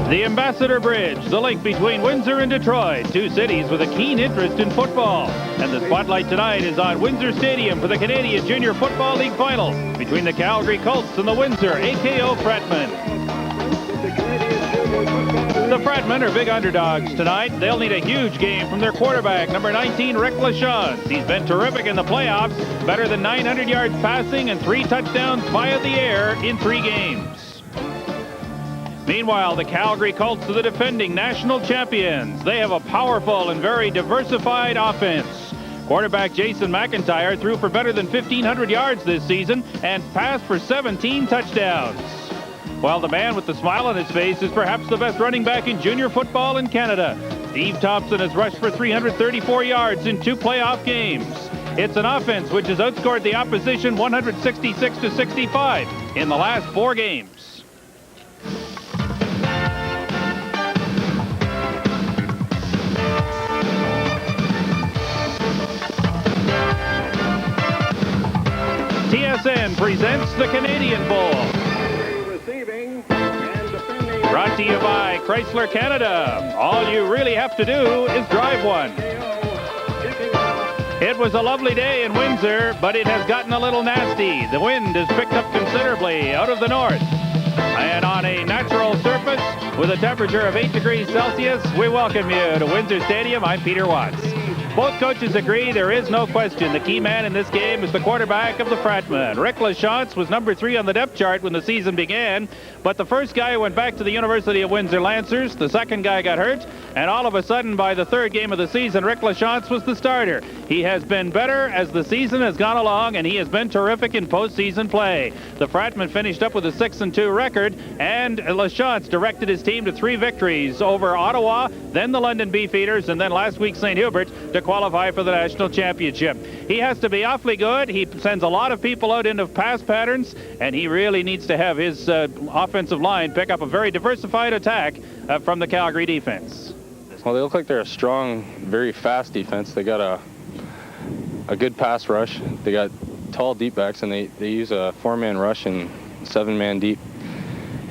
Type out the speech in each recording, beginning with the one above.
The Ambassador Bridge, the link between Windsor and Detroit, two cities with a keen interest in football. And the spotlight tonight is on Windsor Stadium for the Canadian Junior Football League Final between the Calgary Colts and the Windsor AKO Fratmen. The Fratmen are big underdogs tonight. They'll need a huge game from their quarterback, number 19, Rick Lachance. He's been terrific in the playoffs, better than 900 yards passing and 3 touchdowns via the air in 3 games. Meanwhile, the Calgary Colts are the defending national champions. They have a powerful and very diversified offense. Quarterback Jason McIntyre threw for better than 1,500 yards this season and passed for 17 touchdowns. While the man with the smile on his face is perhaps the best running back in junior football in Canada. Steve Thompson has rushed for 334 yards in 2 playoff games. It's an offense which has outscored the opposition 166-65 in the last 4 games. TSN presents the Canadian Bowl. Brought to you by Chrysler Canada. All you really have to do is drive one. It was a lovely day in Windsor, but it has gotten a little nasty. The wind has picked up considerably out of the north. And on a natural surface with a temperature of 8 degrees Celsius, we welcome you to Windsor Stadium. I'm Peter Watts. Both coaches agree there is no question the key man in this game is the quarterback of the Fratmen. Rick Lachance was number 3 on the depth chart when the season began, but the first guy went back to the University of Windsor Lancers, the second guy got hurt, and all of a sudden by the 3rd game of the season, Rick Lachance was the starter. He has been better as the season has gone along, and he has been terrific in postseason play. The Fratmen finished up with a 6-2 record, and Lachance directed his team to 3 victories over Ottawa, then the London Beefeaters, and then last week St. Hubert to qualify for the national championship. He has to be awfully good. He sends a lot of people out into pass patterns, and he really needs to have his offensive line pick up a very diversified attack from the Calgary defense. Well, they look like they're a strong, very fast defense. They got a good pass rush. They got tall deep backs, and they use a 4-man rush and 7-man deep.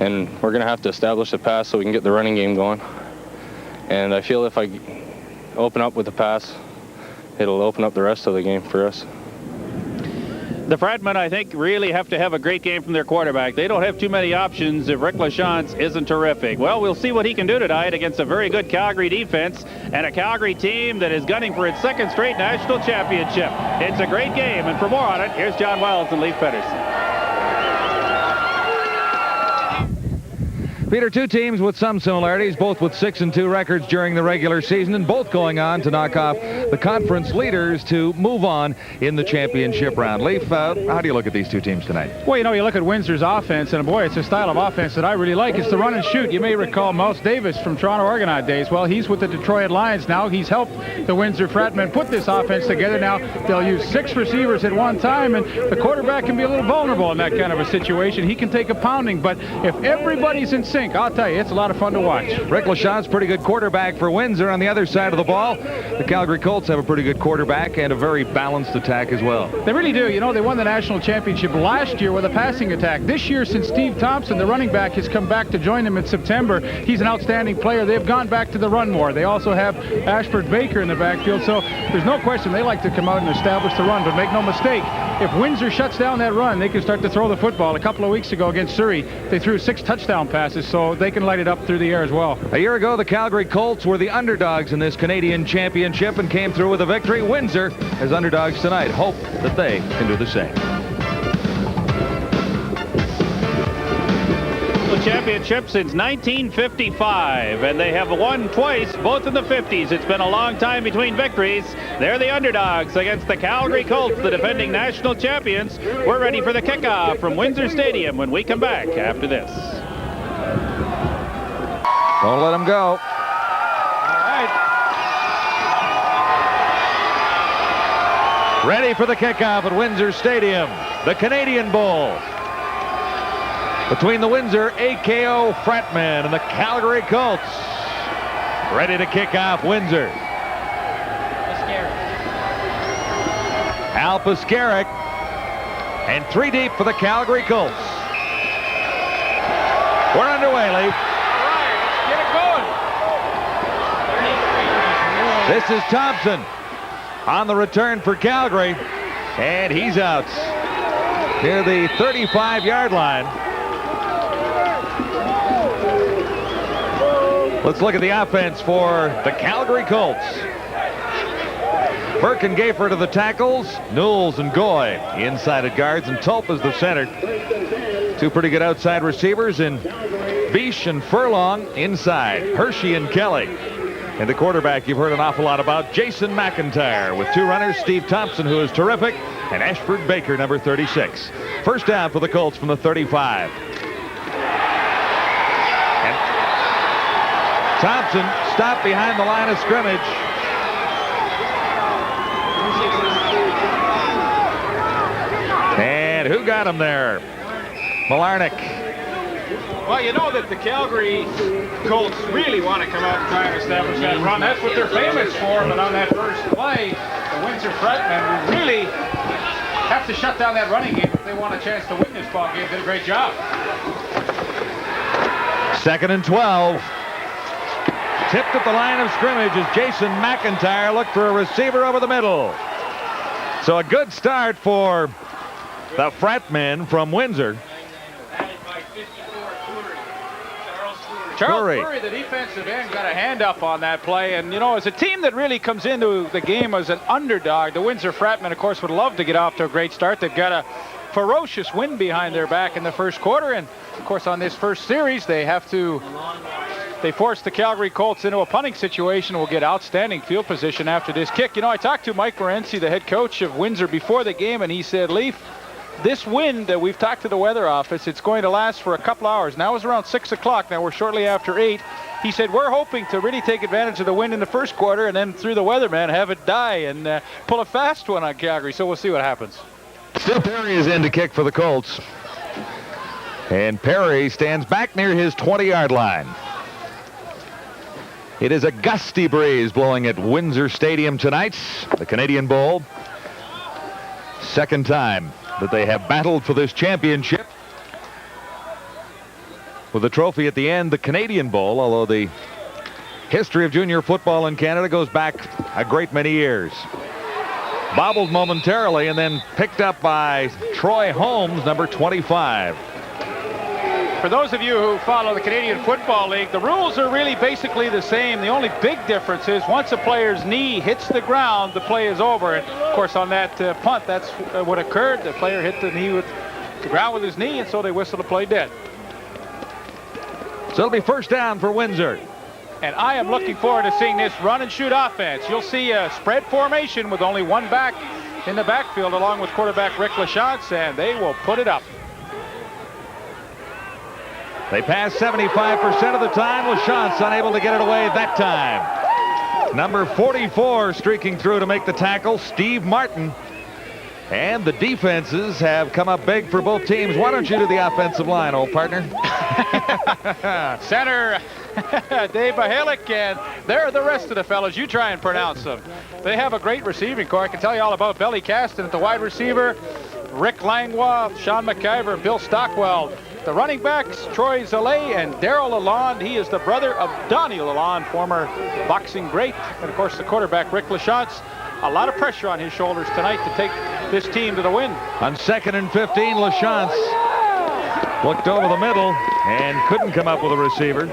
And we're going to have to establish the pass so we can get the running game going. And I feel if I open up with the pass, it'll open up the rest of the game for us. The Fratmen, I think, really have to have a great game from their quarterback. They don't have too many options if Rick Lachance isn't terrific. Well, we'll see what he can do tonight against a very good Calgary defense and a Calgary team that is gunning for its 2nd straight national championship. It's a great game, and for more on it, here's John Wells and Leif Pedersen. Peter, 2 teams with some similarities, both with 6-2 records during the regular season, and both going on to knock off the conference leaders to move on in the championship round. Leif, how do you look at these 2 teams tonight? Well, you know, you look at Windsor's offense, and boy, it's a style of offense that I really like. It's the run and shoot. You may recall Mouse Davis from Toronto Argonaut days. Well, he's with the Detroit Lions now. He's helped the Windsor Fratmen put this offense together. Now, they'll use 6 receivers at one time, and the quarterback can be a little vulnerable in that kind of a situation. He can take a pounding, but if everybody's in sync, I'll tell you, it's a lot of fun to watch. Rick Lachance, pretty good quarterback for Windsor. On the other side of the ball, the Calgary Colts have a pretty good quarterback and a very balanced attack as well. They really do. You know, they won the national championship last year with a passing attack. This year, since Steve Thompson, the running back, has come back to join them in September, he's an outstanding player. They've gone back to the run more. They also have Ashford Baker in the backfield, so there's no question they like to come out and establish the run. But make no mistake, if Windsor shuts down that run, they can start to throw the football. A couple of weeks ago against Surrey, they threw 6 touchdown passes, so they can light it up through the air as well. A year ago, the Calgary Colts were the underdogs in this Canadian championship and came through with a victory. Windsor, as underdogs tonight, hope that they can do the same. The championship since 1955, and they have won twice, both in the 50s. It's been a long time between victories. They're the underdogs against the Calgary Colts, the defending national champions. We're ready for the kickoff from Windsor Stadium when we come back after this. Don't let them go. All right. Ready for the kickoff at Windsor Stadium, the Canadian Bowl. Between the Windsor AKO Fratmen and the Calgary Colts. Ready to kick off Windsor. Al Pascaric. And 3 deep for the Calgary Colts. We're underway, Leif. This is Thompson on the return for Calgary, and he's out near the 35-yard line. Let's look at the offense for the Calgary Colts. Burke and Gafer to the tackles. Knowles and Goy inside at guards, and Tulp is the center. Two pretty good outside receivers in Bish and Furlong inside. Hershey and Kelly. And the quarterback you've heard an awful lot about, Jason McIntyre, with two runners, Steve Thompson, who is terrific, and Ashford Baker, number 36. First down for the Colts from the 35. And Thompson stopped behind the line of scrimmage. And who got him there? Malarnick. Well, you know that the Calgary Colts really want to come out and try and establish that run. That's what they're famous for. But on that first play, the Windsor Fratmen will really have to shut down that running game if they want a chance to win this ball game. Did a great job. 2nd and 12. Tipped at the line of scrimmage as Jason McIntyre looked for a receiver over the middle. So a good start for the Fratmen from Windsor. Charles Curry, the defensive end, got a hand up on that play. And, you know, as a team that really comes into the game as an underdog, the Windsor Fratmen, of course, would love to get off to a great start. They've got a ferocious win behind their back in the first quarter. And, of course, on this first series, they force the Calgary Colts into a punting situation. Will get outstanding field position after this kick. You know, I talked to Mike Morency, the head coach of Windsor, before the game, and he said, Leaf, this wind, we've talked to the weather office, it's going to last for a couple hours. Now it's around 6 o'clock. Now we're shortly after 8. He said, we're hoping to really take advantage of the wind in the first quarter and then through the weather, man, have it die and pull a fast one on Calgary. So we'll see what happens. Still Perry is in to kick for the Colts. And Perry stands back near his 20-yard line. It is a gusty breeze blowing at Windsor Stadium tonight, the Canadian Bowl. Second time that they have battled for this championship. With the trophy at the end, the Canadian Bowl, although the history of junior football in Canada goes back a great many years. Bobbled momentarily and then picked up by Troy Holmes, number 25. For those of you who follow the Canadian Football League, the rules are really basically the same. The only big difference is once a player's knee hits the ground, the play is over. And, of course, on that punt, that's what occurred. The player hit the ground with his knee, and so they whistle the play dead. So it'll be first down for Windsor. And I am looking forward to seeing this run-and-shoot offense. You'll see a spread formation with only one back in the backfield, along with quarterback Rick Lachance, and they will put it up. They pass 75% of the time. Lachance unable to get it away that time. Number 44 streaking through to make the tackle, Steve Martin. And the defenses have come up big for both teams. Why don't you do the offensive line, old partner? Center Dave Mahalik, and there are the rest of the fellas. You try and pronounce them. They have a great receiving core. I can tell you all about Belly Caston at the wide receiver, Rick Langlois, Sean McIver, Bill Stockwell. The running backs, Troy Zalay and Darryl Lalonde. He is the brother of Donnie Lalonde, former boxing great. And, of course, the quarterback, Rick Lachance. A lot of pressure on his shoulders tonight to take this team to the win. On 2nd and 15, Lachance looked over the middle and couldn't come up with a receiver.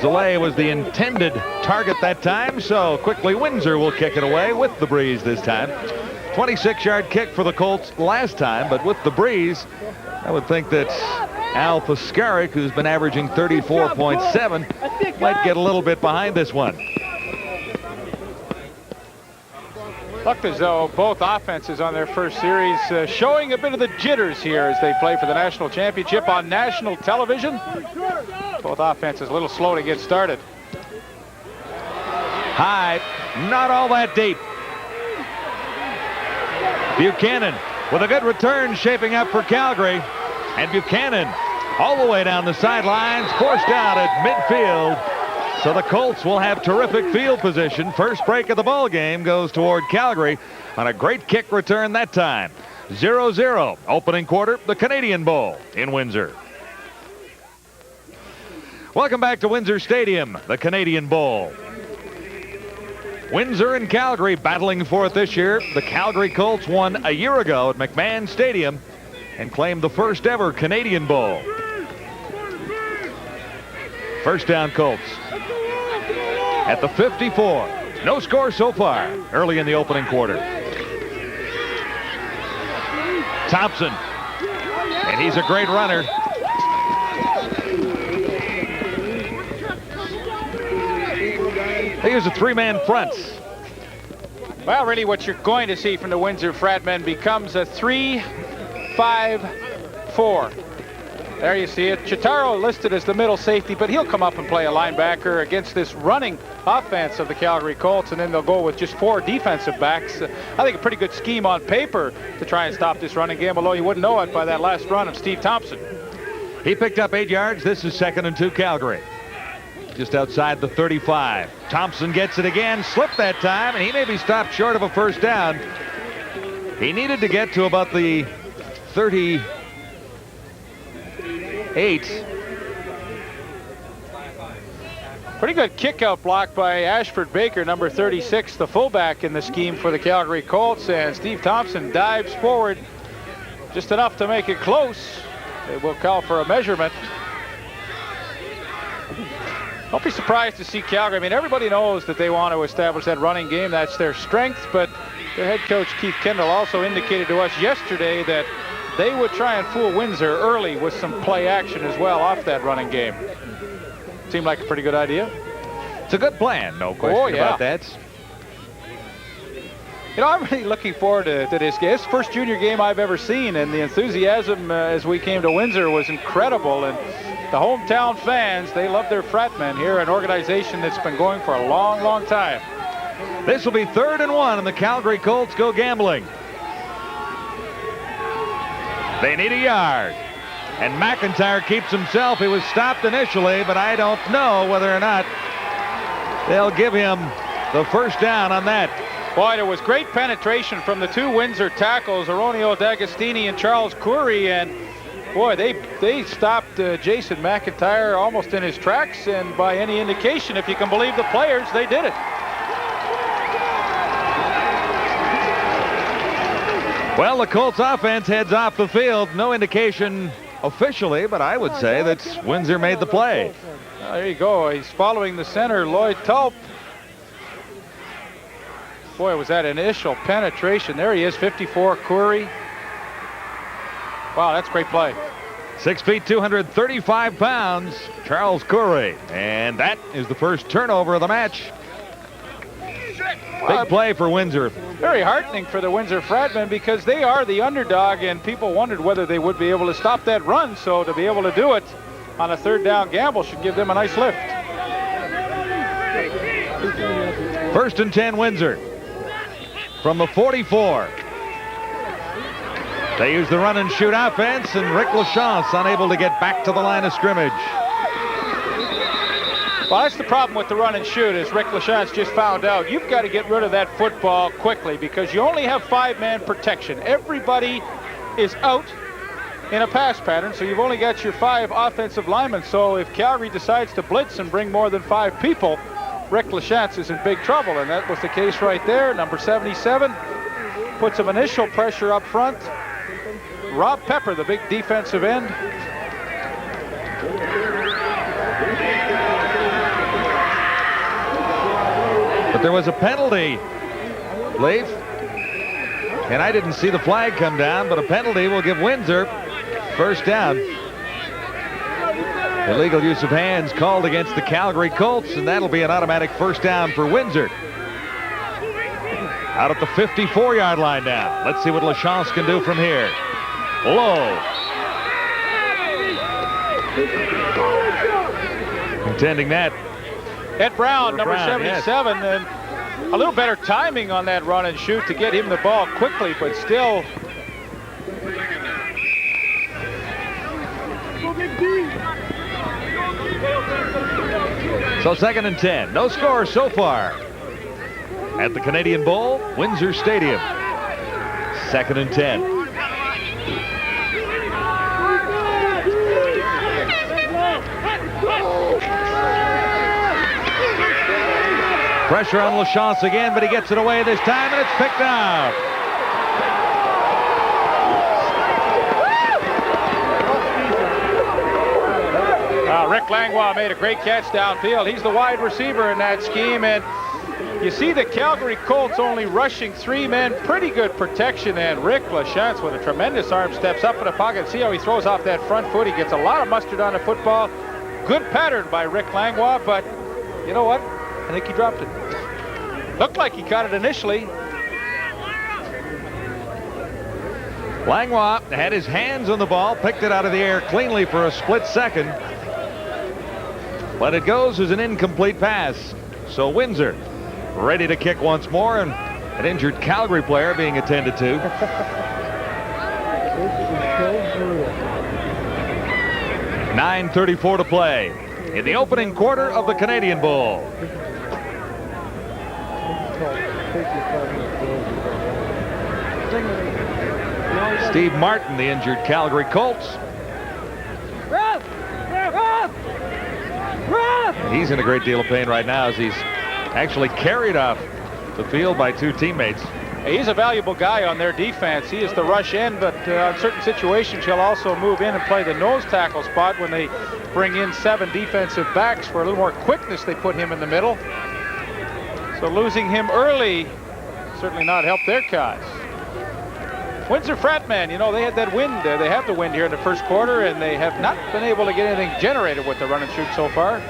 Zalay was the intended target that time, so quickly Windsor will kick it away with the breeze this time. 26-yard kick for the Colts last time, but with the breeze, I would think that Al Pascaric, who's been averaging 34.7, might get a little bit behind this one. Looked as though both offenses on their first series showing a bit of the jitters here as they play for the national championship on national television. Both offenses a little slow to get started. High, not all that deep. Buchanan with a good return shaping up for Calgary. And Buchanan all the way down the sidelines, forced out at midfield. So the Colts will have terrific field position. First break of the ball game goes toward Calgary on a great kick return that time. 0-0 opening quarter, the Canadian Bowl in Windsor. Welcome back to Windsor Stadium, the Canadian Bowl. Windsor and Calgary battling for it this year. The Calgary Colts won a year ago at McMahon Stadium and claimed the first ever Canadian Bowl. First down, Colts at the 54. No score so far early in the opening quarter. Thompson, and he's a great runner. Here's a three-man front. Well, really what you're going to see from the Windsor Fratmen becomes a 3-5-4. There you see it. Chitaro listed as the middle safety, but he'll come up and play a linebacker against this running offense of the Calgary Colts, and then they'll go with just 4 defensive backs. I think a pretty good scheme on paper to try and stop this running game, although you wouldn't know it by that last run of Steve Thompson. He picked up 8 yards. This is 2nd and 2 Calgary. Just outside the 35. Thompson gets it again, slipped that time, and he may be stopped short of a first down. He needed to get to about the 38. Pretty good kick-out block by Ashford Baker, number 36, the fullback in the scheme for the Calgary Colts, and Steve Thompson dives forward just enough to make it close. They will call for a measurement. Don't be surprised to see Calgary. I mean, everybody knows that they want to establish that running game. That's their strength, but their head coach, Keith Kendall, also indicated to us yesterday that they would try and fool Windsor early with some play action as well off that running game. Seemed like a pretty good idea. It's a good plan, no question about that. You know, I'm really looking forward to this game. It's the first junior game I've ever seen, and the enthusiasm as we came to Windsor was incredible. And the hometown fans, they love their Fratmen here, an organization that's been going for a long, long time. This will be 3rd and 1, and the Calgary Colts go gambling. They need a yard. And McIntyre keeps himself. He was stopped initially, but I don't know whether or not they'll give him the first down on that. Boy, there was great penetration from the 2 Windsor tackles, Aronio D'Agostini and Charles Curry, and boy, they stopped Jason McIntyre almost in his tracks, and by any indication, if you can believe the players, they did it. Well, the Colts offense heads off the field. No indication officially, but I would say that Windsor made the play. Oh, there you go. He's following the center, Lloyd Tulp. Boy, was that initial penetration. There he is, 54, Curry. Wow, that's a great play. 6 feet, 235 pounds, Charles Curry. And that is the first turnover of the match. Big play for Windsor. Very heartening for the Windsor Fratmen because they are the underdog, and people wondered whether they would be able to stop that run. So to be able to do it on a 3rd down gamble should give them a nice lift. 1st and 10 Windsor from the 44. They use the run and shoot offense, and Rick Lachance unable to get back to the line of scrimmage. Well, that's the problem with the run and shoot, as Rick Lachance just found out. You've got to get rid of that football quickly because you only have 5-man protection. Everybody is out in a pass pattern, so you've only got your 5 offensive linemen. So if Calgary decides to blitz and bring more than 5 people, Rick Lachance is in big trouble, and that was the case right there. Number 77 put some initial pressure up front. Rob Pepper, the big defensive end. But there was a penalty, Leif. And I didn't see the flag come down, but a penalty will give Windsor first down. Illegal use of hands called against the Calgary Colts, and that'll be an automatic first down for Windsor. Out at the 54-yard line now. Let's see what Lachance can do from here. Low. Contending that. Ed Brown, number Brown, 77, yes. and a little better timing on that run and shoot to get him the ball quickly, but still. So 2nd and 10. No score so far at the Canadian Bowl, Windsor Stadium. 2nd and 10. Pressure on LaChance again, but he gets it away this time, and it's picked out. Rick Langlois made a great catch downfield. He's the wide receiver in that scheme, and you see the Calgary Colts only rushing 3 men. Pretty good protection, and Rick LaChance with a tremendous arm steps up in the pocket. See how he throws off that front foot. He gets a lot of mustard on the football. Good pattern by Rick Langlois, but you know what? I think he dropped it. Looked like he caught it initially. Langlois had his hands on the ball, picked it out of the air cleanly for a split second. But it goes as an incomplete pass. So Windsor ready to kick once more, and an injured Calgary player being attended to. 9:34 to play in the opening quarter of the Canadian Bowl. Steve Martin, the injured Calgary Colts. He's in a great deal of pain right now as he's actually carried off the field by 2 teammates. He's a valuable guy on their defense. He is the rush end, but on certain situations he'll also move in and play the nose tackle spot. When they bring in 7 defensive backs for a little more quickness, they put him in the middle. So losing him early certainly not helped their cause. Windsor Fratmen, you know, they had that wind. They have the wind here in the first quarter, and they have not been able to get anything generated with the run and shoot so far.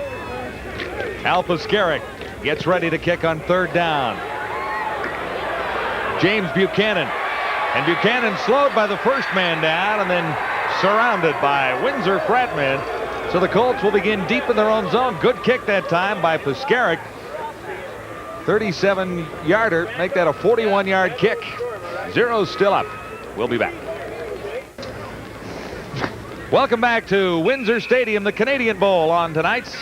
Al Pascaric gets ready to kick on 3rd down. James Buchanan. And Buchanan slowed by the first man down and then surrounded by Windsor Fratmen. So the Colts will begin deep in their own zone. Good kick that time by Pascaric. 37-yarder. Make that a 41-yard kick. 0's still up. We'll be back. Welcome back to Windsor Stadium, the Canadian Bowl on tonight's.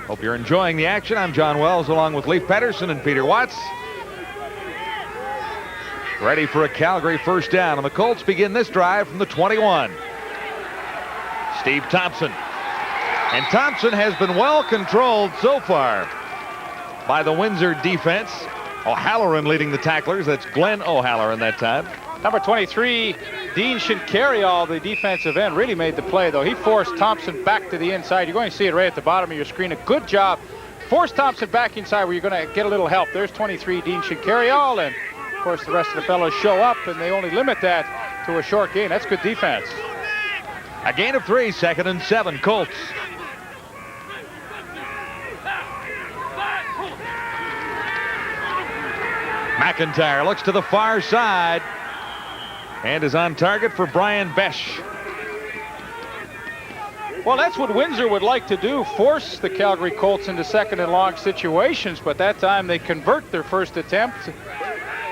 Hope you're enjoying the action. I'm John Wells along with Leif Pettersson and Peter Watts. Ready for a Calgary first down, and the Colts begin this drive from the 21. Steve Thompson. And Thompson has been well controlled so far by the Windsor defense. O'Halloran leading the tacklers. That's Glenn O'Halloran that time. Number 23, Dean Shinkariol, the defensive end, really made the play, though. He forced Thompson back to the inside. You're going to see it right at the bottom of your screen. A good job. Force Thompson back inside where you're going to get a little help. There's 23, Dean Shinkariol, and of course the rest of the fellows show up, and they only limit that to a short gain. That's good defense. A gain of 3, 2nd and 7, Colts. McIntyre looks to the far side and is on target for Brian Besh. Well, that's what Windsor would like to do, force the Calgary Colts into 2nd and long situations, but that time they convert their first attempt.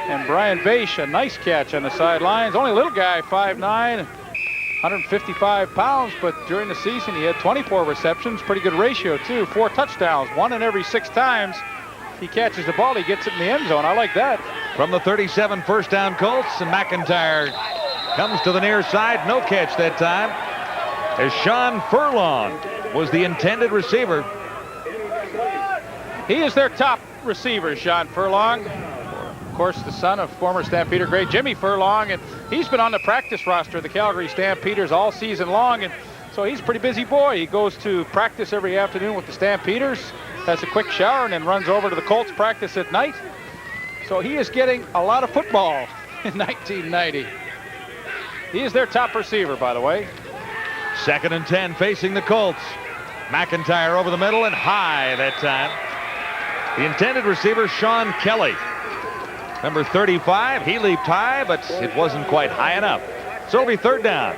And Brian Besh, a nice catch on the sidelines. Only a little guy, 5'9", 155 pounds, but during the season he had 24 receptions. Pretty good ratio, too. 4 touchdowns, 1 in every 6 times he catches the ball, he gets it in the end zone. I like that. From the 37, first down Colts, and McIntyre comes to the near side. No catch that time, as Sean Furlong was the intended receiver. He is their top receiver, Sean Furlong. Of course, the son of former Stampeder great Jimmy Furlong, and he's been on the practice roster of the Calgary Stampeders all season long, and so he's a pretty busy boy. He goes to practice every afternoon with the Stampeders, has a quick shower, and then runs over to the Colts practice at night. So he is getting a lot of football in 1990. He is their top receiver, by the way. 2nd and 10 facing the Colts. McIntyre over the middle and high that time. The intended receiver, Sean Kelly. Number 35, he leaped high, but it wasn't quite high enough. So it'll be 3rd down.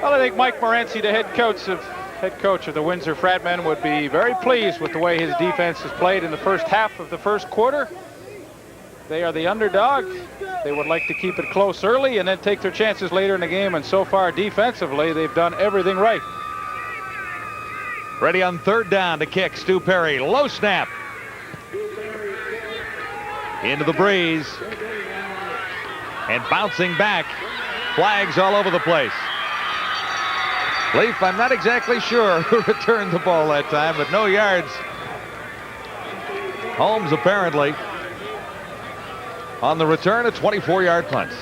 Well, I think Mike Morency, the head coach of the Windsor Fratmen, would be very pleased with the way his defense has played in the first half of the first quarter. They are the underdog. They would like to keep it close early and then take their chances later in the game, and so far defensively they've done everything right. Ready on 3rd down to kick, Stu Perry. Low snap. Into the breeze. And bouncing back. Flags all over the place. Leaf, I'm not exactly sure who returned the ball that time, but no yards. Holmes apparently on the return, a 24-yard punt.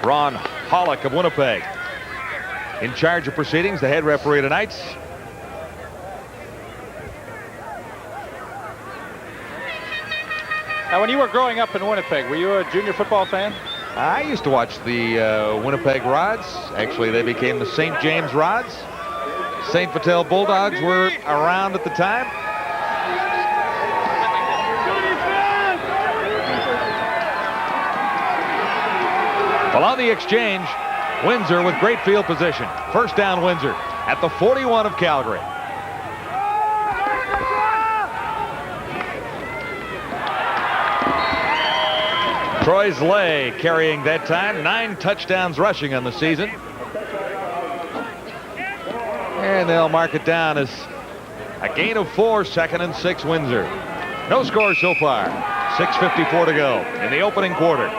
Ron Hollick of Winnipeg in charge of proceedings, the head referee tonight. Now, when you were growing up in Winnipeg, were you a junior football fan? I used to watch the Winnipeg Rods. Actually, they became the St. James Rods. St. Vital Bulldogs were around at the time. Well, on the exchange, Windsor with great field position. First down, Windsor at the 41 of Calgary. Troy Zlay carrying that time. 9 touchdowns rushing on the season. And they'll mark it down as a gain of 4, 2nd and 6, Windsor. No score so far. 6:54 to go in the opening quarter.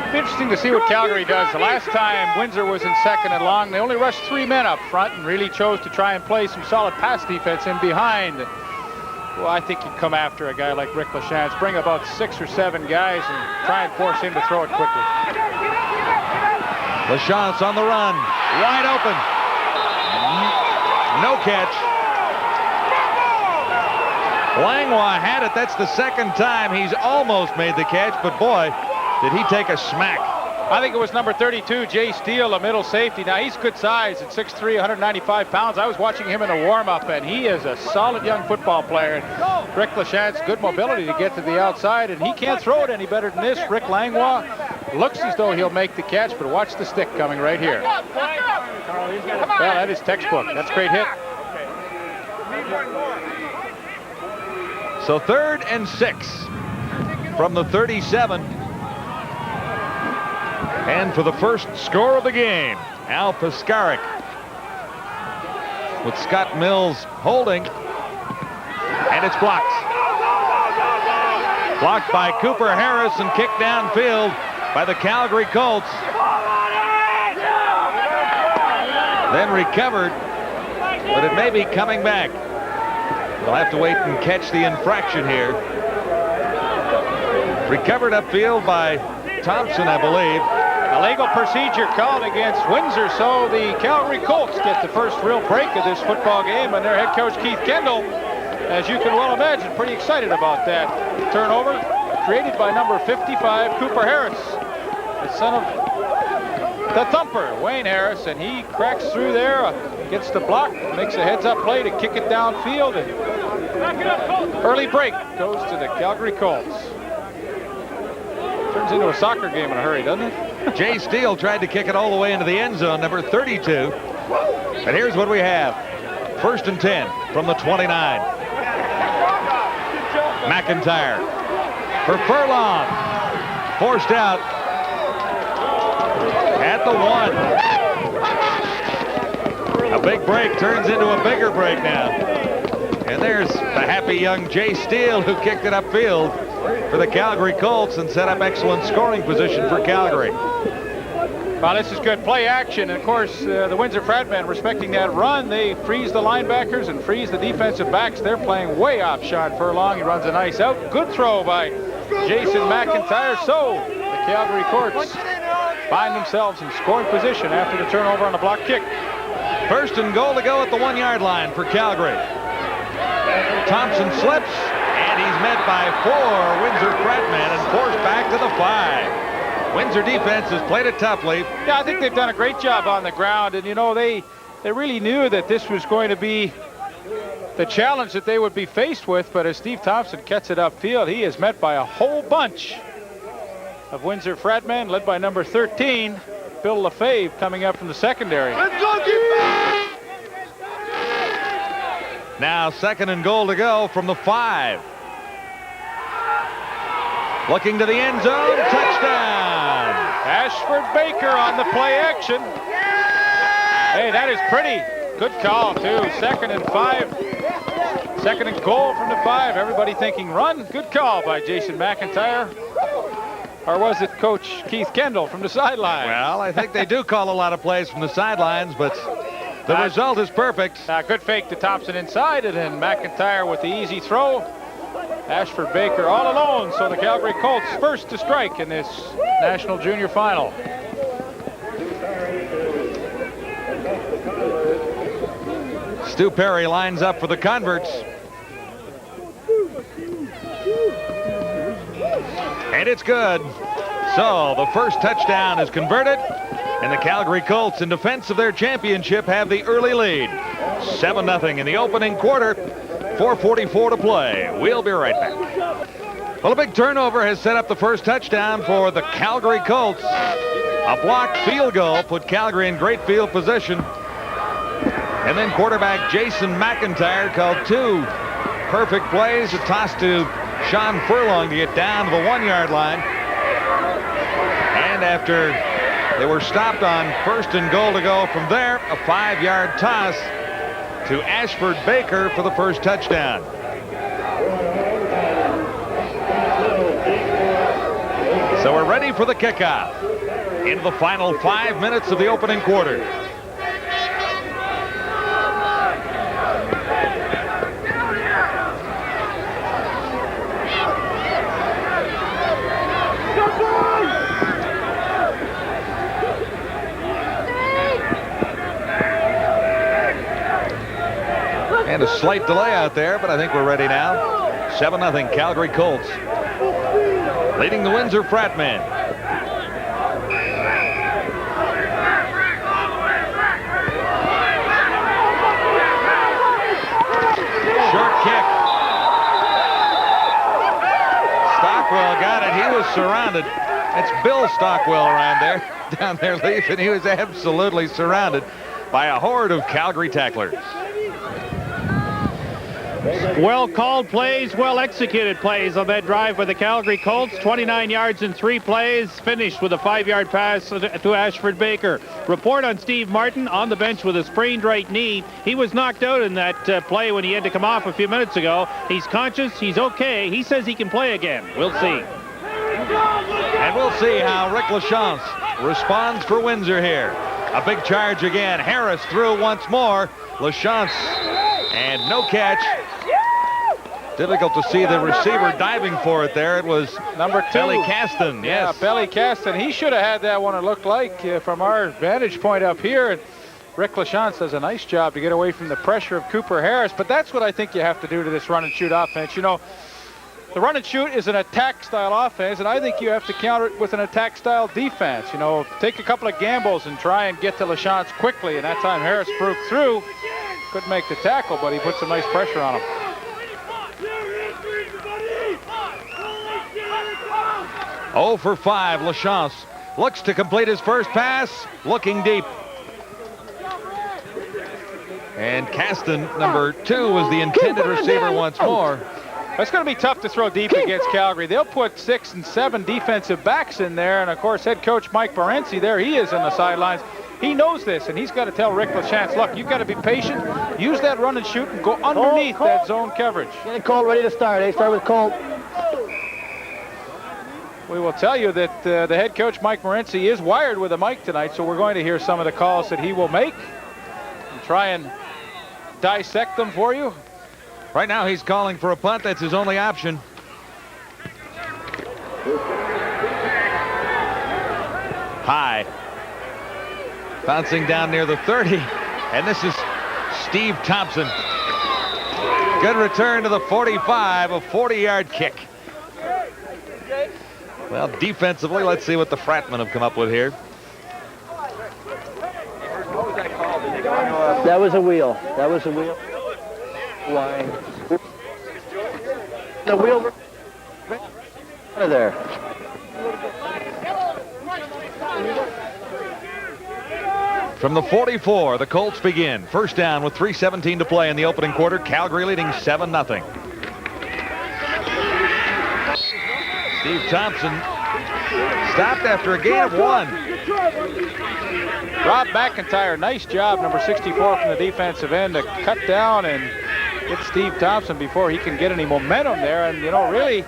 It's interesting to see what Calgary does. The last time Windsor was in 2nd and long, they only rushed 3 men up front and really chose to try and play some solid pass defense in behind. Well, I think you'd come after a guy like Rick Lachance, bring about 6 or 7 guys and try and force him to throw it quickly. Lachance on the run, wide open. No catch. Langlois had it. That's the 2nd time he's almost made the catch, but boy, did he take a smack. I think it was number 32, Jay Steele, a middle safety. Now, he's good size at 6'3", 195 pounds. I was watching him in a warm-up, and he is a solid young football player. And Rick Lachance, good mobility to get to the outside, and he can't throw it any better than this. Rick Langlois looks as though he'll make the catch, but watch the stick coming right here. Well, that is textbook. That's a great hit. So 3rd and 6 from the 37. And for the first score of the game, Al Piskaric with Scott Mills holding, and it's blocked. Blocked by Cooper Harris and kicked downfield by the Calgary Colts. Then recovered, but it may be coming back. We'll have to wait and catch the infraction here. Recovered upfield by Thompson, I believe. A legal procedure called against Windsor, so the Calgary Colts get the first real break of this football game, and their head coach Keith Kendall, as you can well imagine, pretty excited about that turnover created by number 55, Cooper Harris, the son of the thumper, Wayne Harris, and he cracks through there, gets the block, makes a heads-up play to kick it downfield, and early break goes to the Calgary Colts. Turns into a soccer game in a hurry, doesn't it? Jay Steele tried to kick it all the way into the end zone, number 32. And here's what we have. 1st and 10 from the 29. McIntyre for Furlong. Forced out at the 1. A big break turns into a bigger break now. And there's the happy young Jay Steele who kicked it upfield for the Calgary Colts and set up excellent scoring position for Calgary. Well, this is good play action. And of course, the Windsor Fratmen, respecting that run, they freeze the linebackers and freeze the defensive backs. They're playing way off Sean Furlong. He runs a nice out. Good throw by Jason McIntyre. So the Calgary Colts find themselves in scoring position after the turnover on the block kick. 1st and goal to go at the 1-yard line for Calgary. Thompson slips, and he's met by 4 Windsor Fratmen and forced back to the 5. Windsor defense has played it toughly. Yeah, I think they've done a great job on the ground, and you know, they really knew that this was going to be the challenge that they would be faced with, but as Steve Thompson gets it upfield, he is met by a whole bunch of Windsor Fratmen, led by number 13, Bill LaFave, coming up from the secondary. Let's go, defense! Now 2nd and goal to go from the 5. Looking to the end zone, touchdown! Ashford Baker on the play action. Hey, that is pretty. Good call, too. 2nd and 5. 2nd and goal from the 5. Everybody thinking run. Good call by Jason McIntyre. Or was it Coach Keith Kendall from the sideline? Well, I think they do call a lot of plays from the sidelines, but The result is perfect. Good fake to Thompson inside, and then McIntyre with the easy throw. Ashford Baker all alone, so the Calgary Colts first to strike in this National Junior Final. Stu Perry lines up for the converts. And it's good. So the first touchdown is converted, and the Calgary Colts, in defense of their championship, have the early lead. 7-0 in the opening quarter. 4:44 to play. We'll be right back. Well, a big turnover has set up the first touchdown for the Calgary Colts. A blocked field goal put Calgary in great field position. And then quarterback Jason McIntyre called 2 perfect plays. A toss to Sean Furlong to get down to the 1-yard line. And after they were stopped on 1st and goal to go from there, a 5-yard toss to Ashford Baker for the first touchdown. So we're ready for the kickoff into the final 5 minutes of the opening quarter. And a slight delay out there, but I think we're ready now. 7-0 Calgary Colts, leading the Windsor Fratmen. Short kick. Stockwell got it. He was surrounded. That's Bill Stockwell around there, down there, Leaf, and he was absolutely surrounded by a horde of Calgary tacklers. Well called plays, well executed plays on that drive by the Calgary Colts. 29 yards in 3 plays, finished with a 5-yard pass to Ashford Baker. Report on Steve Martin on the bench with a sprained right knee. He was knocked out in that play when he had to come off a few minutes ago. He's conscious, he's okay. He says he can play again. We'll see. And we'll see how Rick LaChance responds for Windsor here. A big charge again. Harris threw once more. LaChance, and no catch. Difficult to see the receiver diving for it there. It was number 2. Belly Caston. Yeah, Yes. Belly Caston. He should have had that one, it looked like, from our vantage point up here. And Rick LaChance does a nice job to get away from the pressure of Cooper Harris. But that's what I think you have to do to this run and shoot offense. You know, the run and shoot is an attack style offense, and I think you have to counter it with an attack style defense. You know, take a couple of gambles and try and get to LaChance quickly. And that time Harris broke through. Couldn't make the tackle, but he put some nice pressure on him. 0 for 5. LaChance looks to complete his first pass, looking deep. And Caston, number 2, was the intended receiver once more. It's going to be tough to throw deep against Calgary. They'll put 6 and 7 defensive backs in there, and of course head coach Mike Morency, there he is on the sidelines. He knows this, and he's got to tell Rick LaChance, look, you've got to be patient, use that run and shoot, and go underneath that zone coverage. Get it, Colt, ready to start. They start with Colt. We will tell you that the head coach Mike Morency is wired with a mic tonight, so we're going to hear some of the calls that he will make and try and dissect them for you. Right now he's calling for a punt. That's his only option. High. Bouncing down near the 30. And this is Steve Thompson. Good return to the 45, a 40-yard kick. Well, defensively, let's see what the Fratmen have come up with here. That was a wheel. That was a wheel. Why? The wheel out of there. From the 44, the Colts begin. First down with 3:17 to play in the opening quarter. Calgary leading 7-0. Steve Thompson stopped after a gain of 1. Rob McIntyre, nice job, number 64 from the defensive end, to cut down and get Steve Thompson before he can get any momentum there. And, you know, really,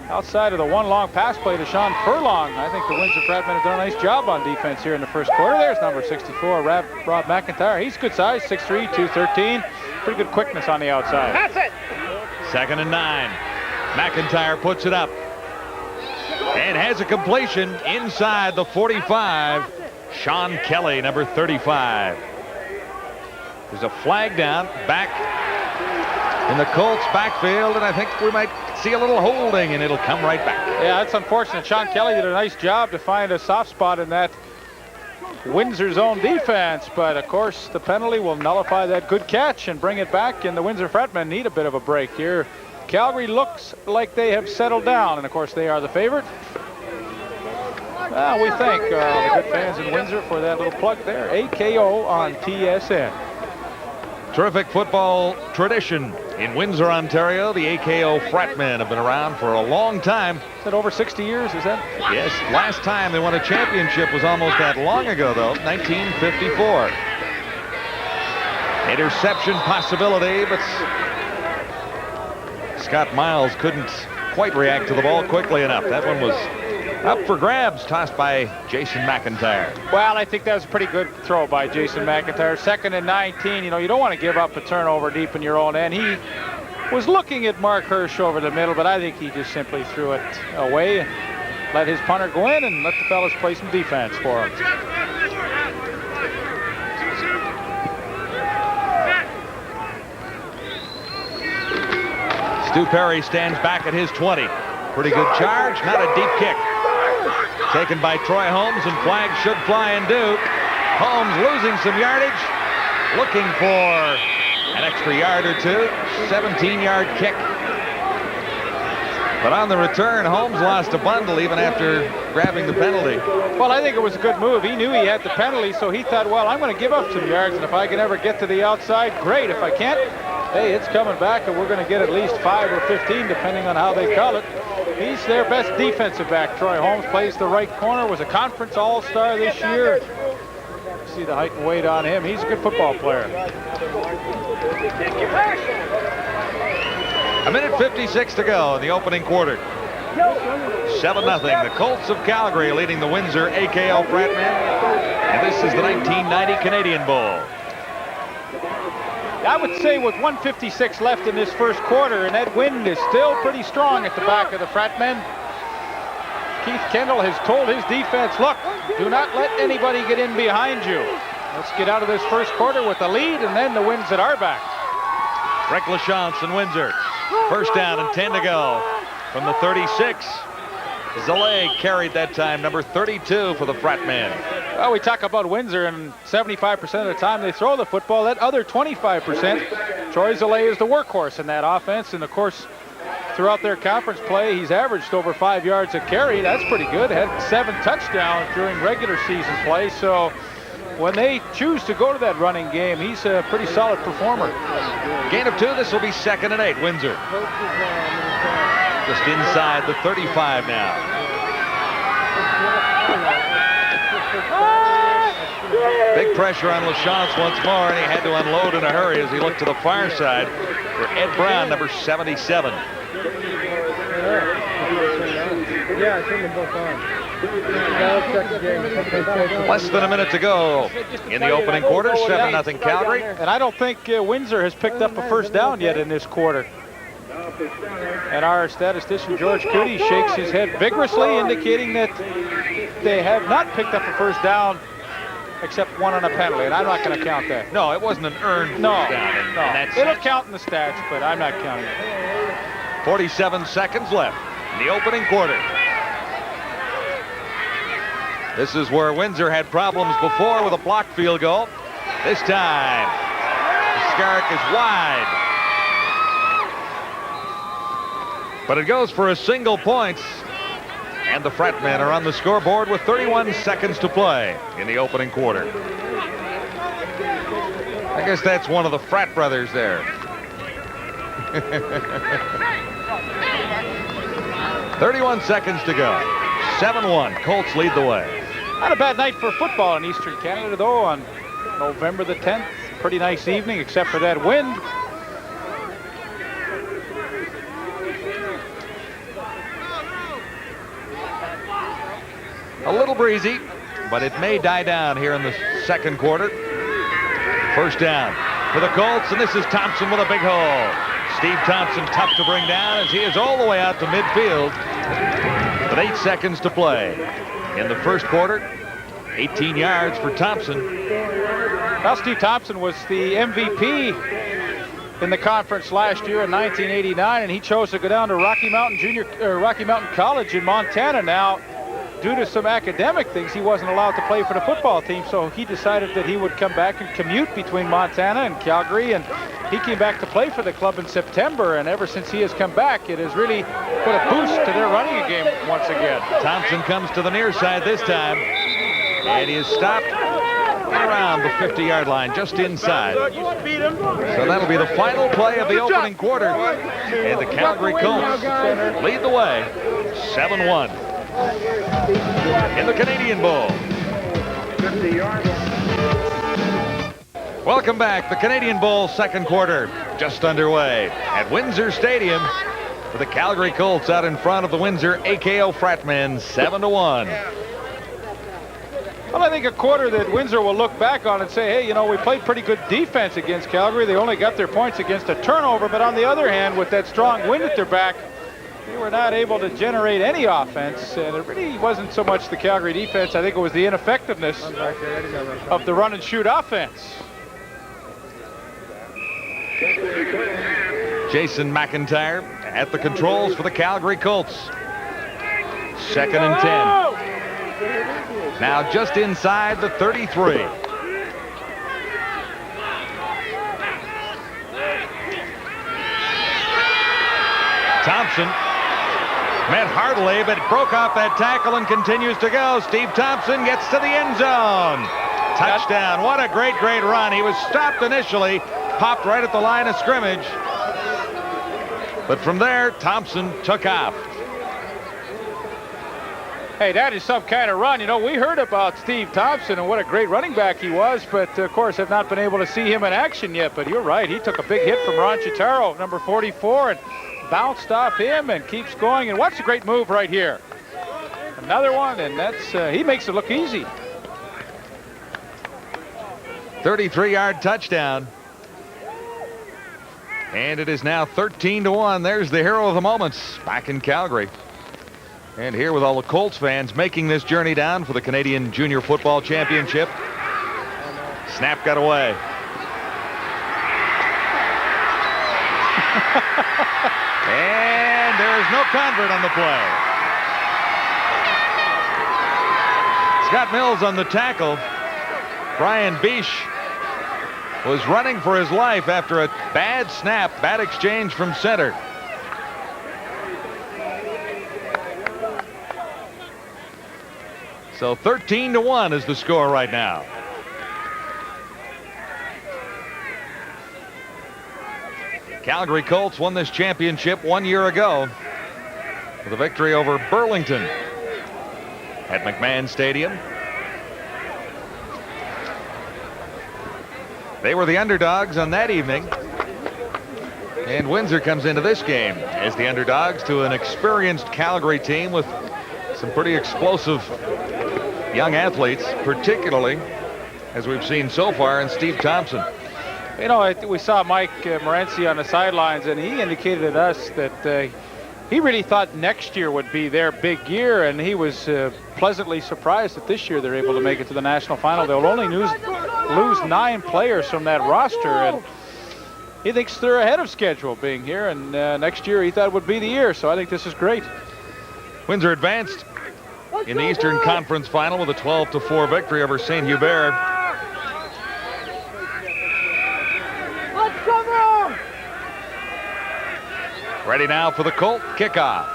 Outside of the one long pass play to Sean Furlong, I think the Windsor Fratmen have done a nice job on defense here in the first quarter. There's number 64, Rob McIntyre. He's good size, 6'3", 213. Pretty good quickness on the outside. That's it. 2nd and 9. McIntyre puts it up and has a completion inside the 45. Sean Kelly, number 35. There's a flag down back in the Colts backfield, and I think we might see a little holding, and it'll come right back. Yeah, that's unfortunate. Sean Kelly did a nice job to find a soft spot in that Windsor zone defense, but of course the penalty will nullify that good catch and bring it back, and the Windsor Fratmen need a bit of a break here. Calgary looks like they have settled down, and of course they are the favorite. We thank the good fans in Windsor for that little plug there. AKO on TSN. Terrific football tradition in Windsor, Ontario. The AKO Fratmen have been around for a long time. Is that over 60 years, is that? Yes, last time they won a championship was almost that long ago, though, 1954. Interception possibility, but Scott Miles couldn't quite react to the ball quickly enough. That one was up for grabs, tossed by Jason McIntyre. Well, I think that was a pretty good throw by Jason McIntyre. 2nd and 19. You know, you don't want to give up a turnover deep in your own end. He was looking at Mark Hirsch over the middle, but I think he just simply threw it away and let his punter go in and let the fellas play some defense for him. Stu Perry stands back at his 20. Pretty good charge, not a deep kick. Taken by Troy Holmes, and flags should fly and do. Holmes losing some yardage, looking for an extra yard or two. 17-yard kick. But on the return, Holmes lost a bundle even after grabbing the penalty. Well, I think it was a good move. He knew he had the penalty, so he thought, well, I'm going to give up some yards, and if I can ever get to the outside, great. If I can't, hey, it's coming back, and we're going to get at least 5 or 15, depending on how they call it. He's their best defensive back. Troy Holmes plays the right corner, was a conference all-star this year. See the height and weight on him. He's a good football player. 1:56 to go in the opening quarter. 7-0. The Colts of Calgary leading the Windsor AKO Fratmen. And this is the 1990 Canadian Bowl. I would say with 1:56 left in this first quarter, and that wind is still pretty strong at the back of the Fratmen. Keith Kendall has told his defense, look, do not let anybody get in behind you. Let's get out of this first quarter with a lead, and then the wind's at our back. Rick LaChance in Windsor. First down and 10 to go from the 36. Zalay carried that time, number 32 for the Fratmen. Well, we talk about Windsor, and 75% of the time they throw the football. That other 25%, Troy Zalay is the workhorse in that offense. And, of course, throughout their conference play, he's averaged over 5 yards a carry. That's pretty good. Had 7 touchdowns during regular season play. So when they choose to go to that running game, he's a pretty solid performer. Gain of 2. This will be 2nd and 8. Windsor. Just inside the 35 now. Big pressure on LaChance once more, and he had to unload in a hurry as he looked to the far side for Ed Brown, number 77. Yeah, I think them both on. Less than a minute to go in the opening quarter. 7-0 Calgary. And I don't think Windsor has picked up a first down yet in this quarter. And our statistician, George Cootie, shakes his head vigorously, indicating that they have not picked up a first down except one on a penalty, and I'm not going to count that. No, it wasn't an earned first down. No. It'll count in the stats, but I'm not counting it. 47 seconds left in the opening quarter. This is where Windsor had problems before with a blocked field goal. This time, Skarek is wide. But it goes for a single point. And the Fratmen are on the scoreboard with 31 seconds to play in the opening quarter. I guess that's one of the Frat brothers there. 31 seconds to go. 7-1. Colts lead the way. Not a bad night for football in Eastern Canada, though, on November the 10th. Pretty nice evening, except for that wind. A little breezy, but it may die down here in the second quarter. First down for the Colts, and this is Thompson with a big hole. Steve Thompson tough to bring down as he is all the way out to midfield with 8 seconds to play. In the first quarter, 18 yards for Thompson. Well, Steve Thompson was the MVP in the conference last year in 1989, and he chose to go down to Rocky Mountain College in Montana. Now, due to some academic things, he wasn't allowed to play for the football team, so he decided that he would come back and commute between Montana and Calgary, and he came back to play for the club in September, and ever since he has come back, it has really put a boost to their running game once again. Thompson comes to the near side this time, and he is stopped around the 50-yard line, just inside. So that'll be the final play of the opening quarter, and the Calgary Colts lead the way 7-1 in the Canadian Bowl. Welcome back. The Canadian Bowl second quarter just underway at Windsor Stadium with the Calgary Colts out in front of the Windsor AKO Fratmen 7-1. Well, I think a quarter that Windsor will look back on and say, hey, you know, we played pretty good defense against Calgary. They only got their points against a turnover, but on the other hand, with that strong wind at their back, they were not able to generate any offense, and it really wasn't so much the Calgary defense. I think it was the ineffectiveness of the run and shoot offense. Jason McIntyre at the controls for the Calgary Colts. 2nd and 10. Now just inside the 33. Thompson met heartily, but broke off that tackle and continues to go. Steve Thompson gets to the end zone. Touchdown. What a great run. He was stopped initially, popped right at the line of scrimmage. But from there, Thompson took off. Hey, that is some kind of run. You know, we heard about Steve Thompson and what a great running back he was, but of course have not been able to see him in action yet. But you're right, he took a big hit from Ron Chitaro, number 44, and bounced off him and keeps going. And watch a great move right here. Another one, and that's he makes it look easy. 33-yard touchdown. And it is now 13-1. There's the hero of the moments back in Calgary. And here with all the Colts fans making this journey down for the Canadian Junior Football Championship. Snap got away. And there is no convert on the play. Scott Mills on the tackle. Brian Bish was running for his life after a bad snap, bad exchange from center. So 13-1 is the score right now. Calgary Colts won this championship 1 year ago with a victory over Burlington at McMahon Stadium. They were the underdogs on that evening. And Windsor comes into this game as the underdogs to an experienced Calgary team with some pretty explosive young athletes, particularly as we've seen so far in Steve Thompson. You know, we saw Mike Morency on the sidelines, and he indicated to us that he really thought next year would be their big year, and he was pleasantly surprised that this year they're able to make it to the national final. They'll only lose 9 players from that roster, and he thinks they're ahead of schedule being here, and next year he thought would be the year, so I think this is great. Windsor advanced in the Eastern Conference Final with a 12-4 victory over St. Hubert. Ready now for the Colt kickoff.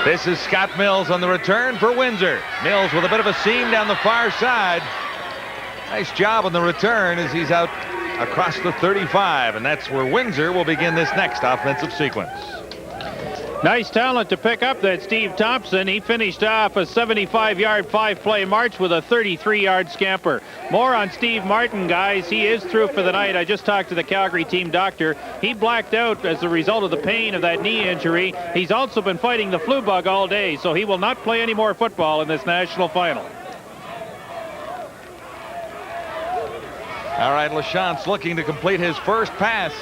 This is Scott Mills on the return for Windsor. Mills with a bit of a seam down the far side. Nice job on the return as he's out across the 35, and that's where Windsor will begin this next offensive sequence. Nice talent to pick up, that Steve Thompson. He finished off a 75-yard, 5-play march with a 33-yard scamper. More on Steve Martin, guys. He is through for the night. I just talked to the Calgary team doctor. He blacked out as a result of the pain of that knee injury. He's also been fighting the flu bug all day, so he will not play any more football in this national final. All right, LaChance looking to complete his first pass.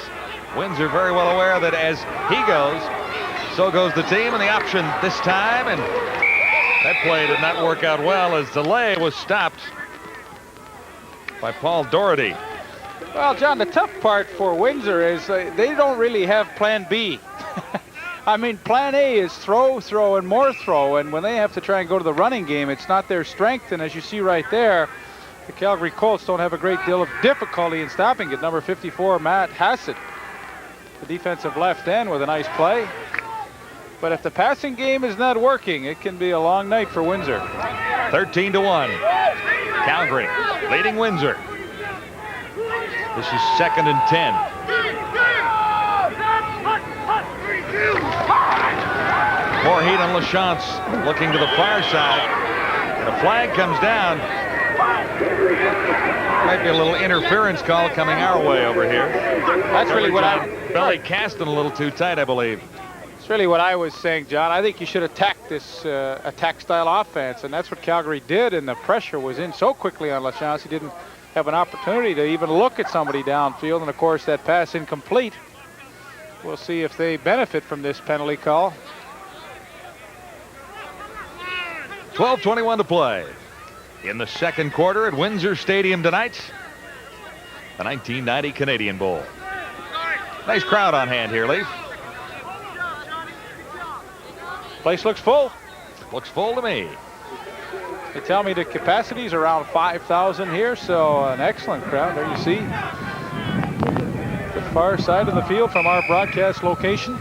Windsor very well aware that as he goes, so goes the team, and the option this time, and that play did not work out well as delay was stopped by Paul Doherty. Well, John, the tough part for Windsor is they don't really have plan B. I mean, plan A is throw, and more throw, and when they have to try and go to the running game, it's not their strength, and as you see right there, the Calgary Colts don't have a great deal of difficulty in stopping it. Number 54, Matt Hassett, the defensive left end, with a nice play. But if the passing game is not working, it can be a long night for Windsor. 13-1. Calgary leading Windsor. This is 2nd and 10. More heat on LaChance, looking to the far side. And a flag comes down. Might be a little interference call coming our way over here. That's really what Belly casting a little too tight, I believe. It's really what I was saying, John. I think you should attack this attack-style offense, and that's what Calgary did, and the pressure was in so quickly on LaChance. He didn't have an opportunity to even look at somebody downfield, and of course that pass incomplete. We'll see if they benefit from this penalty call. 12:21 to play in the second quarter at Windsor Stadium tonight. The 1990 Canadian Bowl. Nice crowd on hand here, Leaf. Place looks full. Looks full to me. They tell me the capacity is around 5,000 here, so an excellent crowd. There you see the far side of the field from our broadcast location.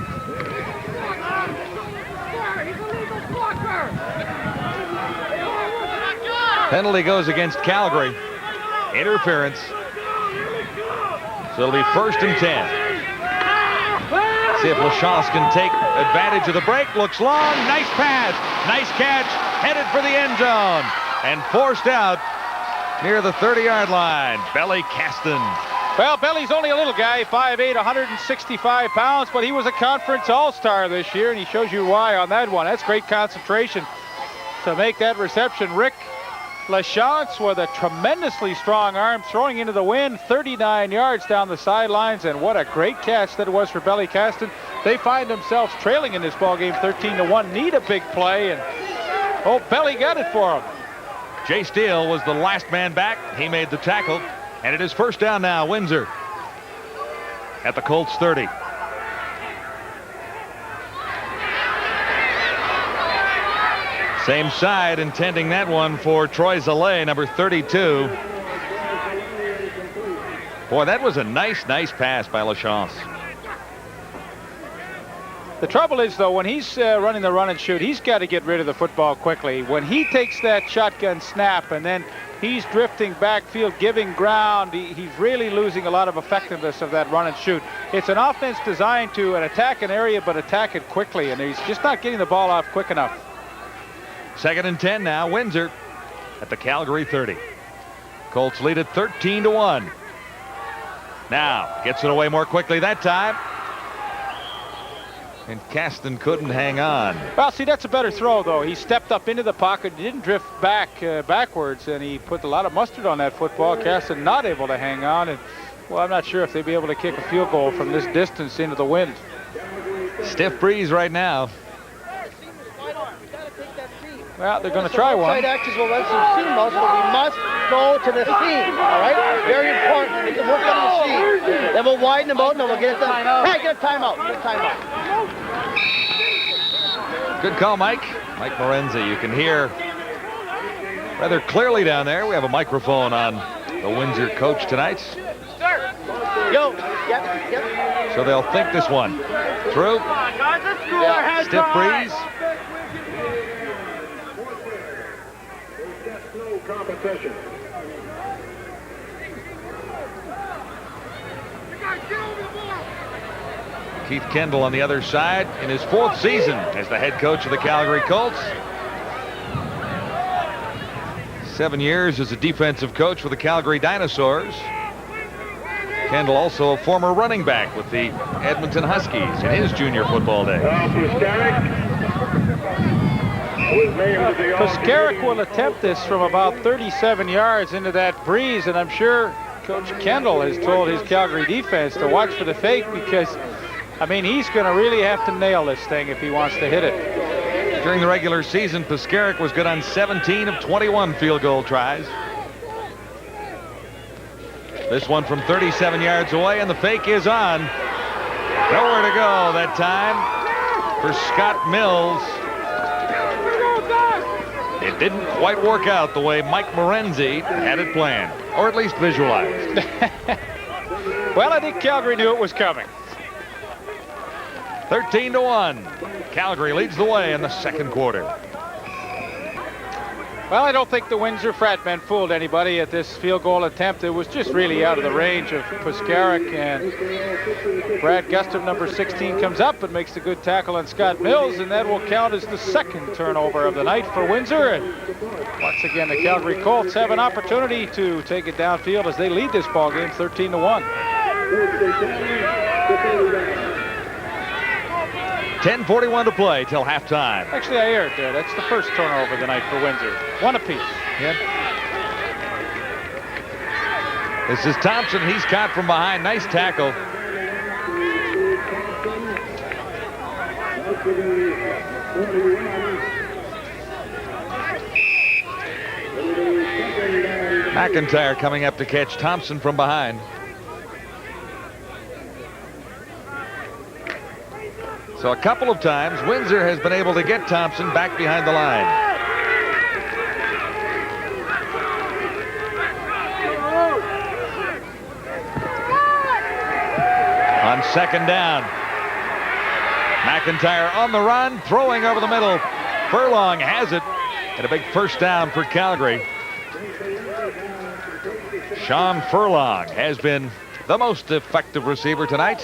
Penalty goes against Calgary. Interference. So it'll be 1st and 10. See if LaChance can take advantage of the break. Looks long. Nice pass. Nice catch. Headed for the end zone. And forced out near the 30-yard line. Belly Caston. Well, Belly's only a little guy, 5'8", 165 pounds, but he was a conference all-star this year, and he shows you why on that one. That's great concentration to make that reception. Rick LaChance with a tremendously strong arm, throwing into the wind 39 yards down the sidelines, and what a great catch that was for Belly Caston. They find themselves trailing in this ball game 13-1, need a big play, and Belly got it for him. Jay Steele was the last man back. He made the tackle, and it is 1st down now. Windsor at the Colts 30. Same side, intending that one for Troy Zalay, number 32. Boy, that was a nice pass by LaChance. The trouble is, though, when he's running the run and shoot, he's got to get rid of the football quickly. When he takes that shotgun snap and then he's drifting backfield, giving ground, he's really losing a lot of effectiveness of that run and shoot. It's an offense designed to attack an area, but attack it quickly, and he's just not getting the ball off quick enough. 2nd and 10 now. Windsor at the Calgary 30. Colts lead it 13-1. Now gets it away more quickly that time. And Caston couldn't hang on. Well, see, that's a better throw, though. He stepped up into the pocket, didn't drift backwards, and he put a lot of mustard on that football. Caston not able to hang on, and, well, I'm not sure if they'd be able to kick a field goal from this distance into the wind. Stiff breeze right now. Well, they're going to try one. Side actions will run some seam routes, but we must go to the seam, all right? Very important. We can work on the seam. Then we'll widen them out, and then we'll get it done. Hey, get a timeout. Get a timeout. Good call, Mike. Mike Morenzi. You can hear rather clearly down there. We have a microphone on the Windsor coach tonight. Go. Yep. So they'll think this one through. Yeah. Stiff breeze. Competition. Keith Kendall on the other side in his 4th season as the head coach of the Calgary Colts. 7 years as a defensive coach for the Calgary Dinosaurs. Kendall also a former running back with the Edmonton Huskies in his junior football days. Puskaric will attempt this from about 37 yards into that breeze, and I'm sure Coach Kendall has told his Calgary defense to watch for the fake because, I mean, he's going to really have to nail this thing if he wants to hit it. During the regular season, Puskaric was good on 17 of 21 field goal tries. This one from 37 yards away, and the fake is on. Nowhere to go that time for Scott Mills. It didn't quite work out the way Mike Morenzi had it planned, or at least visualized. Well, I think Calgary knew it was coming. 13-1. Calgary leads the way in the second quarter. Well, I don't think the Windsor Fratmen fooled anybody at this field goal attempt. It was just really out of the range of Puskaric, and Brad Gustave, number 16, comes up and makes a good tackle on Scott Mills, and that will count as the second turnover of the night for Windsor. And once again, the Calgary Colts have an opportunity to take it downfield as they lead this ball game 13-1. 10:41 to play till halftime. Actually, I erred there. That's the first turnover of the night for Windsor. One apiece. Yep. This is Thompson. He's caught from behind. Nice tackle. McIntyre coming up to catch Thompson from behind. So a couple of times, Windsor has been able to get Thompson back behind the line. On second down, McIntyre on the run, throwing over the middle. Furlong has it, and a big first down for Calgary. Sean Furlong has been the most effective receiver tonight.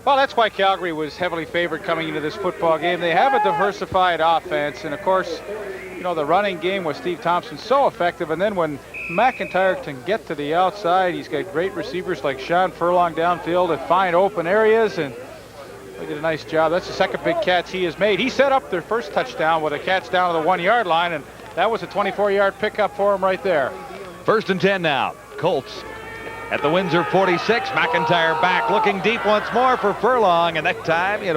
Well, that's why Calgary was heavily favored coming into this football game. They have a diversified offense, and of course, you know, the running game with Steve Thompson so effective, and then when McIntyre can get to the outside, he's got great receivers like Sean Furlong downfield to find open areas, and they did a nice job. That's the second big catch he has made. He set up their first touchdown with a catch down to the 1-yard line, and that was a 24-yard pickup for him right there. 1st and 10 now. Colts at the Windsor 46. McIntyre back, looking deep once more for Furlong, and that time he had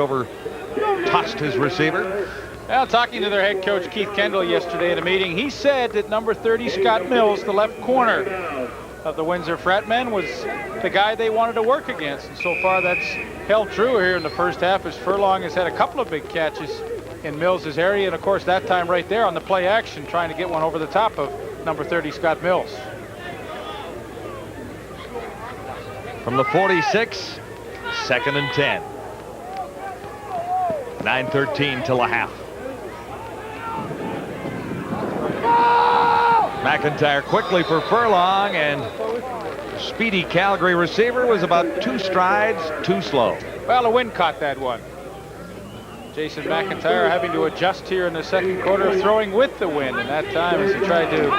tossed his receiver. Well, talking to their head coach Keith Kendall yesterday at a meeting, he said that number 30 Scott Mills, the left corner of the Windsor Fratmen, was the guy they wanted to work against, and so far that's held true here in the first half as Furlong has had a couple of big catches in Mills's area, and of course that time right there on the play action trying to get one over the top of number 30 Scott Mills. From the 46, 2nd and 10. 9:13 till a half. McIntyre quickly for Furlong, and speedy Calgary receiver was about 2 strides too slow. Well, the wind caught that one. Jason McIntyre having to adjust here in the second quarter, throwing with the wind, and that time as he tried to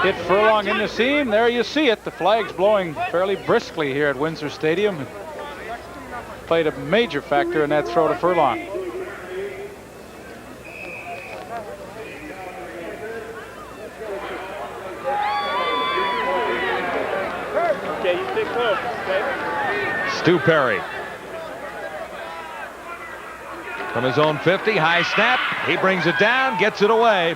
hit Furlong in the seam. There you see it. The flag's blowing fairly briskly here at Windsor Stadium. Played a major factor in that throw to Furlong. Okay, you stay close, okay? Stu Perry. From his own 50, high snap. He brings it down, gets it away.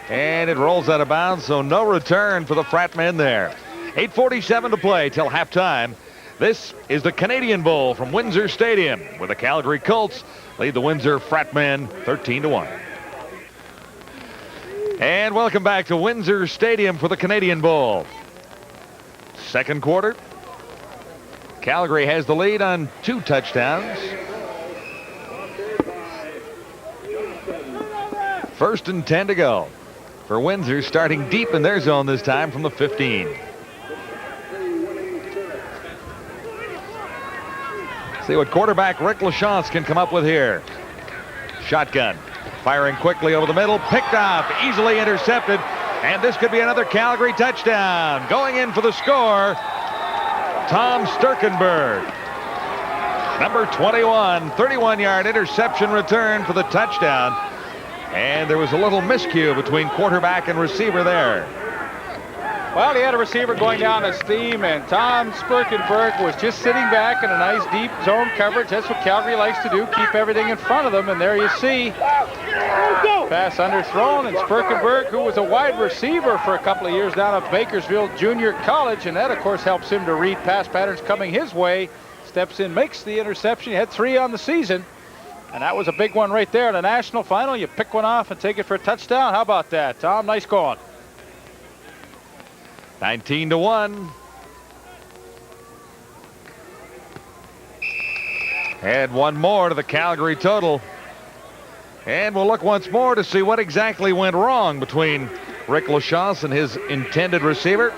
And it rolls out of bounds, so no return for the Fratmen there. 8:47 to play till halftime. This is the Canadian Bowl from Windsor Stadium, where the Calgary Colts lead the Windsor Fratmen 13-1. And welcome back to Windsor Stadium for the Canadian Bowl. Second quarter. Calgary has the lead on 2 touchdowns. 1st and 10 to go. For Windsor, starting deep in their zone this time from the 15. See what quarterback Rick Lachance can come up with here. Shotgun. Firing quickly over the middle. Picked up. Easily intercepted. And this could be another Calgary touchdown. Going in for the score, Tom Sturkenberg. Number 21, 31-yard interception return for the touchdown. And there was a little miscue between quarterback and receiver there. Well, he had a receiver going down the seam, and Tom Sturkenberg was just sitting back in a nice deep zone coverage. That's what Calgary likes to do, keep everything in front of them. And there you see, pass underthrown, and Sturkenberg, who was a wide receiver for a couple of years down at Bakersfield Junior College, and that, of course, helps him to read pass patterns coming his way. Steps in, makes the interception. He had 3 on the season, and that was a big one right there in the national final. You pick one off and take it for a touchdown. How about that, Tom? Nice going. 19-1. Add one more to the Calgary total. And we'll look once more to see what exactly went wrong between Rick Lachance and his intended receiver.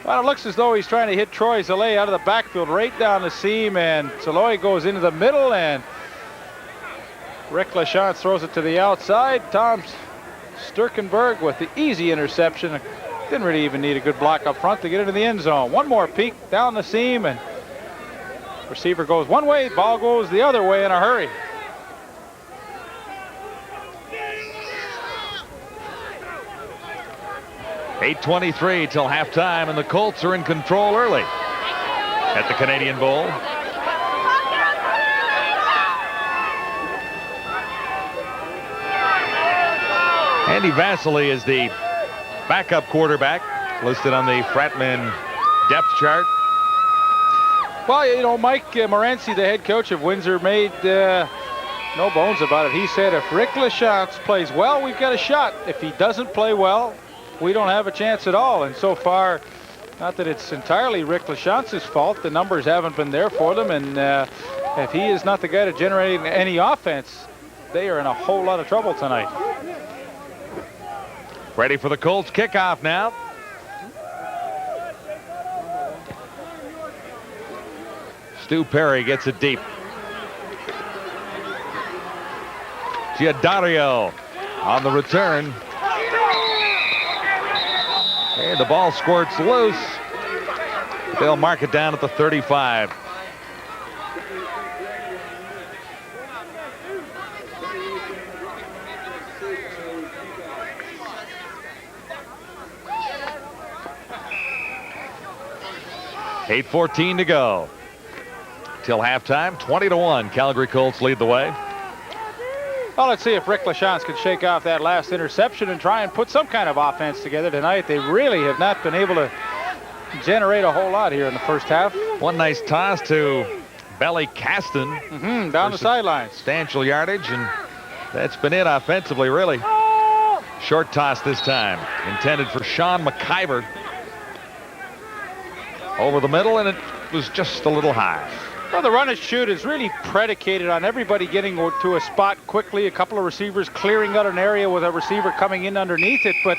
Well, it looks as though he's trying to hit Troy Zalay out of the backfield right down the seam, and Zalay goes into the middle, and Rick Lachance throws it to the outside. Tom Sturkenberg with the easy interception. Didn't really even need a good block up front to get into the end zone. One more peek down the seam, and receiver goes one way, ball goes the other way in a hurry. .8:23 till halftime, and the Colts are in control early at the Canadian Bowl. Andy Vasily is the backup quarterback listed on the Fratmen depth chart. Well, you know, Mike Morency, the head coach of Windsor, made no bones about it. He said if Rick Lachance plays well, we've got a shot. If he doesn't play well, we don't have a chance at all. And so far, not that it's entirely Rick Lachance's fault. The numbers haven't been there for them. And if he is not the guy to generate any offense, they are in a whole lot of trouble tonight. Ready for the Colts kickoff now. Stu Perry gets it deep. Giadario on the return. And the ball squirts loose. They'll mark it down at the 35. .8:14 to go till halftime. 20-1. Calgary Colts lead the way. Well, let's see if Rick Lachance can shake off that last interception and try and put some kind of offense together tonight. They really have not been able to generate a whole lot here in the first half. One nice toss to Belly Caston. Down the sidelines. Substantial yardage, and that's been it offensively, really. Short toss this time. Intended for Sean McIver. Over the middle, and it was just a little high. Well, the run and shoot is really predicated on everybody getting to a spot quickly. A couple of receivers clearing out an area with a receiver coming in underneath it. But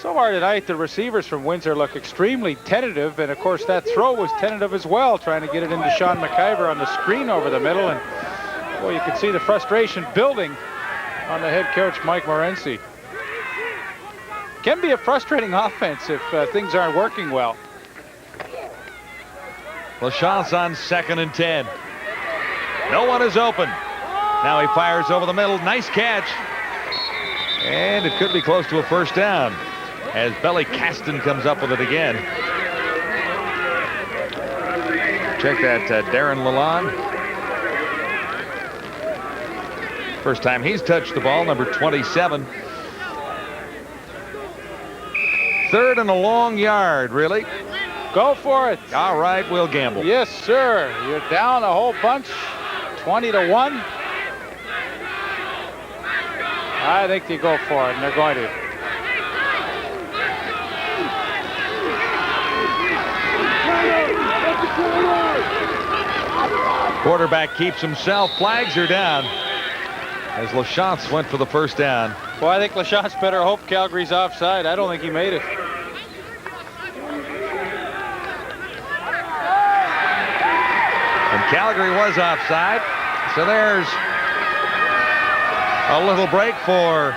so far tonight, the receivers from Windsor look extremely tentative. And, of course, that throw was tentative as well, trying to get it into Sean McIver on the screen over the middle. And, boy, you can see the frustration building on the head coach, Mike Morency. Can be a frustrating offense if things aren't working well. Lachance on 2nd and 10. No one is open. Now he fires over the middle. Nice catch. And it could be close to a first down as Belly Caston comes up with it again. Check that, Darren Lalonde. First time he's touched the ball, number 27. 3rd and a long yard, really. Go for it. All right, we'll gamble. Yes, sir. You're down a whole bunch, 20-1. I think they go for it, and they're going to. Quarterback keeps himself. Flags are down as Lachance went for the first down. Well, I think Lachance better hope Calgary's offside. I don't think he made it. Calgary was offside. So there's a little break for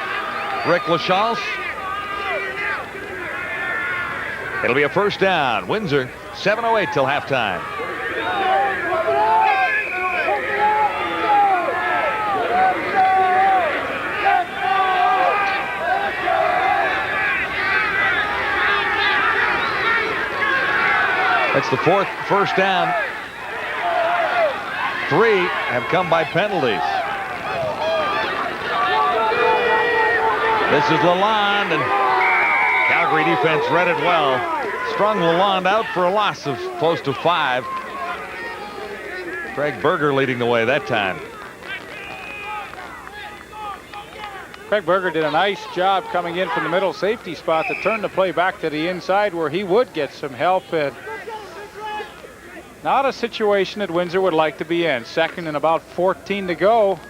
Rick Lachance. It'll be a first down. Windsor, 7:08 till halftime. That's the fourth first down. 3 have come by penalties. This is Lalonde, and Calgary defense read it well. Strung Lalonde out for a loss of close to 5. Craig Berger leading the way that time. Craig Berger did a nice job coming in from the middle safety spot to turn the play back to the inside where he would get some help. And not a situation that Windsor would like to be in. Second and about 14 to go.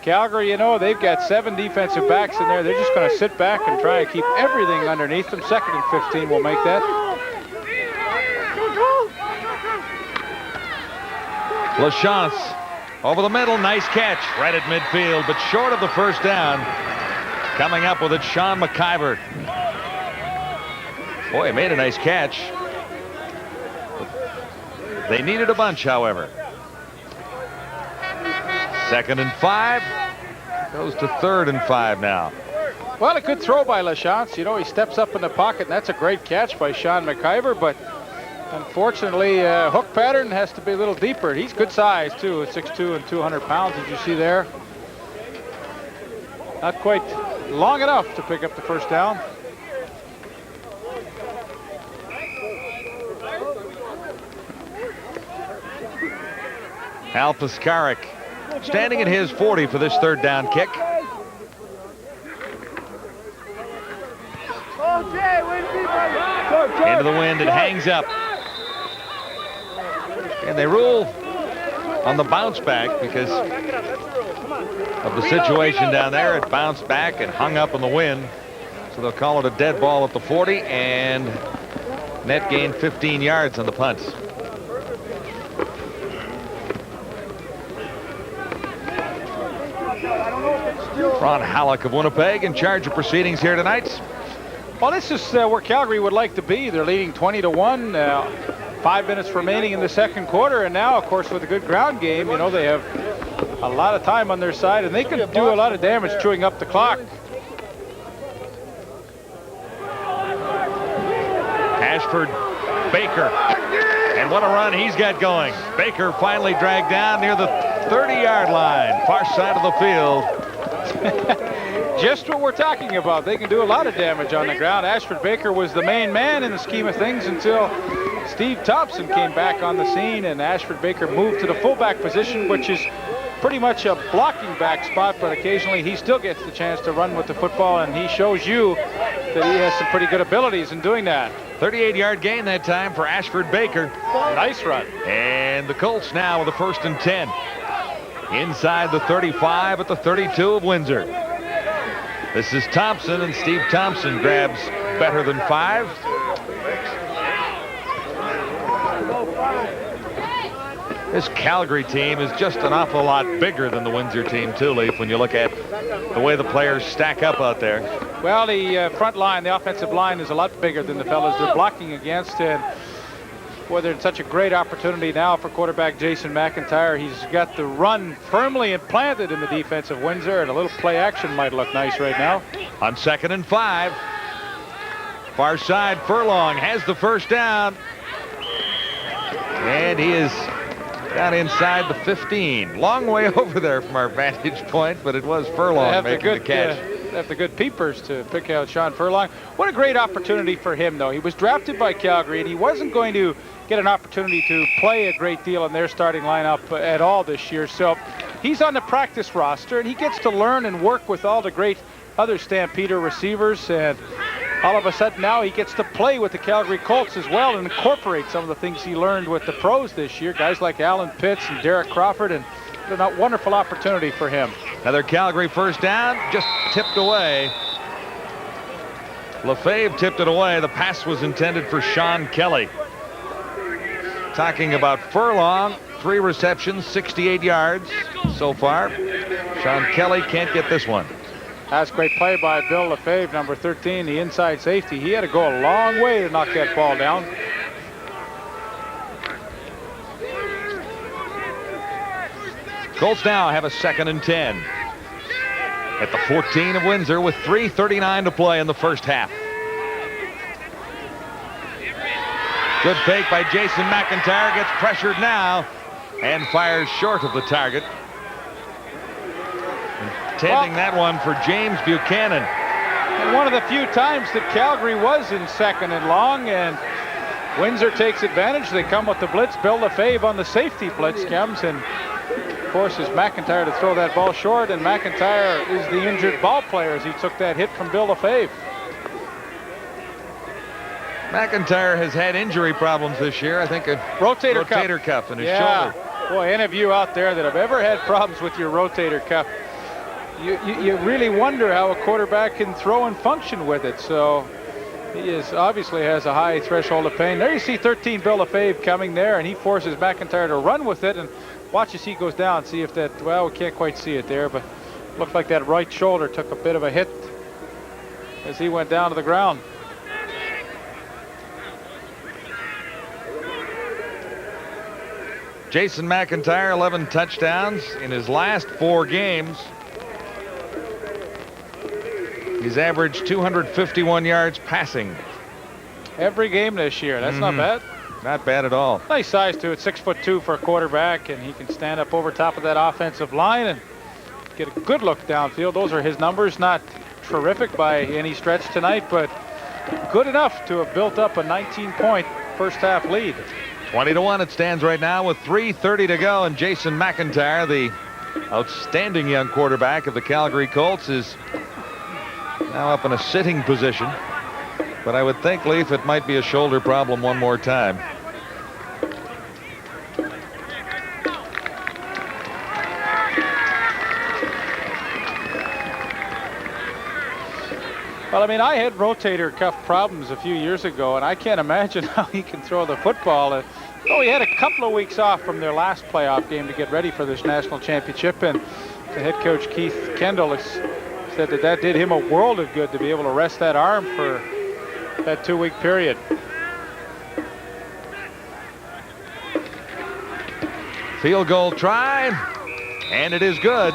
Calgary, you know, they've got 7 defensive backs in there. They're just going to sit back and try and keep everything underneath them. Second and 15 will make that. Lachance over the middle. Nice catch right at midfield, but short of the first down. Coming up with it, Sean McIver. Boy, he made a nice catch. They needed a bunch, however. 2nd and 5. Goes to 3rd and 5 now. Well, a good throw by Lachance. You know, he steps up in the pocket, and that's a great catch by Sean McIver, but unfortunately, hook pattern has to be a little deeper. He's good size, too, 6'2" and 200 pounds, as you see there. Not quite long enough to pick up the first down. Al Piskarik standing at his 40 for this 3rd down kick. Into the wind, it hangs up. And they rule on the bounce back because of the situation down there. It bounced back and hung up in the wind. So they'll call it a dead ball at the 40, and net gain 15 yards on the punt. Ron Halleck of Winnipeg in charge of proceedings here tonight. Well, this is where Calgary would like to be. They're leading 20-1. 5 minutes remaining in the second quarter, and now, of course, with a good ground game, you know, they have a lot of time on their side, and they can do a lot of damage chewing up the clock. Ashford Baker, and what a run he's got going. Baker finally dragged down near the 30-yard line, far side of the field. Just what we're talking about. They can do a lot of damage on the ground. Ashford Baker was the main man in the scheme of things until Steve Thompson came back on the scene, and Ashford Baker moved to the fullback position, which is pretty much a blocking back spot, but occasionally he still gets the chance to run with the football, and he shows you that he has some pretty good abilities in doing that. 38-yard gain that time for Ashford Baker. Nice run. And the Colts now with a 1st and 10. Inside the 35 at the 32 of Windsor. This is Thompson, and Steve Thompson grabs better than 5. This Calgary team is just an awful lot bigger than the Windsor team, too, Leaf, when you look at the way the players stack up out there. Well, the front line, the offensive line, is a lot bigger than the fellas they're blocking against, and boy, they're in such a great opportunity now for quarterback Jason McIntyre. He's got the run firmly implanted in the defense of Windsor, and a little play action might look nice right now. On 2nd and 5, far side, Furlong has the first down, and he is down inside the 15. Long way over there from our vantage point, but it was Furlong making the catch. Have the good peepers to pick out Sean Furlong. What a great opportunity for him, though. He was drafted by Calgary, and he wasn't going to get an opportunity to play a great deal in their starting lineup at all this year. So he's on the practice roster, and he gets to learn and work with all the great other Stampeder receivers, and all of a sudden now he gets to play with the Calgary Colts as well and incorporate some of the things he learned with the pros this year. Guys like Alan Pitts and Derek Crawford, and a wonderful opportunity for him. Another Calgary first down, just tipped away. Lefebvre tipped it away. The pass was intended for Sean Kelly. Talking about Furlong, 3 receptions, 68 yards so far. Sean Kelly can't get this one. That's a great play by Bill Lefebvre, number 13, the inside safety. He had to go a long way to knock that ball down. Colts now have a 2nd and 10 at the 14 of Windsor with 3:39 to play in the first half. Good fake by Jason McIntyre, gets pressured now and fires short of the target. Intending that one for James Buchanan. And one of the few times that Calgary was in 2nd and long, and Windsor takes advantage. They come with the blitz. Bill Lefebvre on the safety blitz comes and forces McIntyre to throw that ball short, and McIntyre is the injured ball player as he took that hit from Bill Lefebvre. McIntyre has had injury problems this year. I think a rotator cuff in his shoulder. Boy, any of you out there that have ever had problems with your rotator cuff, you really wonder how a quarterback can throw and function with it. So he obviously has a high threshold of pain. There you see 13 Bill Lefebvre coming there, and he forces McIntyre to run with it, and watch as he goes down. See if that, well, we can't quite see it there, but looked like that right shoulder took a bit of a hit as he went down to the ground. Jason McIntyre, 11 touchdowns in his last 4 games. He's averaged 251 yards passing. Every game this year. That's not bad. Not bad at all. Nice size to it, 6'2" for a quarterback, and he can stand up over top of that offensive line and get a good look downfield. Those are his numbers. Not terrific by any stretch tonight, but good enough to have built up a 19-point first half lead. 20-1 it stands right now with 3:30 to go, and Jason McIntyre, the outstanding young quarterback of the Calgary Colts, is now up in a sitting position. But I would think, Leaf, it might be a shoulder problem one more time. Well, I mean, I had rotator cuff problems a few years ago, and I can't imagine how he can throw the football. He had a couple of weeks off from their last playoff game to get ready for this national championship, and the head coach Keith Kendall has said that did him a world of good to be able to rest that arm for that 2-week period. Field goal try, and it is good.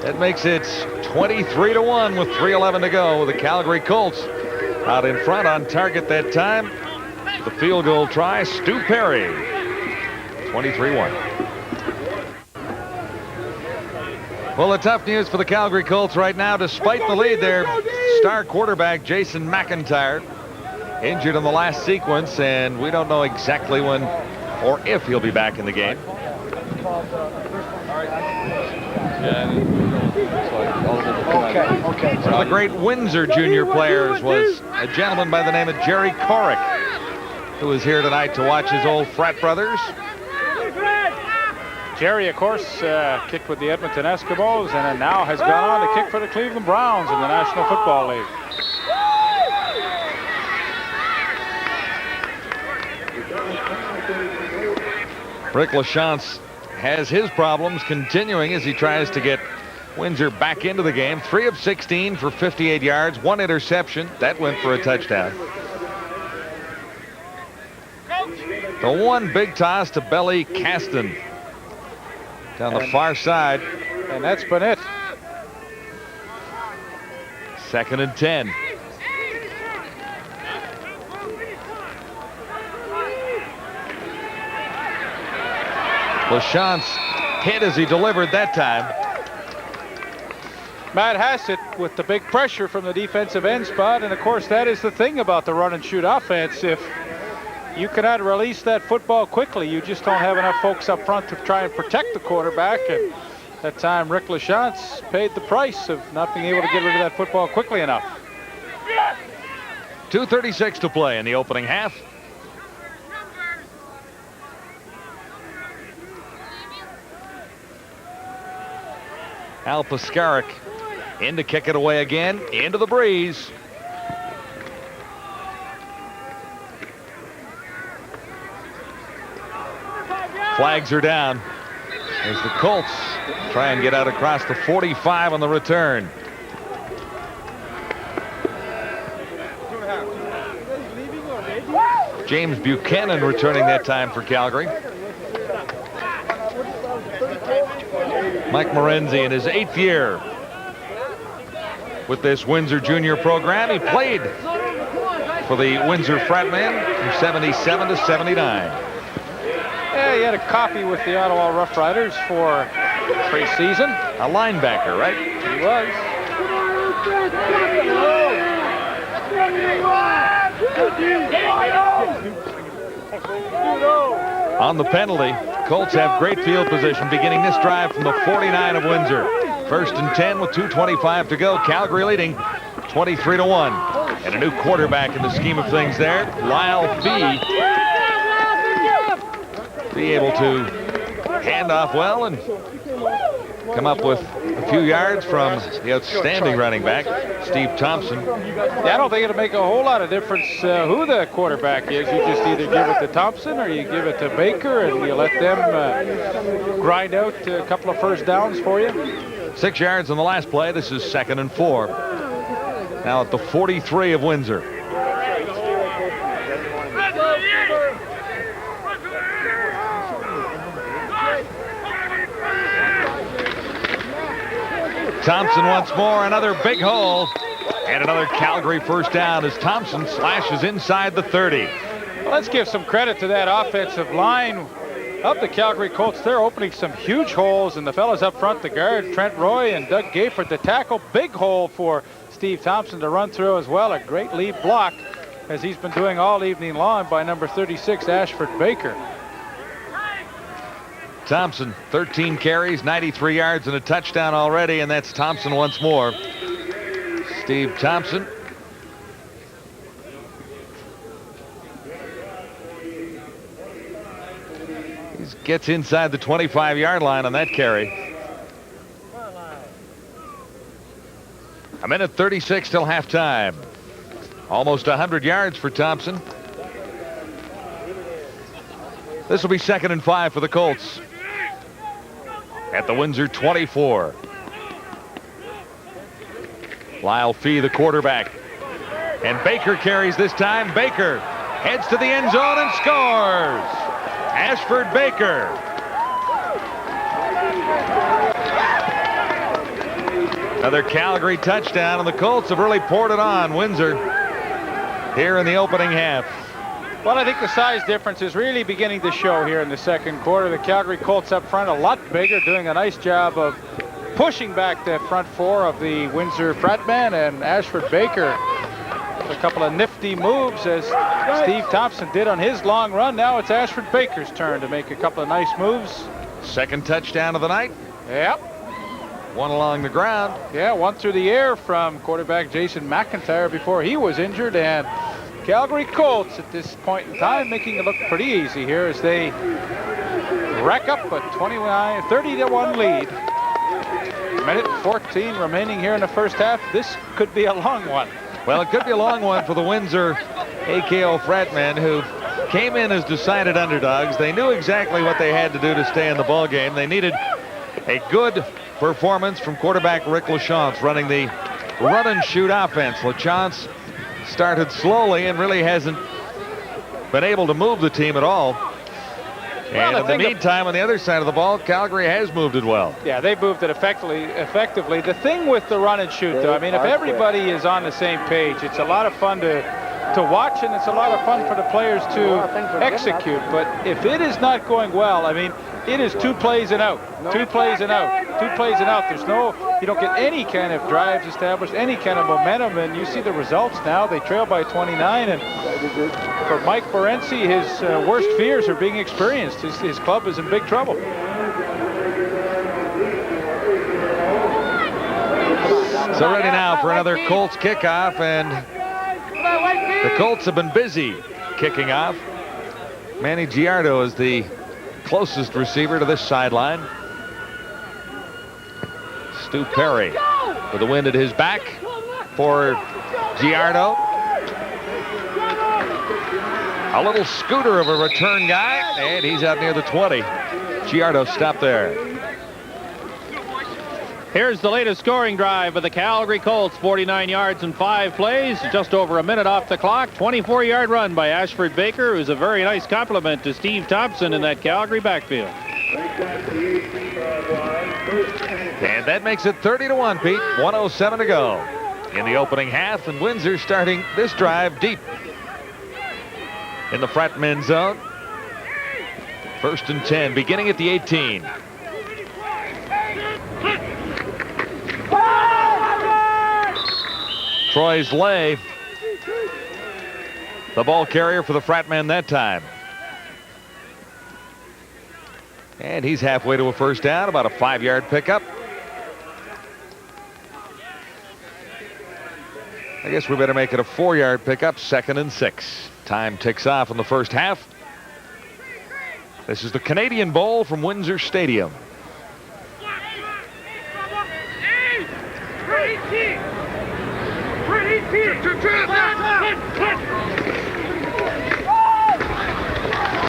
That makes it 23-1 with 3:11 to go. The Calgary Colts out in front on target that time. The field goal try, Stu Perry. 23-1. Well, the tough news for the Calgary Colts right now, despite the lead, their star quarterback Jason McIntyre injured in the last sequence, and we don't know exactly when or if he'll be back in the game. One of the great Windsor junior players was a gentleman by the name of Jerry Corrick, who is here tonight to watch his old frat brothers. Jerry, of course, kicked with the Edmonton Eskimos, and then now has gone on to kick for the Cleveland Browns in the National Football League. Rick LaChance has his problems continuing as he tries to get Windsor back into the game. 3 of 16 for 58 yards, 1 interception. That went for a touchdown. The one big toss to Belly Caston down the far side. And that's been it. 2nd and 10. LaChance hit as he delivered that time. Matt Hassett with the big pressure from the defensive end spot, and of course that is the thing about the run and shoot offense. If you cannot release that football quickly, you just don't have enough folks up front to try and protect the quarterback, and that time Rick LaChance paid the price of not being able to get rid of that football quickly enough. 2:36 to play in the opening half. Al Paskaric in to kick it away again, into the breeze. Flags are down as the Colts try and get out across the 45 on the return. James Buchanan returning that time for Calgary. Mike Morenzi in his 8th year with this Windsor junior program. He played for the Windsor Fratmen from 77 to 79. Yeah, he had a copy with the Ottawa Rough Riders for preseason. A linebacker, right? He was. On the penalty, Colts have great field position beginning this drive from the 49 of Windsor. 1st and 10 with 2:25 to go. Calgary leading 23-1. And a new quarterback in the scheme of things there. Lyle Fee be able to hand off well and come up with a few yards from the outstanding running back, Steve Thompson. Yeah, I don't think it'll make a whole lot of difference who the quarterback is. You just either give it to Thompson or you give it to Baker, and you let them grind out a couple of first downs for you. 6 yards on the last play. This is 2nd and 4. Now at the 43 of Windsor. Thompson once more, another big hole, and another Calgary first down as Thompson slashes inside the 30. Well, let's give some credit to that offensive line of the Calgary Colts. They're opening some huge holes, and the fellas up front, the guard, Trent Roy and Doug Gayford, the tackle, big hole for Steve Thompson to run through as well. A great lead block, as he's been doing all evening long, by number 36, Ashford Baker. Thompson, 13 carries, 93 yards, and a touchdown already, and that's Thompson once more. Steve Thompson. He gets inside the 25-yard line on that carry. A minute 36 till halftime. Almost 100 yards for Thompson. This will be 2nd and 5 for the Colts at the Windsor 24. Lyle Fee, the quarterback. And Baker carries this time. Baker heads to the end zone and scores. Ashford Baker. Another Calgary touchdown, and the Colts have really poured it on Windsor here in the opening half. Well, I think the size difference is really beginning to show here in the second quarter. The Calgary Colts up front a lot bigger, doing a nice job of pushing back that front four of the Windsor Fratmen, and Ashford Baker a couple of nifty moves as Steve Thompson did on his long run. Now it's Ashford Baker's turn to make a couple of nice moves. Second touchdown of the night. Yep. One along the ground. Yeah, one through the air from quarterback Jason McIntyre before he was injured, and Calgary Colts at this point in time making it look pretty easy here as they rack up a 30-1 lead. Minute 14 remaining here in the first half. This could be a long one. Well, it could be a long one for the Windsor AKO Fratmen, who came in as decided underdogs. They knew exactly what they had to do to stay in the ball game. They needed a good performance from quarterback Rick LaChance running the run and shoot offense. LaChance started slowly and really hasn't been able to move the team at all. And in the meantime, on the other side of the ball, Calgary has moved it well. Yeah, they moved it effectively. The thing with the run and shoot, though, I mean, if everybody is on the same page, it's a lot of fun to watch, and it's a lot of fun for the players to execute. But if it is not going well, I mean, it is 2 plays and out, 2 plays and out, 2 plays and out. You don't get any kind of drives established, any kind of momentum, and you see the results now. They trail by 29, and for Mike Morenzi, his worst fears are being experienced. His club is in big trouble. So ready now for another Colts kickoff, and the Colts have been busy kicking off. Manny Giardo is the closest receiver to this sideline. Stu Perry with the wind at his back for Giardo. A little scooter of a return guy, and he's out near the 20. Giardo stopped there. Here's the latest scoring drive of the Calgary Colts. 49 yards in 5 plays. Just over a minute off the clock. 24-yard run by Ashford Baker, who's a very nice compliment to Steve Thompson in that Calgary backfield. And that makes it 30-1, Pete. 1:07 to go in the opening half, and Windsor starting this drive deep in the Fratmen zone. 1st and 10, beginning at the 18. Troy's Lay, the ball carrier for the Fratmen that time. And he's halfway to a first down, about a 5-yard pickup. I guess we better make it a 4-yard pickup, 2nd and 6. Time ticks off in the first half. This is the Canadian Bowl from Windsor Stadium.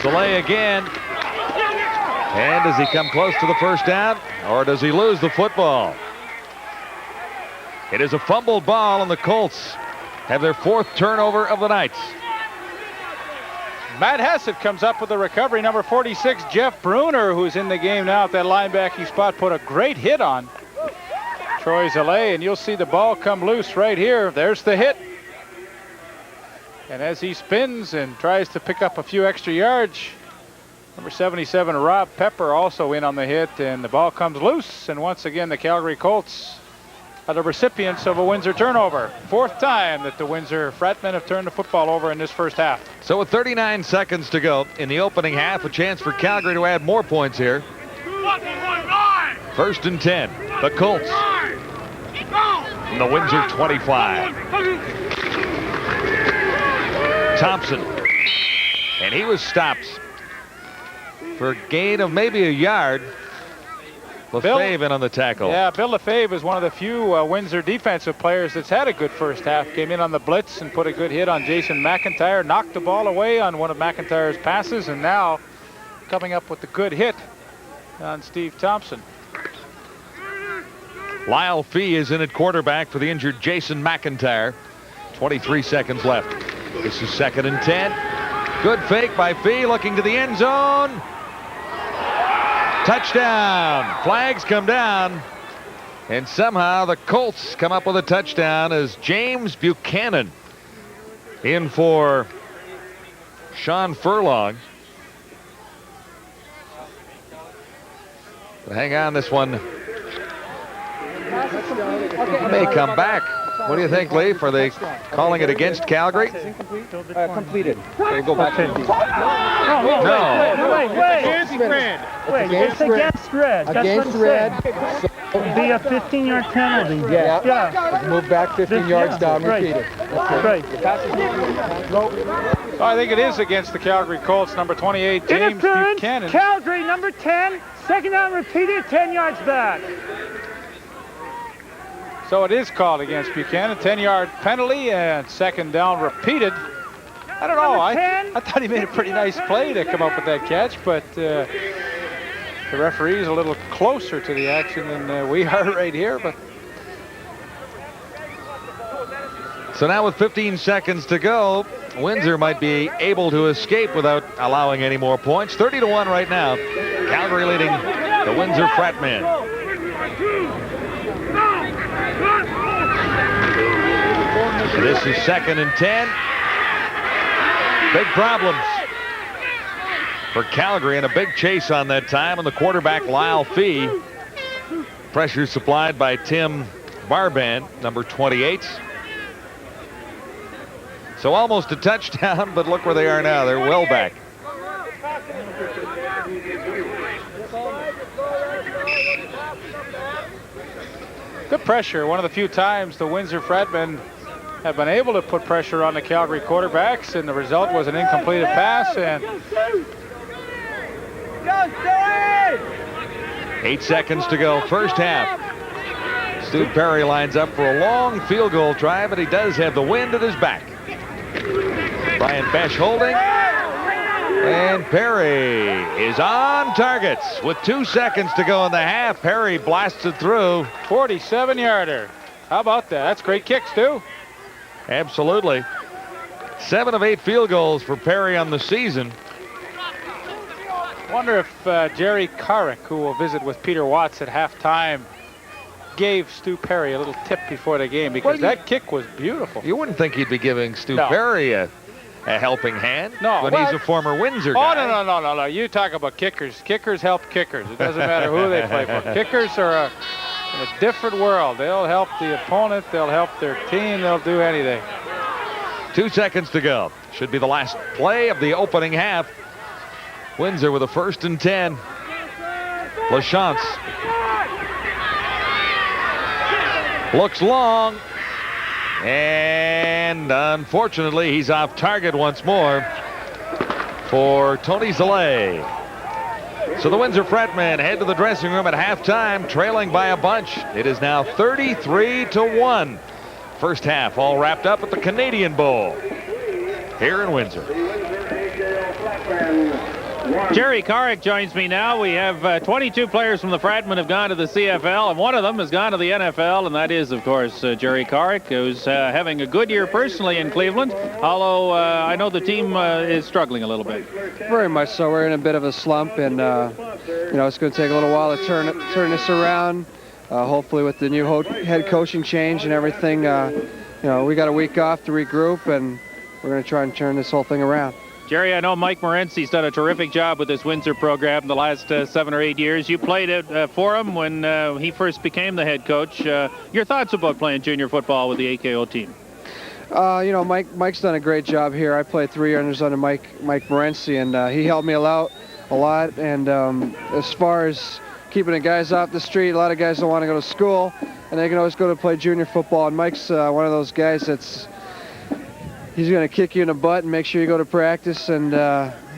Soleil again. And does he come close to the first down, or does he lose the football? It is a fumbled ball, and the Colts have their 4th turnover of the night. Matt Hassett comes up with the recovery. Number 46, Jeff Bruner, who's in the game now at that linebacking spot, put a great hit on Troy Zalay, and you'll see the ball come loose right here. There's the hit. And as he spins and tries to pick up a few extra yards, number 77, Rob Pepper, also in on the hit, and the ball comes loose. And once again, the Calgary Colts are the recipients of a Windsor turnover. 4th time that the Windsor Fratmen have turned the football over in this first half. So with 39 seconds to go in the opening half, a chance for Calgary to add more points here. 1st and 10, the Colts from the Windsor 25. Thompson, and he was stopped for a gain of maybe a yard. Lefebvre in on the tackle. Yeah, Bill Lefebvre is one of the few Windsor defensive players that's had a good first half. Came in on the blitz and put a good hit on Jason McIntyre, knocked the ball away on one of McIntyre's passes, and now coming up with the good hit on Steve Thompson. Lyle Fee is in at quarterback for the injured Jason McIntyre. 23 seconds left. This is 2nd and 10. Good fake by Fee, looking to the end zone. Touchdown. Flags come down. And somehow the Colts come up with a touchdown as James Buchanan in for Sean Furlong. But hang on, this one may come back. What do you think, Leaf? Are they calling it against Calgary? Completed. They go back to No. Wait, it's against red. Against red. It'd be a 15-yard penalty. Yeah. Move back 15 yards down, repeat it. Right. I think it is against the Calgary Colts. Number 28, James Interference, Buchanan. Calgary, number 10. 2nd down, repeated, 10 yards back. So it is called against Buchanan. 10-yard penalty and 2nd down repeated. I don't know. I thought he made a pretty nice play to come up with that catch, but the referee is a little closer to the action than we are right here. But So now with 15 seconds to go, Windsor might be able to escape without allowing any more points. 30-1 right now. Calgary leading the Windsor Fratmen. This is 2nd and 10. Big problems for Calgary and a big chase on that time. And the quarterback, Lyle Fee. Pressure supplied by Tim Barban, number 28. So almost a touchdown, but look where they are now. They're well back. good pressure. One of the few times the Windsor Fratmen have been able to put pressure on the Calgary quarterbacks, and the result was an incompleted pass. And 8 seconds to go, first half. Stu Perry lines up for a long field goal try, but he does have the wind at his back. Brian Besh holding. And Perry is on target with 2 seconds to go in the half. Perry blasted through. 47-yarder. How about that? That's great kicks, too. Absolutely. 7 of 8 field goals for Perry on the season. Wonder if Jerry Carrick, who will visit with Peter Watts at halftime, gave Stu Perry a little tip before the game, because that kick was beautiful. You wouldn't think he'd be giving Stu No. Perry a helping hand. No, but well, he's a former Windsor Oh, guy. no. You talk about kickers. Kickers help kickers. It doesn't matter who they play for. Kickers are in a different world. They'll help the opponent. They'll help their team. They'll do anything. 2 seconds to go. Should be the last play of the opening half. Windsor with a 1st and 10. LaChance looks long. And unfortunately, he's off target once more for Tony Zalay. So the Windsor Fratmen head to the dressing room at halftime, trailing by a bunch. It is now 33-1. First half all wrapped up at the Canadian Bowl here in Windsor. Jerry Carrick joins me now. We have 22 players from the Fratmen have gone to the CFL, and one of them has gone to the NFL, and that is, of course, Jerry Carrick, who's having a good year personally in Cleveland, although I know the team is struggling a little bit. Very much so. We're in a bit of a slump, and it's going to take a little while to turn this around. Hopefully with the new head coaching change and everything, we got a week off to regroup, and we're going to try and turn this whole thing around. Jerry, I know Mike Morency's done a terrific job with this Windsor program the last 7 or 8 years. You played it for him when he first became the head coach. Your thoughts about playing junior football with the AKO team? Mike's done a great job here. I played 3 years under Mike Morency, and he helped me out a lot. And as far as keeping the guys off the street, a lot of guys don't want to go to school, and they can always go to play junior football. And Mike's one of those guys he's going to kick you in the butt and make sure you go to practice and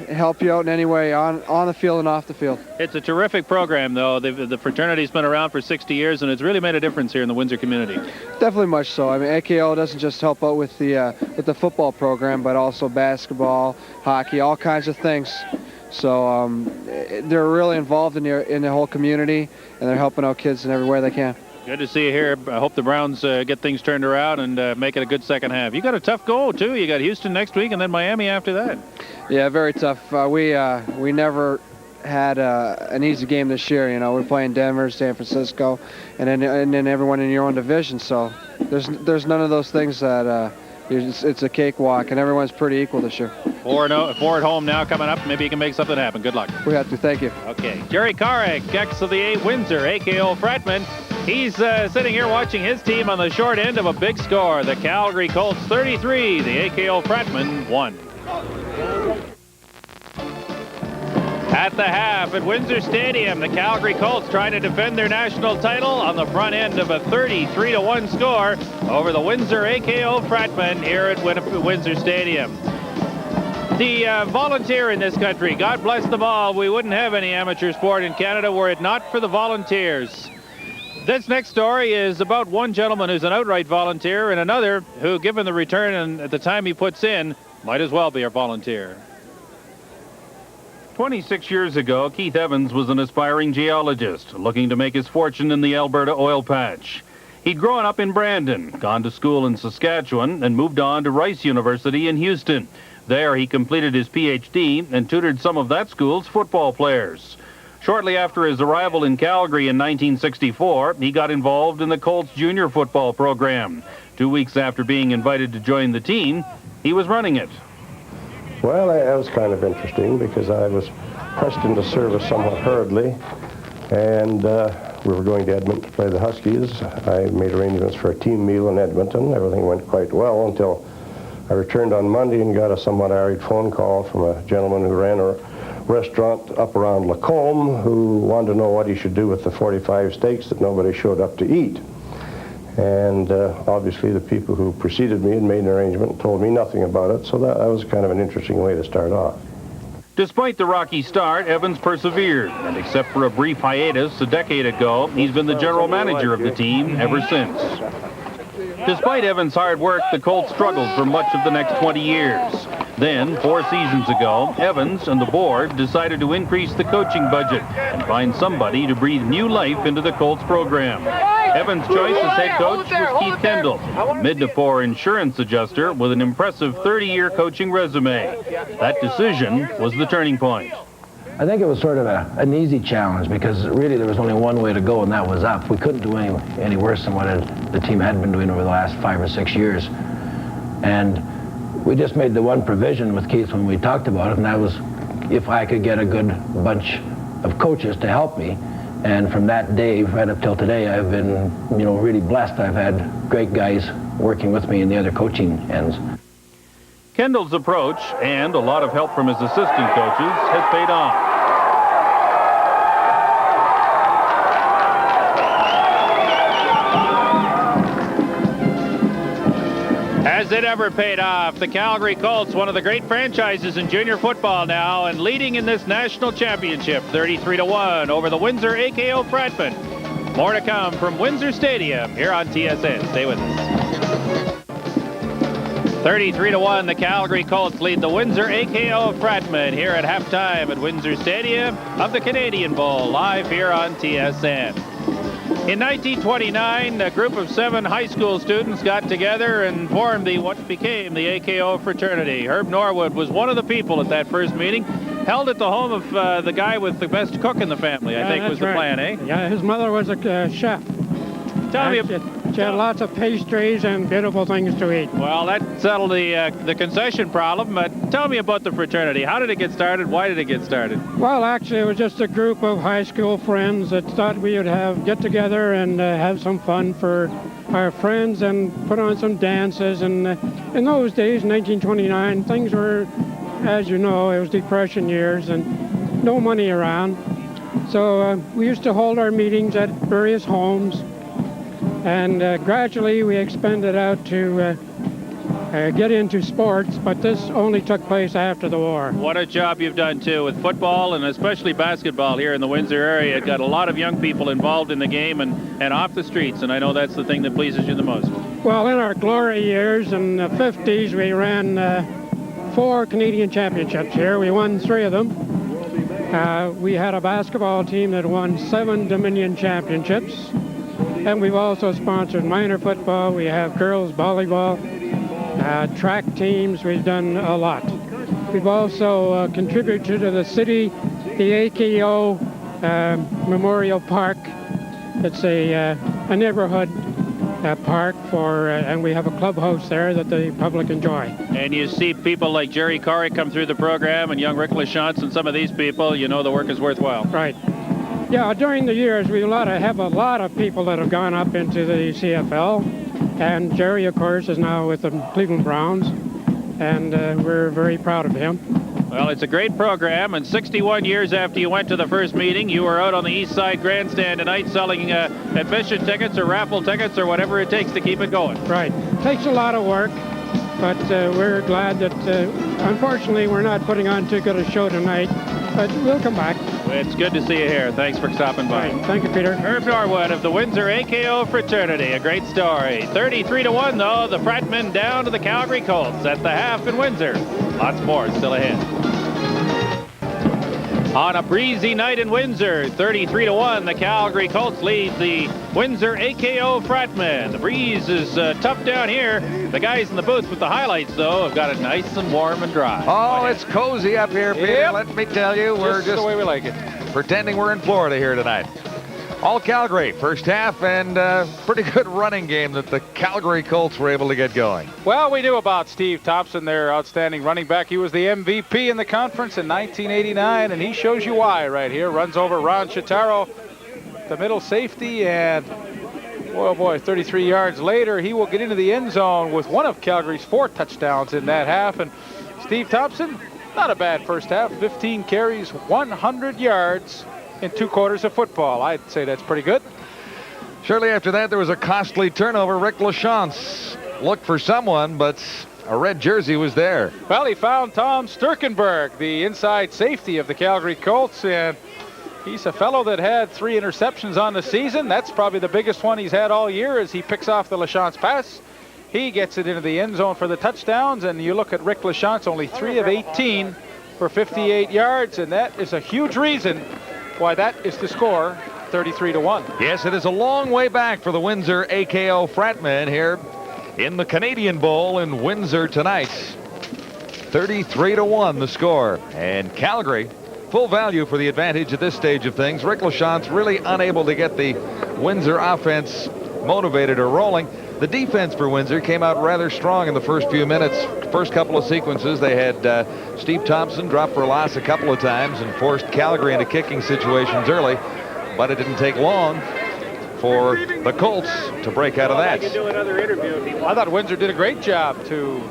help you out in any way on the field and off the field. It's a terrific program, though. The fraternity's been around for 60 years, and it's really made a difference here in the Windsor community. Definitely much so. I mean, AKO doesn't just help out with the football program, but also basketball, hockey, all kinds of things. So they're really involved in the whole community, and they're helping out kids in every way they can. Good to see you here. I hope the Browns get things turned around and make it a good second half. You got a tough goal, too. You got Houston next week and then Miami after that. Yeah, very tough. We never had an easy game this year. We're playing Denver, San Francisco, and then everyone in your own division. So there's none of those things that it's a cakewalk, and everyone's pretty equal this year. 4 at home now coming up. Maybe you can make something happen. Good luck. We have to. Thank you. Okay. Jerry Carrick, X of the 8 Windsor, AKO Fratmen. He's sitting here watching his team on the short end of a big score. The Calgary Colts 33, the AKO Fratmen 1. At the half at Windsor Stadium, the Calgary Colts trying to defend their national title on the front end of a 33-1 score over the Windsor AKO Fratmen here at Windsor Stadium. The volunteer in this country, God bless them all, we wouldn't have any amateur sport in Canada were it not for the volunteers. This next story is about one gentleman who's an outright volunteer and another who, given the return and at the time he puts in, might as well be a volunteer. 26 years ago, Keith Evans was an aspiring geologist looking to make his fortune in the Alberta oil patch. He'd grown up in Brandon, gone to school in Saskatchewan, and moved on to Rice University in Houston. There he completed his PhD and tutored some of that school's football players. Shortly after his arrival in Calgary in 1964, he got involved in the Colts junior football program. 2 weeks after being invited to join the team, he was running it. Well, that was kind of interesting because I was pressed into service somewhat hurriedly, and we were going to Edmonton to play the Huskies. I made arrangements for a team meal in Edmonton. Everything went quite well until I returned on Monday and got a somewhat arid phone call from a gentleman who ran a restaurant up around Lacombe who wanted to know what he should do with the 45 steaks that nobody showed up to eat. And obviously the people who preceded me had made an arrangement and told me nothing about it, so that was kind of an interesting way to start off. Despite the rocky start, Evans persevered, and except for a brief hiatus a decade ago, he's been the general manager of the team ever since. Despite Evans' hard work, the Colts struggled for much of the next 20 years. Then, 4 seasons ago, Evans and the board decided to increase the coaching budget and find somebody to breathe new life into the Colts program. Evans' choice as head coach was Keith Kendall, mid-to-4 insurance adjuster with an impressive 30-year coaching resume. That decision was the turning point. I think it was sort of an easy challenge because really there was only one way to go, and that was up. We couldn't do any worse than what the team had been doing over the last 5 or 6 years. And we just made the one provision with Keith when we talked about it, and that was if I could get a good bunch of coaches to help me. And from that day right up till today, I've been, really blessed. I've had great guys working with me in the other coaching ends. Kendall's approach and a lot of help from his assistant coaches has paid off. Has it ever paid off? The Calgary Colts, one of the great franchises in junior football now, and leading in this national championship, 33-1 over the Windsor AKO Fratmen. More to come from Windsor Stadium here on TSN. Stay with us. 33-1, the Calgary Colts lead the Windsor AKO Fratmen here at halftime at Windsor Stadium of the Canadian Bowl, live here on TSN. In 1929, a group of 7 high school students got together and formed what became the AKO fraternity. Herb Norwood was one of the people at that first meeting, held at the home of the guy with the best cook in the family, I think was the plan, eh? Yeah, his mother was a chef. Tell me. She had lots of pastries and beautiful things to eat. Well, that settled the concession problem, but tell me about the fraternity. How did it get started? Why did it get started? Well, actually, it was just a group of high school friends that thought we would get together and have some fun for our friends and put on some dances. And in those days, 1929, things were, as you know, it was Depression years and no money around. So we used to hold our meetings at various homes. And gradually we expanded out to get into sports, but this only took place after the war. What a job you've done, too, with football and especially basketball here in the Windsor area. It got a lot of young people involved in the game and off the streets, and I know that's the thing that pleases you the most. Well, in our glory years in the 50s, we ran 4 Canadian championships here. We won 3 of them. We had a basketball team that won 7 Dominion championships. And we've also sponsored minor football. We have girls volleyball, track teams. We've done a lot. We've also contributed to the city, the AKO Memorial Park. It's a neighborhood park and we have a clubhouse there that the public enjoy. And you see people like Jerry Corey come through the program and young Rick Lachance and some of these people, the work is worthwhile. Right. Yeah, during the years, we have a lot of people that have gone up into the CFL. And Jerry, of course, is now with the Cleveland Browns. And we're very proud of him. Well, it's a great program. And 61 years after you went to the first meeting, you were out on the East Side Grandstand tonight selling admission tickets or raffle tickets or whatever it takes to keep it going. Right. Takes a lot of work. But we're glad that, unfortunately, we're not putting on too good a show tonight. But we'll come back. It's good to see you here. Thanks for stopping by. Right. Thank you, Peter. Herb Norwood of the Windsor AKO fraternity. A great story. 33-1, though. The Fratmen down to the Calgary Colts at the half in Windsor. Lots more still ahead. On a breezy night in Windsor, 33-1, the Calgary Colts lead the Windsor AKO Fratmen. The breeze is tough down here. The guys in the booth with the highlights, though, have got it nice and warm and dry. Oh, it's cozy up here, Peter. Yep. Let me tell you, we're just the way we like it. Pretending we're in Florida here tonight. All Calgary, first half, and pretty good running game that the Calgary Colts were able to get going. Well, we knew about Steve Thompson, their outstanding running back. He was the MVP in the conference in 1989, and he shows you why right here. Runs over Ron Chitaro, the middle safety, and oh boy, 33 yards later, he will get into the end zone with one of Calgary's 4 touchdowns in that half. And Steve Thompson, not a bad first half, 15 carries, 100 yards. In 2 quarters of football. I'd say that's pretty good. Shortly after that, there was a costly turnover. Rick Lachance looked for someone, but a red jersey was there. Well, he found Tom Sturkenberg, the inside safety of the Calgary Colts, and he's a fellow that had 3 interceptions on the season. That's probably the biggest one he's had all year as he picks off the Lachance pass. He gets it into the end zone for the touchdowns, and you look at Rick Lachance, only 3 of 18 for 58 yards, and that is a huge reason why that is the score, 33-1. Yes, it is a long way back for the Windsor AKO Fratmen here in the Canadian Bowl in Windsor tonight. 33-1 the score, and Calgary full value for the advantage at this stage of things. Rick Lachance really unable to get the Windsor offense motivated or rolling. The defense for Windsor came out rather strong in the first few minutes. First couple of sequences, they had Steve Thompson drop for a loss a couple of times and forced Calgary into kicking situations early, but it didn't take long for the Colts to break out of that. I thought Windsor did a great job to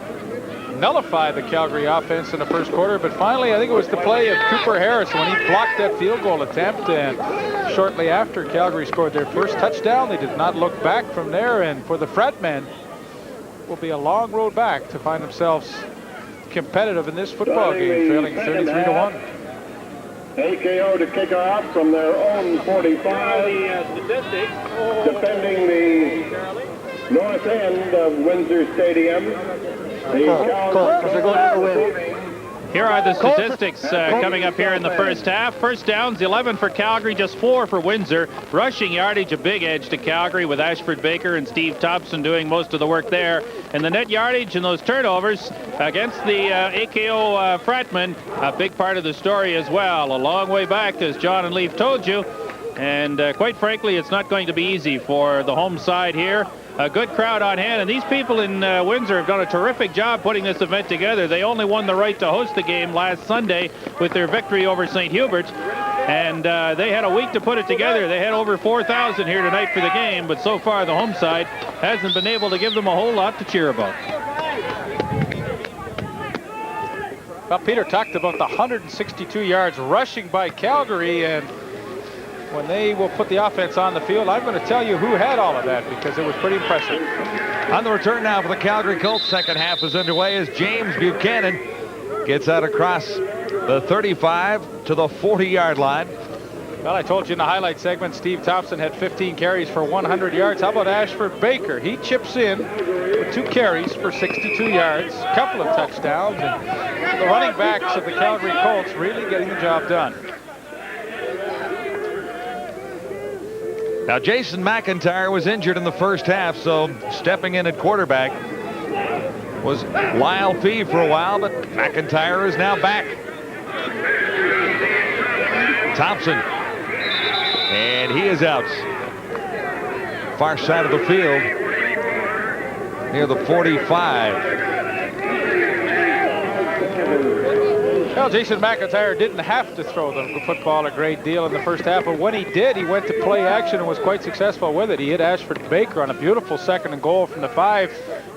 nullify the Calgary offense in the first quarter, but finally I think it was the play of Cooper Harris when he blocked that field goal attempt, and shortly after Calgary scored their first touchdown. They did not look back from there, and for the Fratmen it will be a long road back to find themselves competitive in this football game, trailing 33-1. AKO to kick off from their own 45, defending the north end of Windsor Stadium. Here are the statistics coming up here in the first half. First downs, 11 for Calgary, just 4 for Windsor. Rushing yardage, a big edge to Calgary with Ashford Baker and Steve Thompson doing most of the work there. And the net yardage and those turnovers against the AKO Fratmen, a big part of the story as well. A long way back, as John and Leaf told you. And quite frankly, it's not going to be easy for the home side here. A good crowd on hand, and these people in Windsor have done a terrific job putting this event together. They only won the right to host the game last Sunday with their victory over St. Hubert's, and they had a week to put it together. They had over 4,000 here tonight for the game, but so far the home side hasn't been able to give them a whole lot to cheer about. Well, Peter talked about the 162 yards rushing by Calgary, and when they will put the offense on the field, I'm going to tell you who had all of that, because it was pretty impressive. On the return now for the Calgary Colts, second half is underway as James Buchanan gets out across the 35 to the 40-yard line. Well, I told you in the highlight segment, Steve Thompson had 15 carries for 100 yards. How about Ashford Baker? He chips in with 2 carries for 62 yards, a couple of touchdowns, and the running backs of the Calgary Colts really getting the job done. Now, Jason McIntyre was injured in the first half, so stepping in at quarterback was Lyle Fee for a while, but McIntyre is now back. Thompson, and he is out. Far side of the field, near the 45. Well, Jason McIntyre didn't have to throw the football a great deal in the first half, but when he did, he went to play action and was quite successful with it. He hit Ashford Baker on a beautiful second and goal from the 5.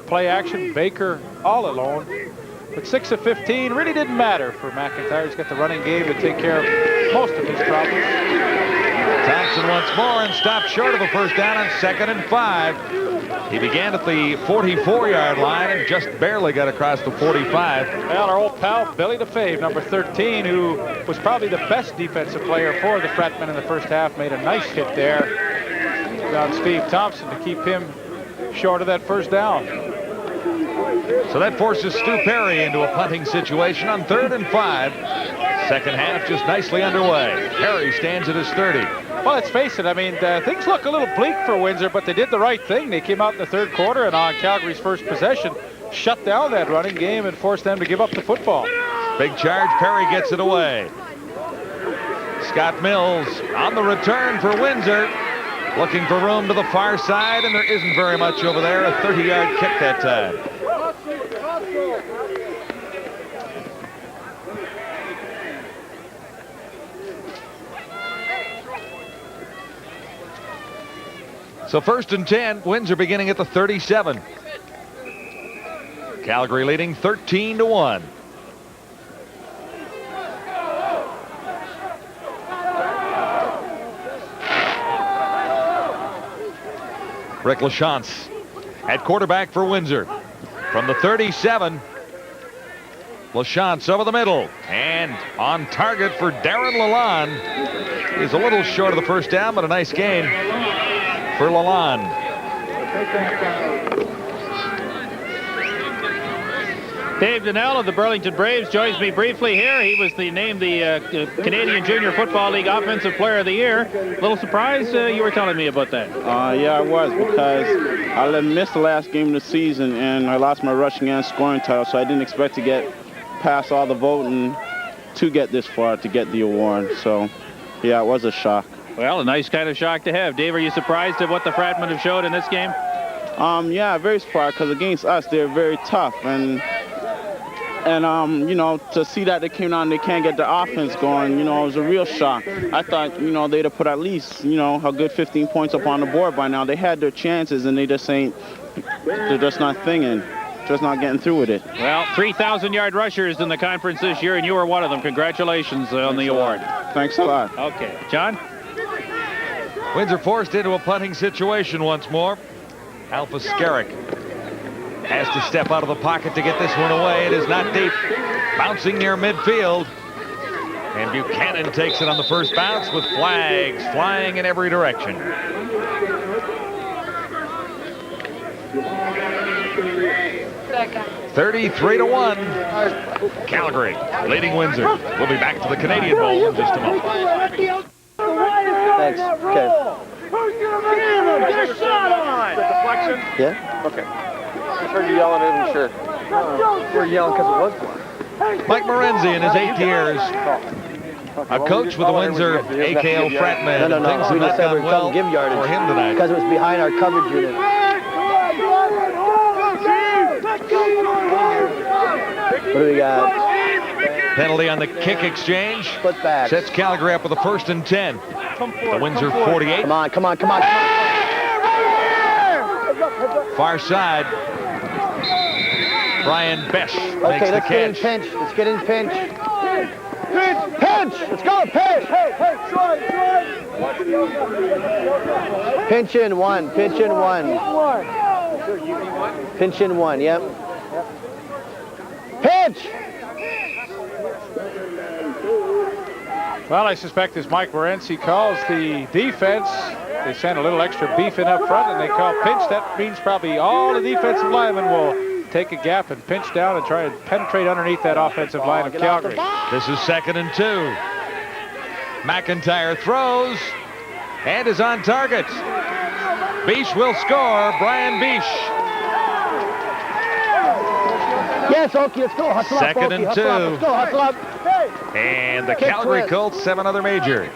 Play action, Baker all alone. But 6 of 15 really didn't matter for McIntyre. He's got the running game to take care of most of his problems. Thompson once more and stopped short of a first down on 2nd and 5. He began at the 44-yard line and just barely got across the 45. Well, our old pal, Billy DeFave, number 13, who was probably the best defensive player for the Fratmen in the first half, made a nice hit there on Steve Thompson to keep him short of that first down. So that forces Stu Perry into a punting situation on 3rd and 5. Second half just nicely underway. Perry stands at his 30. Well, let's face it, I mean, things look a little bleak for Windsor, but they did the right thing. They came out in the third quarter and on Calgary's first possession, shut down that running game and forced them to give up the football. Big charge, Perry gets it away. Scott Mills on the return for Windsor, looking for room to the far side, and there isn't very much over there. A 30-yard kick that time. So 1st and 10, Windsor beginning at the 37. Calgary leading 13-1. Rick Lachance at quarterback for Windsor. From the 37, Lachance over the middle. And on target for Darren Lalonde. He's a little short of the first down, but a nice gain for Lalonde. Dave Donnell of the Burlington Braves joins me briefly here. He was named the Canadian Junior Football League Offensive Player of the Year. A little surprised you were telling me about that. Yeah, I was, because I missed the last game of the season and I lost my rushing and scoring title, so I didn't expect to get past all the voting to get this far, to get the award. So, yeah, it was a shock. Well, a nice kind of shock to have. Dave, are you surprised at what the Fratmen have showed in this game? Yeah, very surprised, because against us, they're very tough. And you know, to see that they came down and they can't get the offense going, you know, it was a real shock. I thought, you know, they'd have put at least, you know, a good 15 points up on the board by now. They had their chances, and they just ain't, they're just not thinking, just not getting through with it. Well, 3,000-yard rushers in the conference this year, and you were one of them. Congratulations on the award. Thanks a lot. Okay. John? Windsor forced into a punting situation once more. Alpha Skerrick has to step out of the pocket to get this one away. It is not deep. Bouncing near midfield. And Buchanan takes it on the first bounce with flags flying in every direction. (33-1). Calgary leading Windsor. We'll be back to the Canadian Bowl in just a moment. Thanks. Okay. Get a shot on! The deflection? Yeah? Okay. I heard you yelling at him, sure. We're yelling because it was blocked. Mike Morenzi in his 8 years, a coach with the Windsor AKO Fratmen. No. Things We have not just said gone we're well give yardage for him tonight. because it was behind our coverage unit. What do we got? Penalty on the kick exchange. Put back. Sets Calgary up with a 1st and 10. The Windsor 48. Come on. Far side. Brian Besh makes the Let's catch. get in pinch. Let's get in pinch. Pinch! Let's go, pinch! Hey, Troy! Pinch in one. Pinch in one, yep. Pinch! Well, I suspect as Mike Morency calls the defense, they send a little extra beef in up front and they call pinch. That means probably all the defensive linemen will take a gap and pinch down and try and penetrate underneath that offensive line of Calgary. This is 2nd and 2. McIntyre throws and is on target. Beesh will score. Brian Beesh. Yes, Okie, let's go. Hustle up, 2nd and 2. Let's go, hustle up. And the Kick Calgary twist. Colts have another major.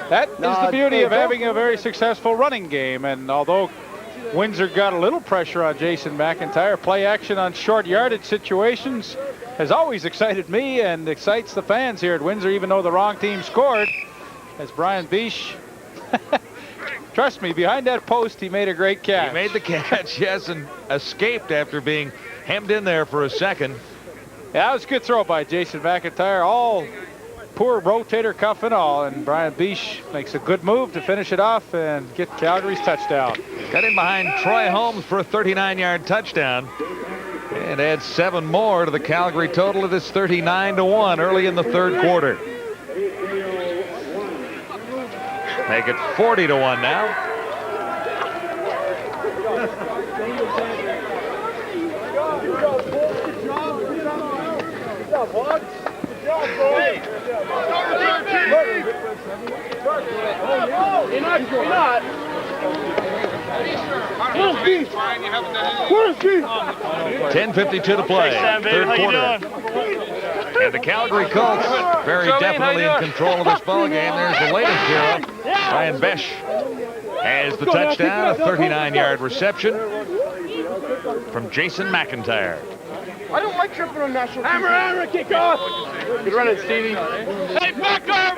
That is the beauty of having a very successful running game. And although Windsor got a little pressure on Jason McIntyre, play action on short yardage situations has always excited me and excites the fans here at Windsor, even though the wrong team scored. As Brian Beesh, trust me, behind that post, he made a great catch. He made the catch, yes, and escaped after being hemmed in there for a second. Yeah, that was a good throw by Jason McIntyre. All poor rotator cuff and all, and Brian Beesh makes a good move to finish it off and get Calgary's touchdown. Got in behind Troy Holmes for a 39-yard touchdown and adds 7 more to the Calgary total. It is 39-1 early in the 3rd quarter. Make it 40-1 now. You're not. 10:52 to play, 3rd quarter. And the Calgary Colts very definitely in control of this ball game. There's the latest hero. Brian Besh has the touchdown, a 39-yard reception from Jason McIntyre. I don't like tripping on national TV. Hammer, kick off. Good run it, Stevie. Hey, back up!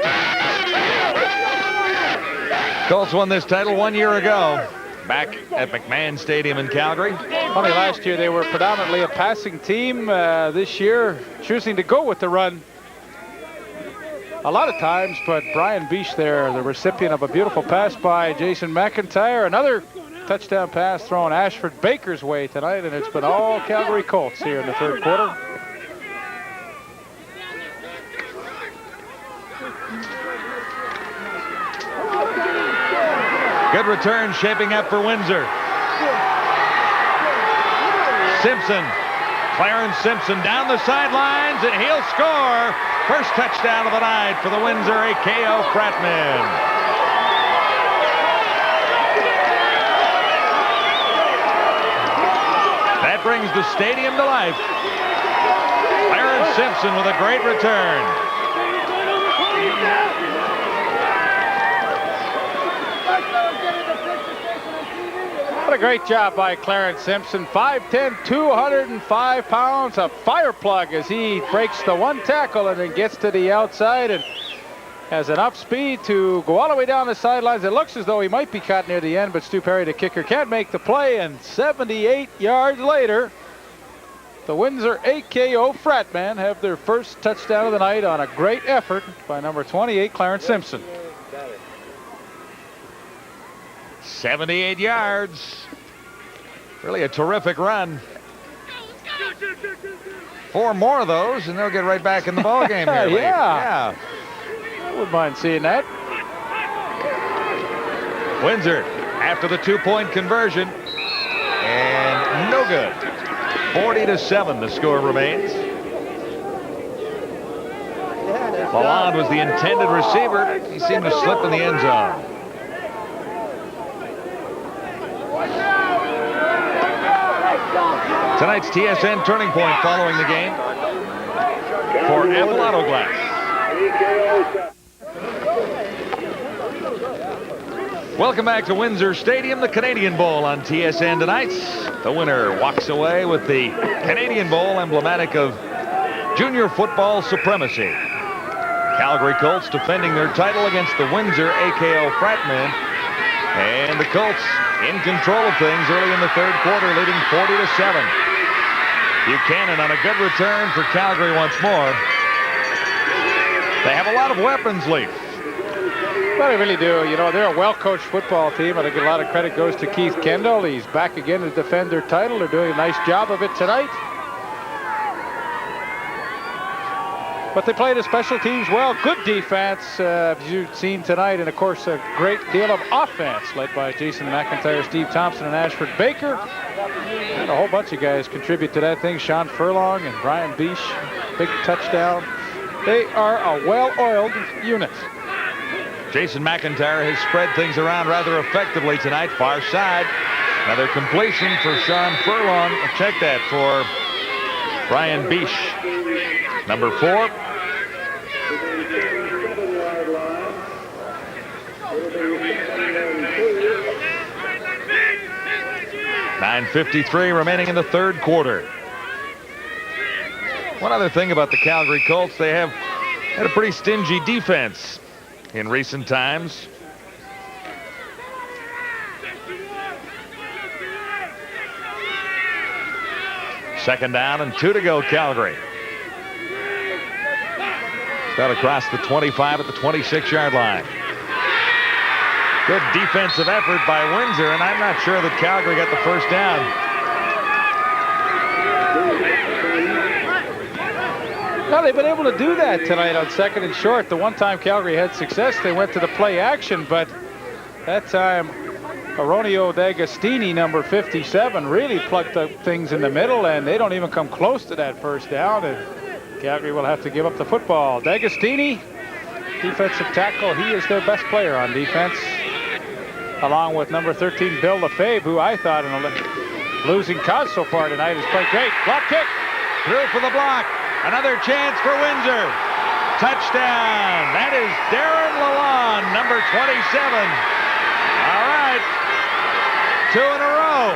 Colts won this title 1 year ago, back at McMahon Stadium in Calgary. Funny, last year they were predominantly a passing team. This year, choosing to go with the run a lot of times, but Brian Beesh there, the recipient of a beautiful pass by Jason McIntyre. Another touchdown pass thrown Ashford Baker's way tonight, and it's been all Calgary Colts here in the 3rd quarter. Good return shaping up for Windsor. Simpson Clarence Simpson down the sidelines, and he'll score. First touchdown of the night for the Windsor AKO Fratmen. That brings the stadium to life. Clarence Simpson with a great return. What a great job by Clarence Simpson. 5'10", 205 pounds, a fire plug as he breaks the one tackle and then gets to the outside and has enough speed to go all the way down the sidelines. It looks as though he might be caught near the end, but Stu Perry, the kicker, can't make the play, and 78 yards later, the Windsor AKO Fratmen have their first touchdown of the night on a great effort by number 28, Clarence Simpson. 78 yards. Really a terrific run. 4 more of those, and they'll get right back in the ball game here. Yeah. I wouldn't mind seeing that. Windsor after the 2-point conversion, and no good. 40-7 the score remains. Lalonde was the intended receiver. He seemed to slip in the end zone. Tonight's TSN Turning Point following the game for Apple Auto Glass. Welcome back to Windsor Stadium, the Canadian Bowl on TSN tonight. The winner walks away with the Canadian Bowl, emblematic of junior football supremacy. Calgary Colts defending their title against the Windsor AKO Fratmen. And the Colts in control of things early in the third quarter, leading 40-7. Buchanan on a good return for Calgary once more. They have a lot of weapons, Leaf. Well, they really do. You know, they're a well-coached football team. I think a lot of credit goes to Keith Kendall. He's back again to defend their title. They're doing a nice job of it tonight. But they played the special teams well. Good defense, as you've seen tonight. And, of course, a great deal of offense led by Jason McIntyre, Steve Thompson, and Ashford Baker. And a whole bunch of guys contribute to that thing. Sean Furlong and Brian Beesh, big touchdown. They are a well-oiled unit. Jason McIntyre has spread things around rather effectively tonight. Far side. Another completion for Sean Furlong. Check that for Brian Beesh. Number 4. 9:53 remaining in the third quarter. One other thing about the Calgary Colts, they have had a pretty stingy defense in recent times. Second down and 2 to go, Calgary. Got across the 25 at the 26-yard line. Good defensive effort by Windsor, and I'm not sure that Calgary got the first down. Well, they've been able to do that tonight on second and short. The one time Calgary had success, they went to the play action, but that time Aronio D'Agostini, number 57, really plugged up things in the middle, and they don't even come close to that first down, and Calgary will have to give up the football. D'Agostini, defensive tackle, he is their best player on defense, along with number 13, Bill Lefebvre, who I thought in a losing cause so far tonight has played great. Block kick. Through for the block. Another chance for Windsor. Touchdown. That is Darren Lalonde, number 27. All right. 2 in a row.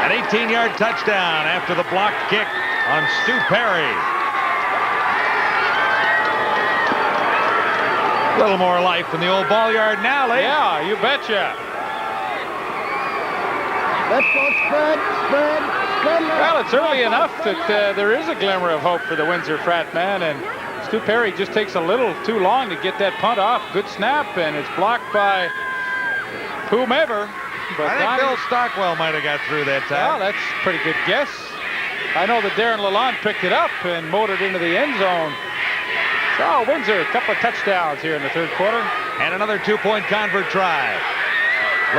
An 18-yard touchdown after the blocked kick on Stu Perry. A little more life in the old ball yard now, Lee. Yeah, you betcha. Let's go spread. Well, it's early enough that there is a glimmer of hope for the Windsor Fratmen, and Stu Perry just takes a little too long to get that punt off. Good snap, and it's blocked by whomever. But I think Bill Stockwell might have got through that time. Well, that's a pretty good guess. I know that Darren Lalonde picked it up and motored into the end zone. So Windsor, a couple of touchdowns here in the third quarter. And another 2-point convert try.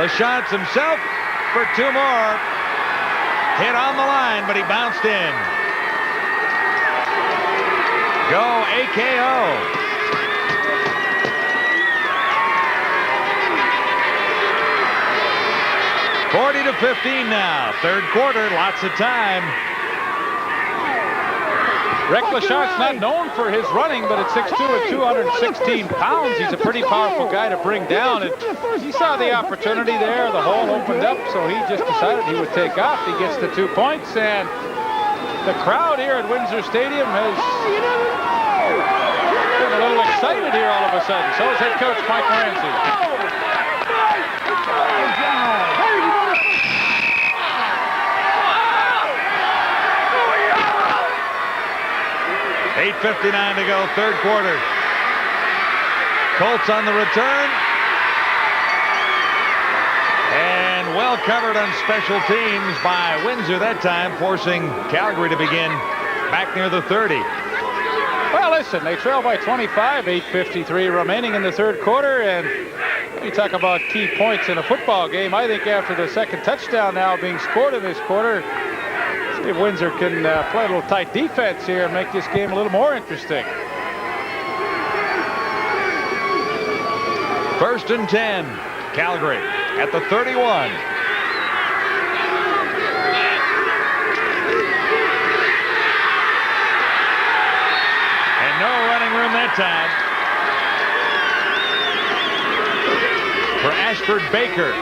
LaChance himself for 2 more. Hit on the line, but he bounced in. Go AKO. 40-15 now. Third quarter, lots of time. Rick Lachant's not known for his running, but at 6'2" at 216 pounds, he's a pretty powerful guy to bring down. And he saw the opportunity there. The hole opened up, so he just decided he would take off. He gets the 2 points, and the crowd here at Windsor Stadium has been a little excited here all of a sudden. So is head coach Mike Morency. 8:59 to go, third quarter. Colts on the return. And well covered on special teams by Windsor that time, forcing Calgary to begin back near the 30. Well, listen, they trail by 25, 8:53 remaining in the third quarter, and you talk about key points in a football game. I think after the second touchdown now being scored in this quarter, see if Windsor can play a little tight defense here and make this game a little more interesting. 1st and 10, Calgary at the 31. And no running room that time for Ashford Baker.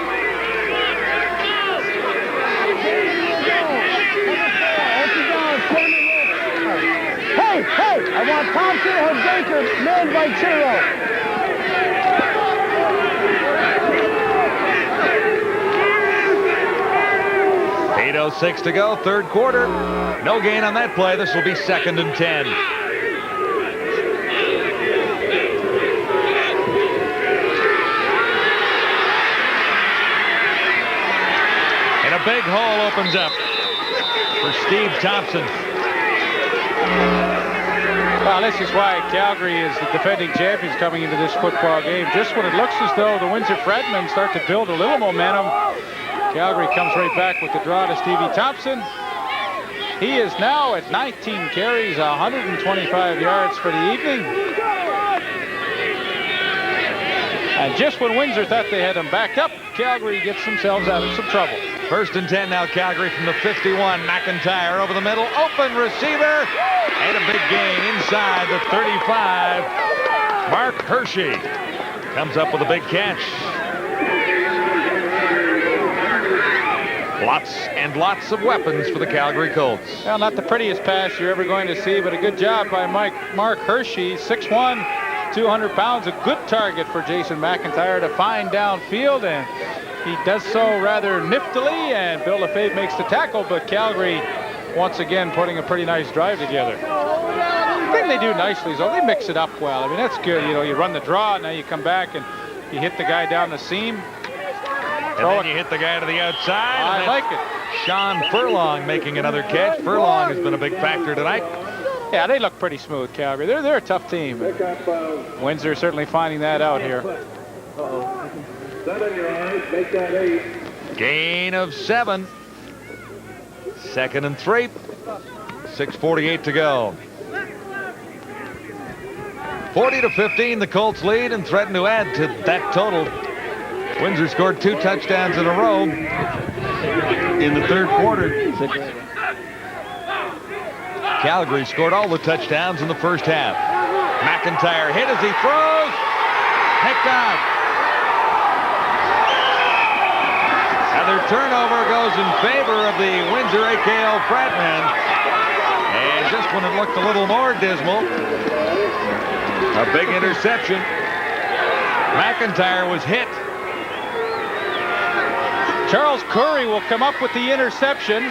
Hey, I want Thompson or Baker, man by Churro. 8:06 to go, third quarter. No gain on that play. This will be 2nd and 10. And a big hole opens up for Steve Thompson. Well, this is why Calgary is the defending champions coming into this football game. Just when it looks as though the Windsor Fratmen start to build a little momentum, Calgary comes right back with the draw to Stevie Thompson. He is now at 19 carries, 125 yards for the evening. And just when Windsor thought they had him backed up, Calgary gets themselves out of some trouble. 1st and 10 now, Calgary from the 51. McIntyre over the middle, open receiver, and a big gain inside the 35. Mark Hershey comes up with a big catch. Lots and lots of weapons for the Calgary Colts. Well, not the prettiest pass you're ever going to see, but a good job by Mark Hershey, 6'1", 200 pounds, a good target for Jason McIntyre to find downfield, and he does so rather niftily, and Bill LaFave makes the tackle, but Calgary once again putting a pretty nice drive together. The thing they do nicely is, they mix it up well. I mean, that's good. You know, you run the draw, now you come back and you hit the guy down the seam. And then you hit the guy to the outside. I like it. Sean Furlong making another catch. Furlong has been a big factor tonight. Yeah, they look pretty smooth, Calgary. They're a tough team. Windsor certainly finding that out here. 7 yards, make that 8. Gain of 7. 2nd and 3. 6:48 to go. 40-15, the Colts lead and threaten to add to that total. Windsor scored 2 touchdowns in a row in the third quarter. Calgary scored all the touchdowns in the first half. McIntyre hit as he throws. Picked out. Another turnover goes in favor of the Windsor AKO Fratmen. And just when it looked a little more dismal, a big interception. McIntyre was hit. Charles Curry will come up with the interception.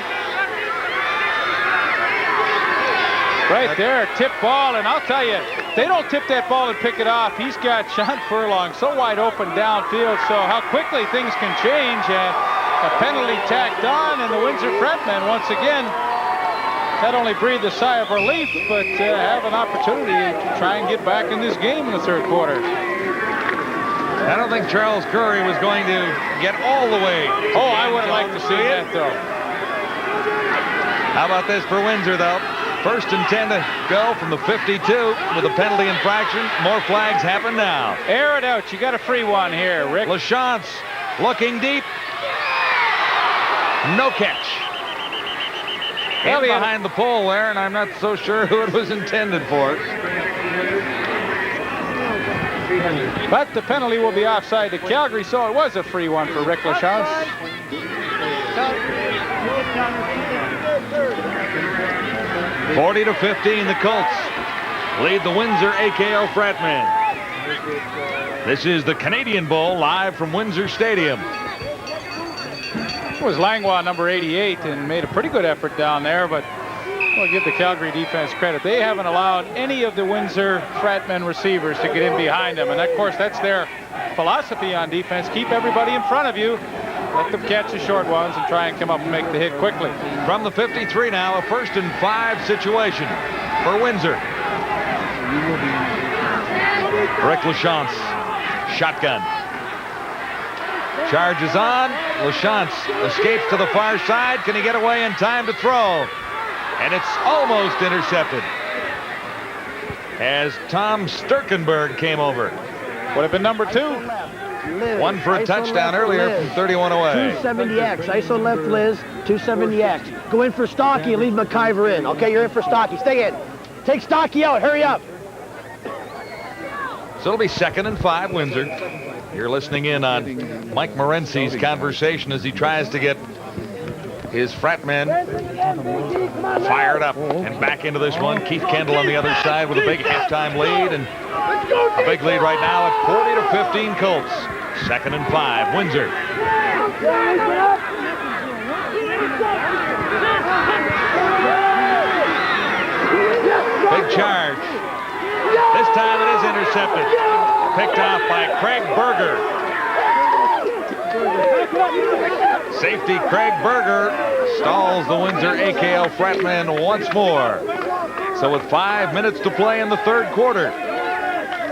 Right there, tip ball, and I'll tell you, they don't tip that ball and pick it off. He's got Sean Furlong so wide open downfield, so how quickly things can change, and a penalty tacked on, and the Windsor Fratmen once again not only breathe a sigh of relief, but have an opportunity to try and get back in this game in the third quarter. I don't think Charles Curry was going to get all the way. Oh, I would have liked to see that, though. How about this for Windsor, though? 1st and 10 to go from the 52 with a penalty infraction. More flags happen now. Air it out. You got a free one here, Rick. LaChance looking deep. No catch. In behind the pole there, and I'm not so sure who it was intended for. But the penalty will be offside to Calgary, so it was a free one for Rick LaChance. 40-15, the Colts lead the Windsor AKO Fratmen. This is the Canadian Bowl live from Windsor Stadium. It was Langlois, number 88, and made a pretty good effort down there, but we'll give the Calgary defense credit. They haven't allowed any of the Windsor Fratmen receivers to get in behind them, and of course that's their philosophy on defense. Keep everybody in front of you. Let them catch the short ones and try and come up and make the hit quickly. From the 53 now, a 1st and 5 situation for Windsor. Rick LaChance, shotgun. Charges on. LaChance escapes to the far side. Can he get away in time to throw? And it's almost intercepted as Tom Sturkenberg came over. Would have been number 2. One for a touchdown earlier from 31 away. 270X. ISO left Liz. 270X. Go in for Stocky and leave McIver in. Okay, you're in for Stocky. Stay in. Take Stocky out. Hurry up. So it'll be 2nd and 5, Windsor. You're listening in on Mike Morency's conversation as he tries to get his Fratmen fired up and back into this one. Keith Kendall on the other side with a big halftime lead, and a big lead right now at 40-15 Colts. 2nd and 5, Windsor. Big charge. This time it is intercepted. Picked off by Craig Berger. Safety Craig Berger stalls the Windsor AKL Fratmen once more. So with 5 minutes to play in the 3rd quarter,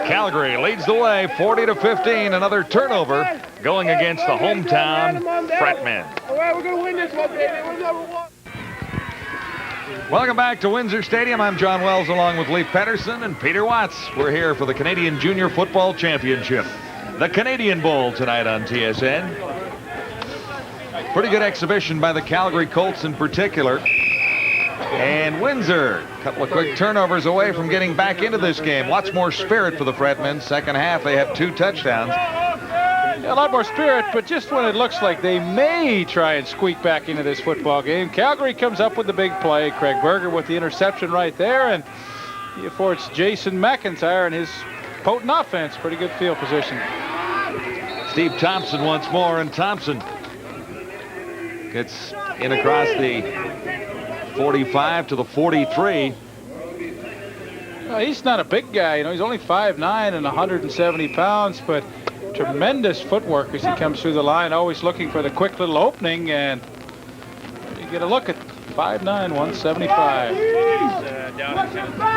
Calgary leads the way 40-15. Another turnover going against the hometown Fratmen. All right, we're going to win this one, baby. We're number 1. Welcome back to Windsor Stadium. I'm John Wells along with Leif Pedersen and Peter Watts. We're here for the Canadian Junior Football Championship. The Canadian Bowl tonight on TSN. Pretty good exhibition by the Calgary Colts in particular. And Windsor, a couple of quick turnovers away from getting back into this game. Lots more spirit for the Fratmen. Second half, they have 2 touchdowns. A lot more spirit, but just when it looks like they may try and squeak back into this football game, Calgary comes up with the big play. Craig Berger with the interception right there, and he affords Jason McIntyre and his potent offense pretty good field position. Steve Thompson once more, and Thompson gets in across the 45 to the 43. Well, he's not a big guy, you know. He's only 5'9" and 170 pounds, but tremendous footwork as he comes through the line, always looking for the quick little opening, and you get a look at 5'9", 175.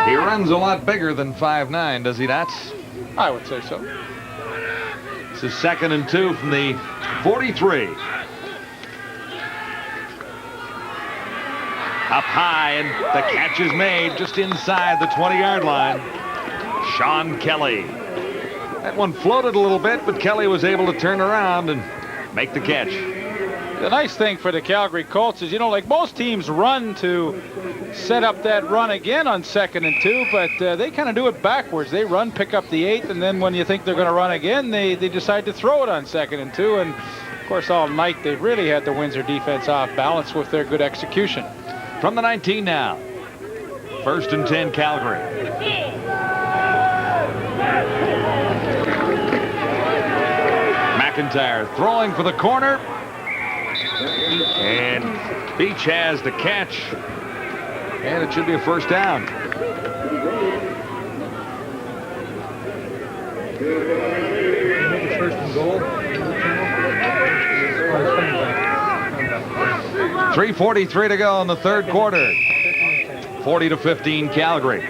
He runs a lot bigger than 5'9", does he not? I would say so. This is 2nd and 2 from the 43. Up high, and the catch is made just inside the 20-yard line. Sean Kelly. That one floated a little bit, but Kelly was able to turn around and make the catch. The nice thing for the Calgary Colts is, you know, like most teams run to set up that run again on 2nd and 2, but they kind of do it backwards. They run, pick up the 8, and then when you think they're going to run again, they decide to throw it on 2nd and 2. And, of course, all night they've really had the Windsor defense off balance with their good execution. From the 19 now. 1st and 10, Calgary. McIntyre throwing for the corner. And Beach has the catch. And it should be a 1st down. First and goal. 3:43 to go in the 3rd quarter. 40-15 Calgary.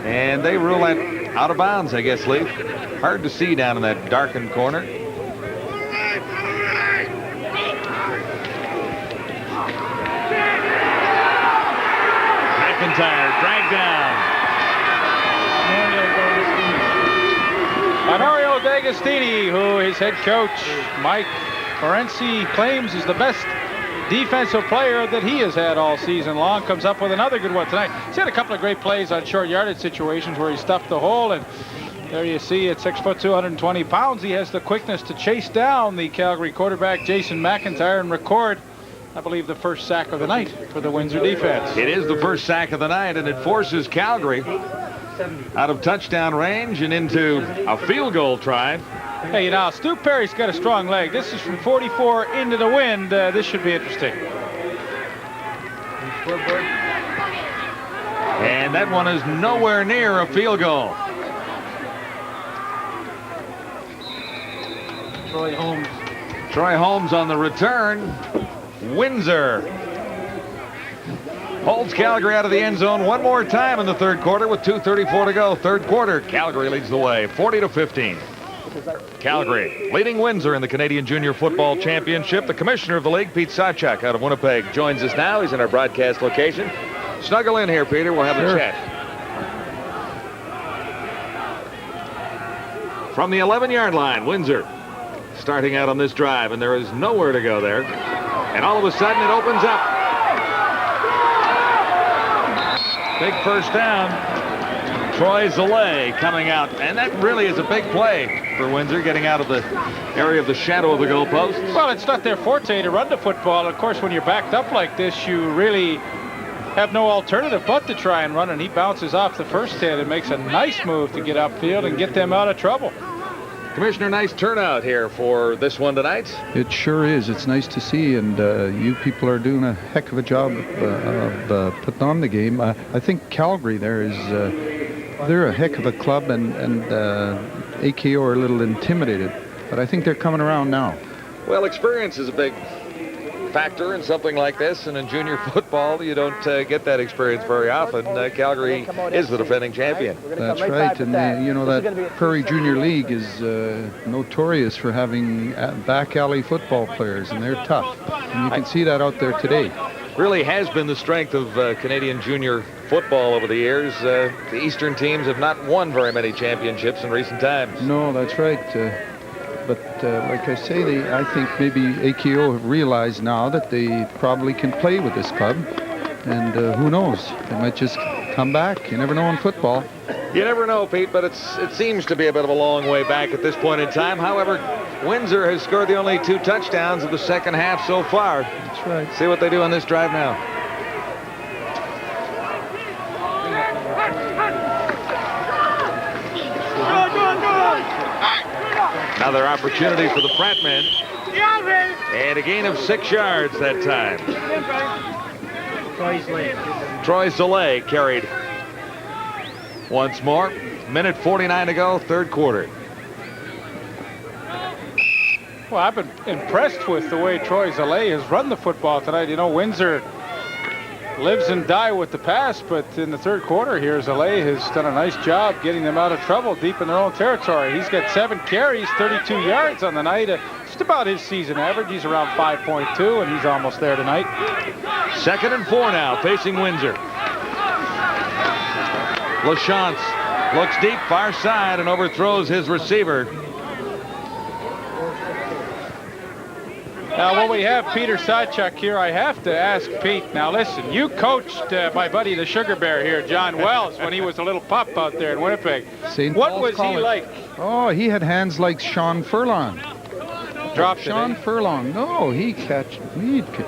And they rule that out of bounds, I guess, Lee. Hard to see down in that darkened corner. McIntyre dragged down. Honorio D'Agostini, who his head coach, Mike Morency, claims is the best defensive player that he has had all season long, comes up with another good one tonight. He's had a couple of great plays on short yardage situations where he stuffed the hole, and there you see at 6', 220 pounds, he has the quickness to chase down the Calgary quarterback, Jason McIntyre, and record, I believe, the first sack of the night for the Windsor defense. It is the first sack of the night, and it forces Calgary out of touchdown range and into a field goal try. Hey, now, Stu Perry's got a strong leg. This is from 44 into the wind. This should be interesting. And that one is nowhere near a field goal. Troy Holmes on the return. Windsor holds Calgary out of the end zone one more time in the third quarter with 2:34 to go. Third quarter, Calgary leads the way, 40-15. Calgary leading Windsor in the Canadian Junior Football Championship. The commissioner of the league, Pete Sawchuk, out of Winnipeg, joins us now. He's in our broadcast location. Snuggle in here, Peter. We'll have a chat. From the 11-yard line, Windsor starting out on this drive, and there is nowhere to go there. And all of a sudden, it opens up. Big first down. Troy Zalay coming out, and that really is a big play for Windsor, getting out of the area of the shadow of the goalpost. Well, it's not their forte to run the football. Of course, when you're backed up like this, you really have no alternative but to try and run, and he bounces off the first hit and makes a nice move to get upfield and get them out of trouble. Commissioner, nice turnout here for this one tonight. It sure is. It's nice to see, and you people are doing a heck of a job of putting on the game. I think Calgary there is, they're a heck of a club, and AKO are a little intimidated, but I think they're coming around now. Well, experience is a big factor in something like this, and in junior football you don't get that experience very often. Calgary is the defending champion. That's right, and you know that Prairie Junior League is notorious for having back alley football players, and they're tough, and you can see that out there today. Really has been the strength of Canadian junior football over the years. The Eastern teams have not won very many championships in recent times. No, that's right. But like I say, I think maybe AKO have realized now that they probably can play with this club. And who knows? They might just come back. You never know in football. You never know, Pete, but it seems to be a bit of a long way back at this point in time. However, Windsor has scored the only 2 touchdowns of the second half so far. That's right. See what they do on this drive now. Another opportunity for the Fratmen. And a gain of 6 yards that time. Troy Zalay carried once more. Minute 49 to go, third quarter. Well, I've been impressed with the way Troy Zalay has run the football tonight. You know, Windsor lives and die with the pass, but in the third quarter here, Zalay has done a nice job getting them out of trouble deep in their own territory. He's got 7 carries, 32 yards on the night. Just about his season average. He's around 5.2, and he's almost there tonight. 2nd and 4 now, facing Windsor. LaChance looks deep, far side, and overthrows his receiver. Now, when we have Peter Sawchuk here, I have to ask Pete. Now, listen, you coached my buddy, the Sugar Bear here, John Wells, when he was a little pup out there in Winnipeg. What was he like? Oh, he had hands like Sean Furlong. Dropped Sean Furlong. No, he could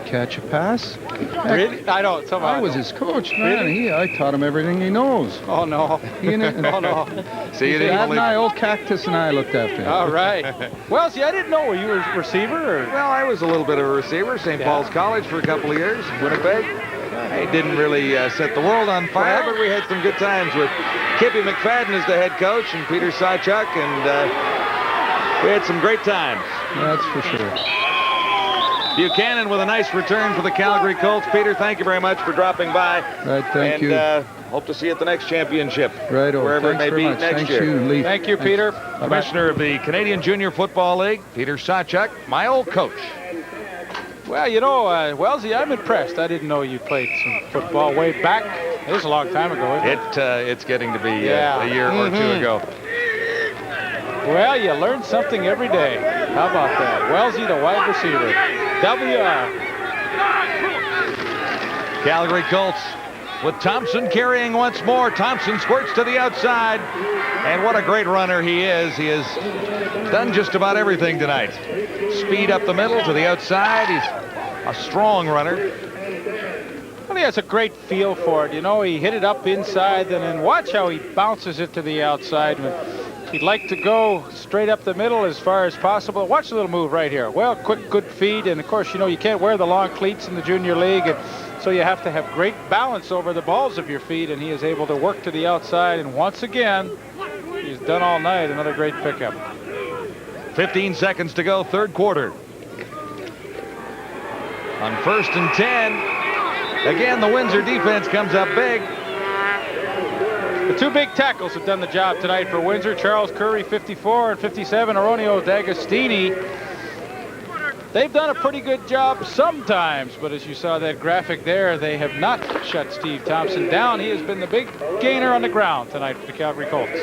catch a pass. Really? I don't. I was his coach, man. Really? I taught him everything he knows. Oh, no. Oh, no. See, you didn't Dad and I, old Cactus and I looked after him. All right. Well, see, I didn't know. Were you a receiver? Or? Well, I was a little bit of a receiver. St. Paul's College for a couple of years, Winnipeg. I didn't really set the world on fire, but we had some good times with Kippy McFadden as the head coach and Peter Sawchuk, and we had some great times. That's for sure. Buchanan with a nice return for the Calgary Colts. Peter, thank you very much for dropping by. Right, thank you. And hope to see you at the next championship. Right, wherever thanks it may be much. next year. Thank you, Peter. Commissioner of the Canadian Junior Football League, Peter Sawchuk, my old coach. Well, you know, Wellesley, I'm impressed. I didn't know you played some football way back. It was a long time ago, isn't it? It's getting to be a year or two ago. Well, you learn something every day. How about that? Wellesley, the wide receiver. WR. Calgary Colts with Thompson carrying once more. Thompson squirts to the outside. And what a great runner he is. He has done just about everything tonight. Speed up the middle to the outside. He's a strong runner. Well, he has a great feel for it. You know, he hit it up inside, and then watch how he bounces it to the outside. He'd like to go straight up the middle as far as possible. Watch the little move right here. Well, quick, good feet, and of course, you know, you can't wear the long cleats in the junior league, and so you have to have great balance over the balls of your feet, and he is able to work to the outside, and once again, he's done all night. Another great pickup. 15 seconds to go, third quarter. On 1st and 10. Again, the Windsor defense comes up big. The two big tackles have done the job tonight for Windsor. Charles Curry, 54, and 57, Aronio D'Agostini. They've done a pretty good job sometimes, but as you saw that graphic there, they have not shut Steve Thompson down. He has been the big gainer on the ground tonight for the Calgary Colts.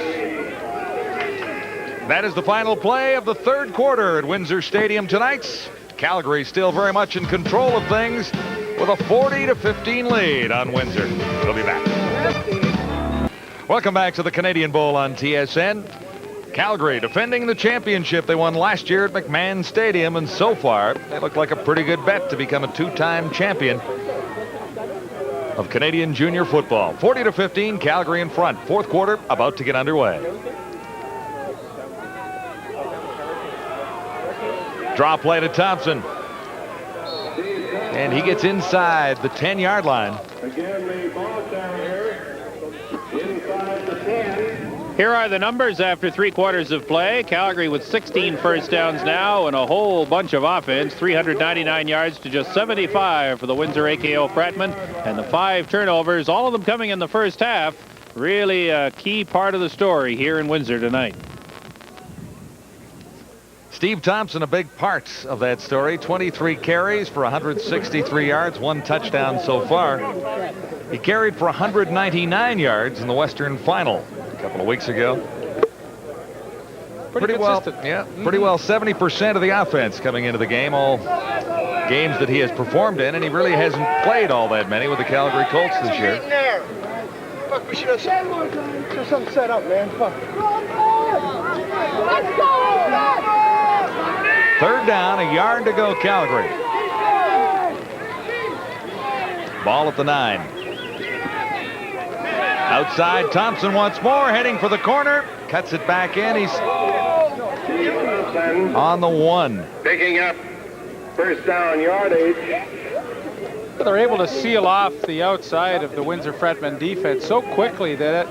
That is the final play of the third quarter at Windsor Stadium tonight. Calgary still very much in control of things with a 40-15 lead on Windsor. We'll be back. Welcome back to the Canadian Bowl on TSN. Calgary defending the championship they won last year at McMahon Stadium, and so far they look like a pretty good bet to become a two-time champion of Canadian junior football. 40-15, Calgary in front. Fourth quarter about to get underway. Draw play to Thompson. And he gets inside the 10-yard line. Again, the ball carrier inside the 10. Here are the numbers after 3 quarters of play. Calgary with 16 first downs now and a whole bunch of offense. 399 yards to just 75 for the Windsor AKO Fratmen. And the 5 turnovers, all of them coming in the first half. Really a key part of the story here in Windsor tonight. Steve Thompson, a big part of that story. 23 carries for 163 yards, 1 touchdown so far. He carried for 199 yards in the Western Final a couple of weeks ago. Pretty well, yeah, pretty well 70% of the offense coming into the game, all games that he has performed in, and he really hasn't played all that many with the Calgary Colts this year. Fuck, we should have something set up, man. Fuck. Let's go! Third down, a yard to go, Calgary. Ball at the 9. Outside, Thompson once more, heading for the corner. Cuts it back in. He's on the 1. Picking up first down yardage. They're able to seal off the outside of the Windsor Fratmen defense so quickly that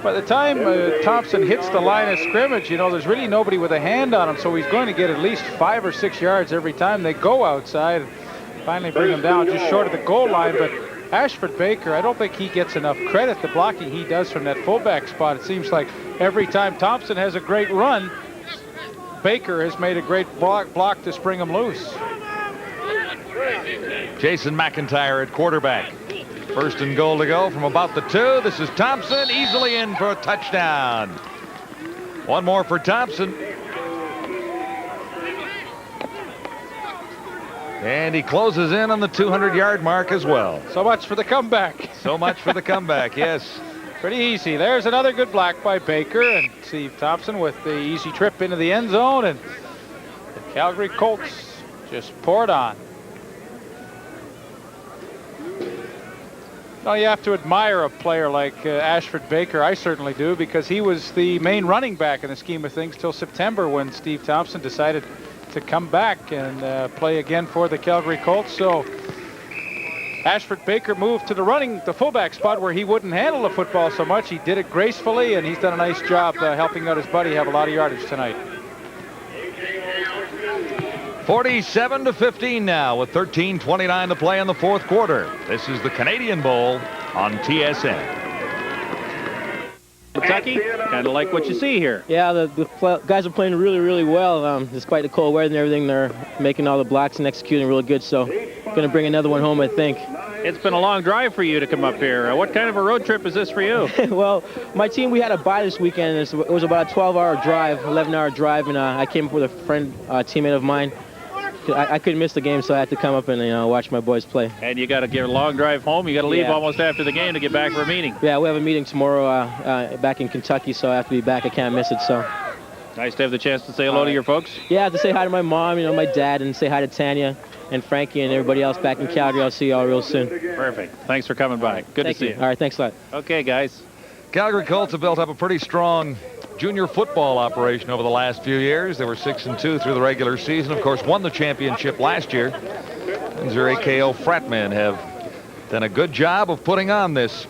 by the time Thompson hits the line of scrimmage, you know, there's really nobody with a hand on him, so he's going to get at least 5 or 6 yards every time they go outside. Finally bring him down just short of the goal line, but Ashford Baker, I don't think he gets enough credit. The blocking he does from that fullback spot, it seems like every time Thompson has a great run, Baker has made a great block to spring him loose. Jason McIntyre at quarterback. First and goal to go from about the 2. This is Thompson, easily in for a touchdown. One more for Thompson. And he closes in on the 200-yard mark as well. So much for the comeback. So much for the comeback, yes. Pretty easy. There's another good block by Baker, and Steve Thompson with the easy trip into the end zone, and the Calgary Colts just pour it on. Well, you have to admire a player like Ashford Baker. I certainly do, because he was the main running back in the scheme of things till September when Steve Thompson decided to come back and play again for the Calgary Colts. So Ashford Baker moved to the fullback spot where he wouldn't handle the football so much. He did it gracefully, and he's done a nice job helping out his buddy have a lot of yardage tonight. 47-15 now with 13:29 to play in the fourth quarter. This is the Canadian Bowl on TSN. Kentucky, kind of like what you see here. Yeah, the guys are playing really, really well. Despite the cold weather and everything, they're making all the blocks and executing really good. So, going to bring another one home, I think. It's been a long drive for you to come up here. What kind of a road trip is this for you? Well, my team, we had a bye this weekend. It was about a 12-hour drive, 11-hour drive, and I came up with a friend, teammate of mine. I couldn't miss the game, so I had to come up and watch my boys play. And you got to get a long drive home. You got to leave almost after the game to get back for a meeting. Yeah, we have a meeting tomorrow back in Kentucky, so I have to be back. I can't miss it. So nice to have the chance to say hello to your folks. Yeah, I have to say hi to my mom, my dad, and say hi to Tanya and Frankie and everybody else back in Calgary. I'll see you all real soon. Perfect. Thanks for coming by. Good to see you. All right, thanks a lot. Okay, guys. Calgary Colts have built up a pretty strong junior football operation over the last few years. They were 6-2 through the regular season. Of course, won the championship last year. Windsor AKO Fratmen have done a good job of putting on this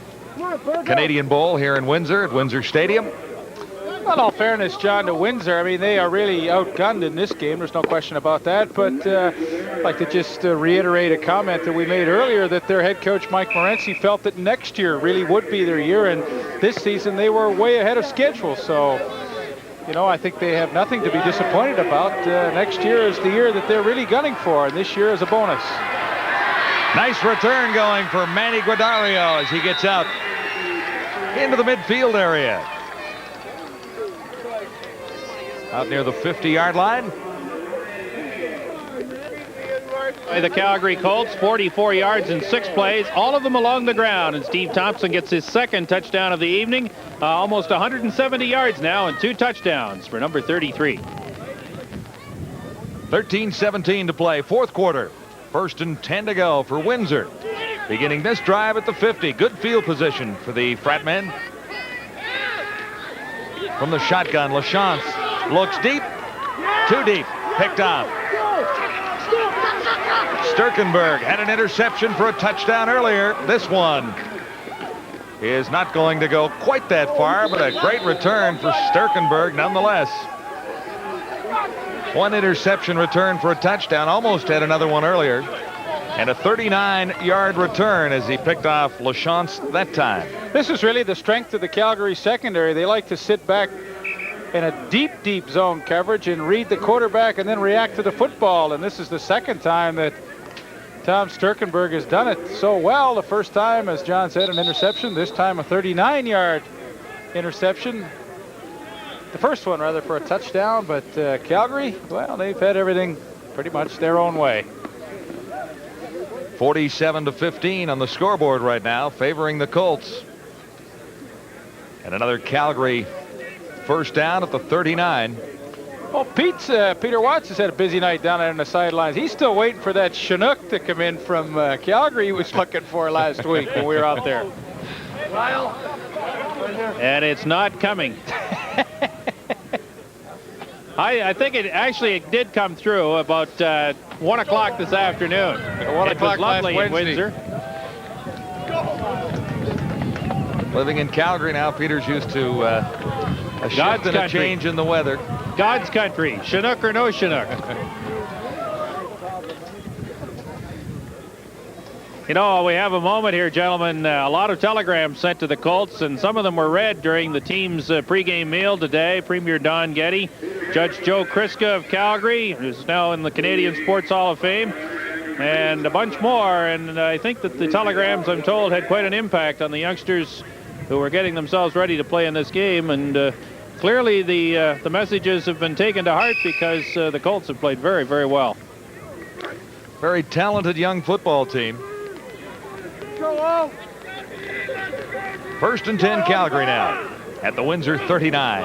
Canadian Bowl here in Windsor at Windsor Stadium. In all fairness, John, to Windsor, I mean, they are really outgunned in this game. There's no question about that. But I'd like to just reiterate a comment that we made earlier, that their head coach, Mike Morency, felt that next year really would be their year. And this season, they were way ahead of schedule. So, I think they have nothing to be disappointed about. Next year is the year that they're really gunning for, and this year is a bonus. Nice return going for Manny Guadario as he gets out into the midfield area. Out near the 50-yard line. The Calgary Colts, 44 yards in 6 plays, all of them along the ground. And Steve Thompson gets his second touchdown of the evening. Almost 170 yards now and 2 touchdowns for number 33. 13-17 to play, fourth quarter. 1st and 10 to go for Windsor. Beginning this drive at the 50. Good field position for the Fratmen. From the shotgun, LaChance looks deep, too deep, picked off. Sturkenberg had an interception for a touchdown earlier. This one is not going to go quite that far, but a great return for Sturkenberg nonetheless. One interception return for a touchdown, almost had another one earlier. And a 39-yard return as he picked off LaChance that time. This is really the strength of the Calgary secondary. They like to sit back in a deep zone coverage and read the quarterback and then react to the football. And this is the second time that Tom Sturkenberg has done it so well. The first time, as John said, an interception. This time a 39-yard interception. The first one, rather, for a touchdown. But Calgary, well, they've had everything pretty much their own way. 47-15 on the scoreboard right now, favoring the Colts. And another Calgary first down at the 39. Well, Peter Watts has had a busy night down there on the sidelines. He's still waiting for that Chinook to come in from Calgary he was looking for last week when we were out there. And it's not coming. I think it did come through about 1 o'clock this afternoon. 1 it o'clock was lovely last in Wednesday. Windsor. Living in Calgary now, Peter's used to a shift and a change in the weather. God's country, Chinook or no Chinook. We have a moment here, gentlemen. A lot of telegrams sent to the Colts, and some of them were read during the team's pregame meal today. Premier Don Getty, Judge Joe Kriska of Calgary, who's now in the Canadian Sports Hall of Fame, and a bunch more. And I think that the telegrams, I'm told, had quite an impact on the youngsters who were getting themselves ready to play in this game. And clearly the messages have been taken to heart because the Colts have played very, very well. Very talented young football team. 1st and 10 Calgary now at the Windsor 39.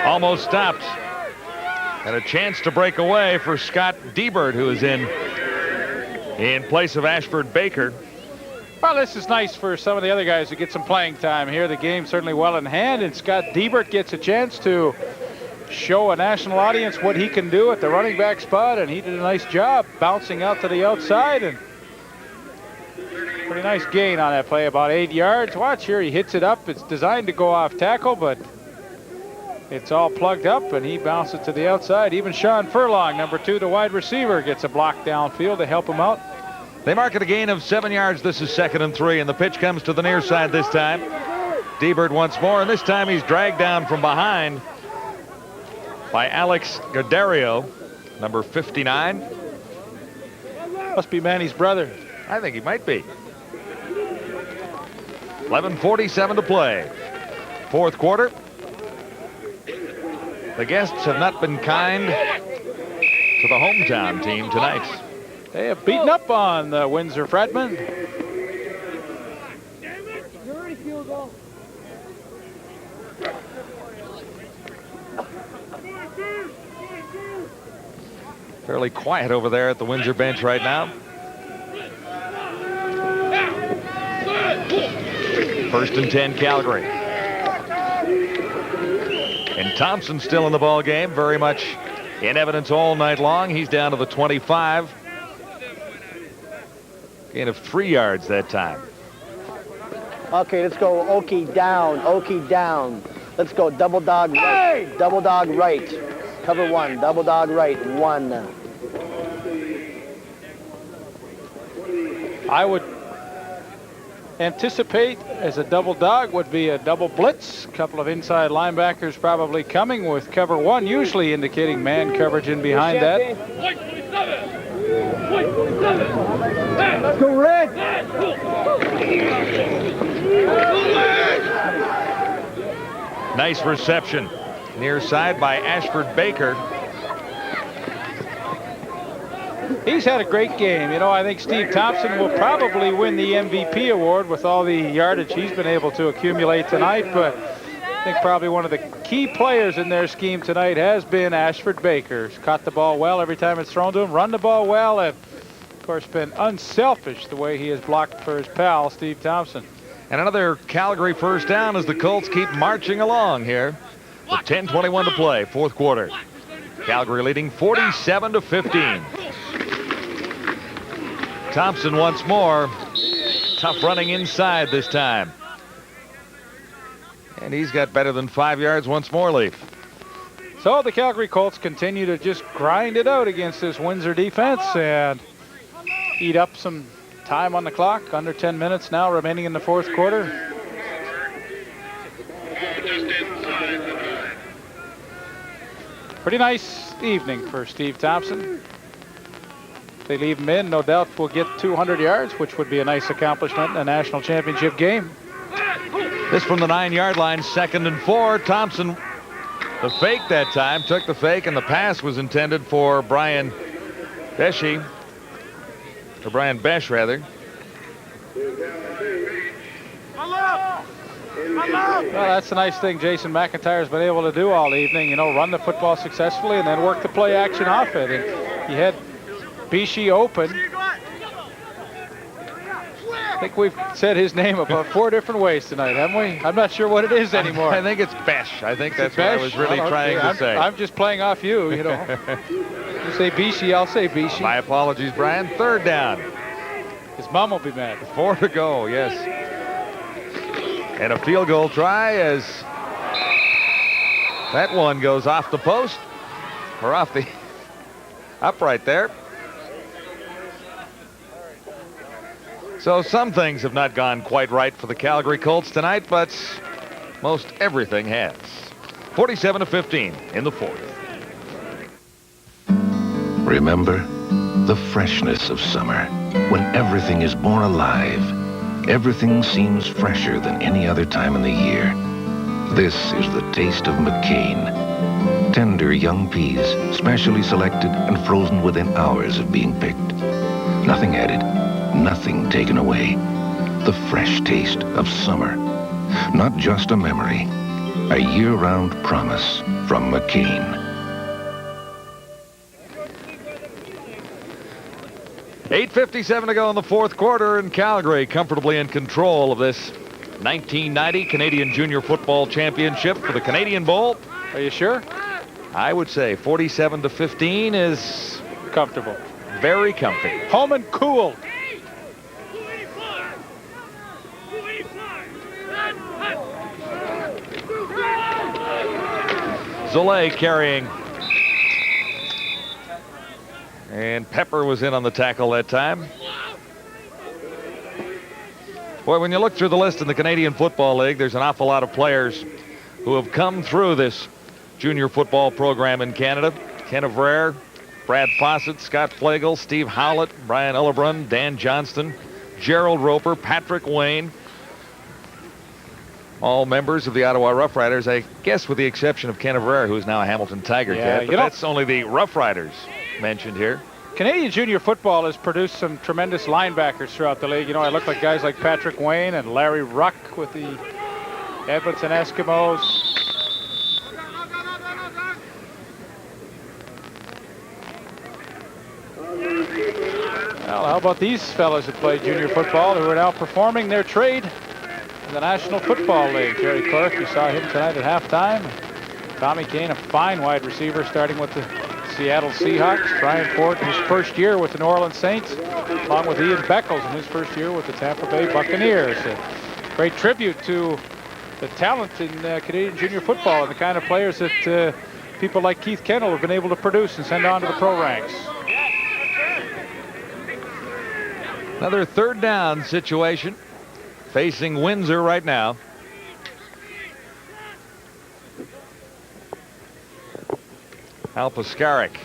Almost stopped. And a chance to break away for Scott Diebert, who is in place of Ashford Baker. Well, this is nice for some of the other guys to get some playing time here. The game's certainly well in hand, and Scott Diebert gets a chance to show a national audience what he can do at the running back spot, and he did a nice job bouncing out to the outside, and pretty nice gain on that play, about 8 yards. Watch here, he hits it up. It's designed to go off tackle, but it's all plugged up, and he bounced it to the outside. Even Sean Furlong, number 2, the wide receiver, gets a block downfield to help him out. They mark it a gain of 7 yards. This is 2nd and 3, and the pitch comes to the near side this time. Diebert once more, and this time he's dragged down from behind. by Alex Gardario, number 59. Must be Manny's brother. I think he might be. 11:47 to play. Fourth quarter. The guests have not been kind to the hometown team tonight. They have beaten up on the Windsor Fratmen. Fairly quiet over there at the Windsor bench right now. First and 10, Calgary. And Thompson still in the ball game, very much in evidence all night long. He's down to the 25. Gain of 3 yards that time. Okay, let's go Okie down, Okie down. Let's go double dog right, double dog right. Cover 1, double dog right, 1. I would anticipate as a double dog would be a double blitz. A couple of inside linebackers probably coming with cover 1, usually indicating man coverage in behind that. Let's go red. Nice reception near side by Ashford Baker. He's had a great game. You know, I think Steve Thompson will probably win the MVP award with all the yardage he's been able to accumulate tonight, but I think probably one of the key players in their scheme tonight has been Ashford Baker. He's caught the ball well every time it's thrown to him, run the ball well, and of course been unselfish the way he has blocked for his pal, Steve Thompson. And another Calgary first down as the Colts keep marching along here. With 10:21 to play, fourth quarter. Calgary leading 47-15. Thompson once more. Tough running inside this time. And he's got better than 5 yards once more, Leaf. So the Calgary Colts continue to just grind it out against this Windsor defense and eat up some time on the clock. Under 10 minutes now remaining in the fourth quarter. Pretty nice evening for Steve Thompson. If they leave him in, no doubt we'll get 200 yards, which would be a nice accomplishment in a national championship game. This from the 9-yard line, 2nd and 4. Thompson, the fake that time, took the fake, and the pass was intended for Brian Besh, rather. Well, that's the nice thing Jason McIntyre's been able to do all evening. You know, run the football successfully and then work the play action off it. And he had Beachy open. I think we've said his name about 4 different ways tonight, haven't we? I'm not sure what it is anymore. I think it's Besh. I think that's what I was really trying to say. I'm just playing off you, you know. You say Beachy, I'll say Beachy. My apologies, Brian. Third down. His mom will be mad. 4 to go, yes. And a field goal try as that one goes off the post, or off the upright there. So some things have not gone quite right for the Calgary Colts tonight, but most everything has. 47-15 in the fourth. Remember the freshness of summer, when everything is more alive. Everything seems fresher than any other time in the year. This is the taste of McCain. Tender young peas, specially selected and frozen within hours of being picked. Nothing added, nothing taken away. The fresh taste of summer. Not just a memory, a year-round promise from McCain. 8:57 to go in the fourth quarter, and Calgary comfortably in control of this 1990 Canadian Junior Football Championship for the Canadian Bowl. Are you sure? I would say 47-15 is comfortable. Very comfy. Home and cool. Zolé carrying. And Pepper was in on the tackle that time. Boy, when you look through the list in the Canadian Football League, there's an awful lot of players who have come through this junior football program in Canada. Ken Avrare, Brad Fawcett, Scott Flagel, Steve Howlett, Brian Ullabrun, Dan Johnston, Gerald Roper, Patrick Wayne. All members of the Ottawa Rough Riders, I guess with the exception of Ken Avrare, who is now a Hamilton Tiger Cat. But that's only the Rough Riders mentioned here. Canadian junior football has produced some tremendous linebackers throughout the league. You know, I look like guys like Patrick Wayne and Larry Ruck with the Edmonton Eskimos. Well, how about these fellas that play junior football who are now performing their trade in the National Football League? Jerry Clark, you saw him tonight at halftime. Tommy Kane, a fine wide receiver, starting with the Seattle Seahawks. Brian Ford in his first year with the New Orleans Saints, along with Ian Beckles in his first year with the Tampa Bay Buccaneers. A great tribute to the talent in Canadian junior football and the kind of players that people like Keith Kendall have been able to produce and send on to the pro ranks. Another third down situation facing Windsor right now. Al Paskaric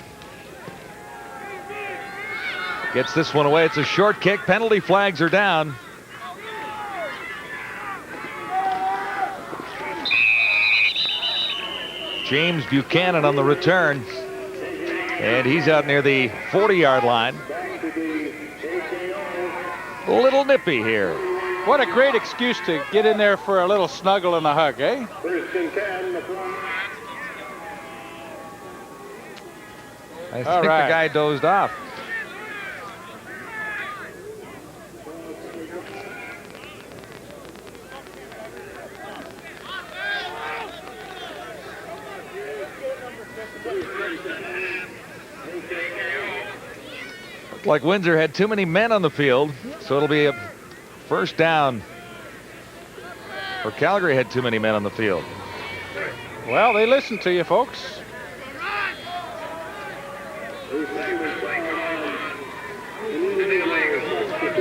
gets this one away. It's a short kick. Penalty flags are down. James Buchanan on the return. And he's out near the 40-yard line. A little nippy here. What a great excuse to get in there for a little snuggle and a hug, eh? I think the guy dozed off. Looked like Windsor had too many men on the field, so it'll be a first down. Or Calgary had too many men on the field. Well, they listened to you, folks.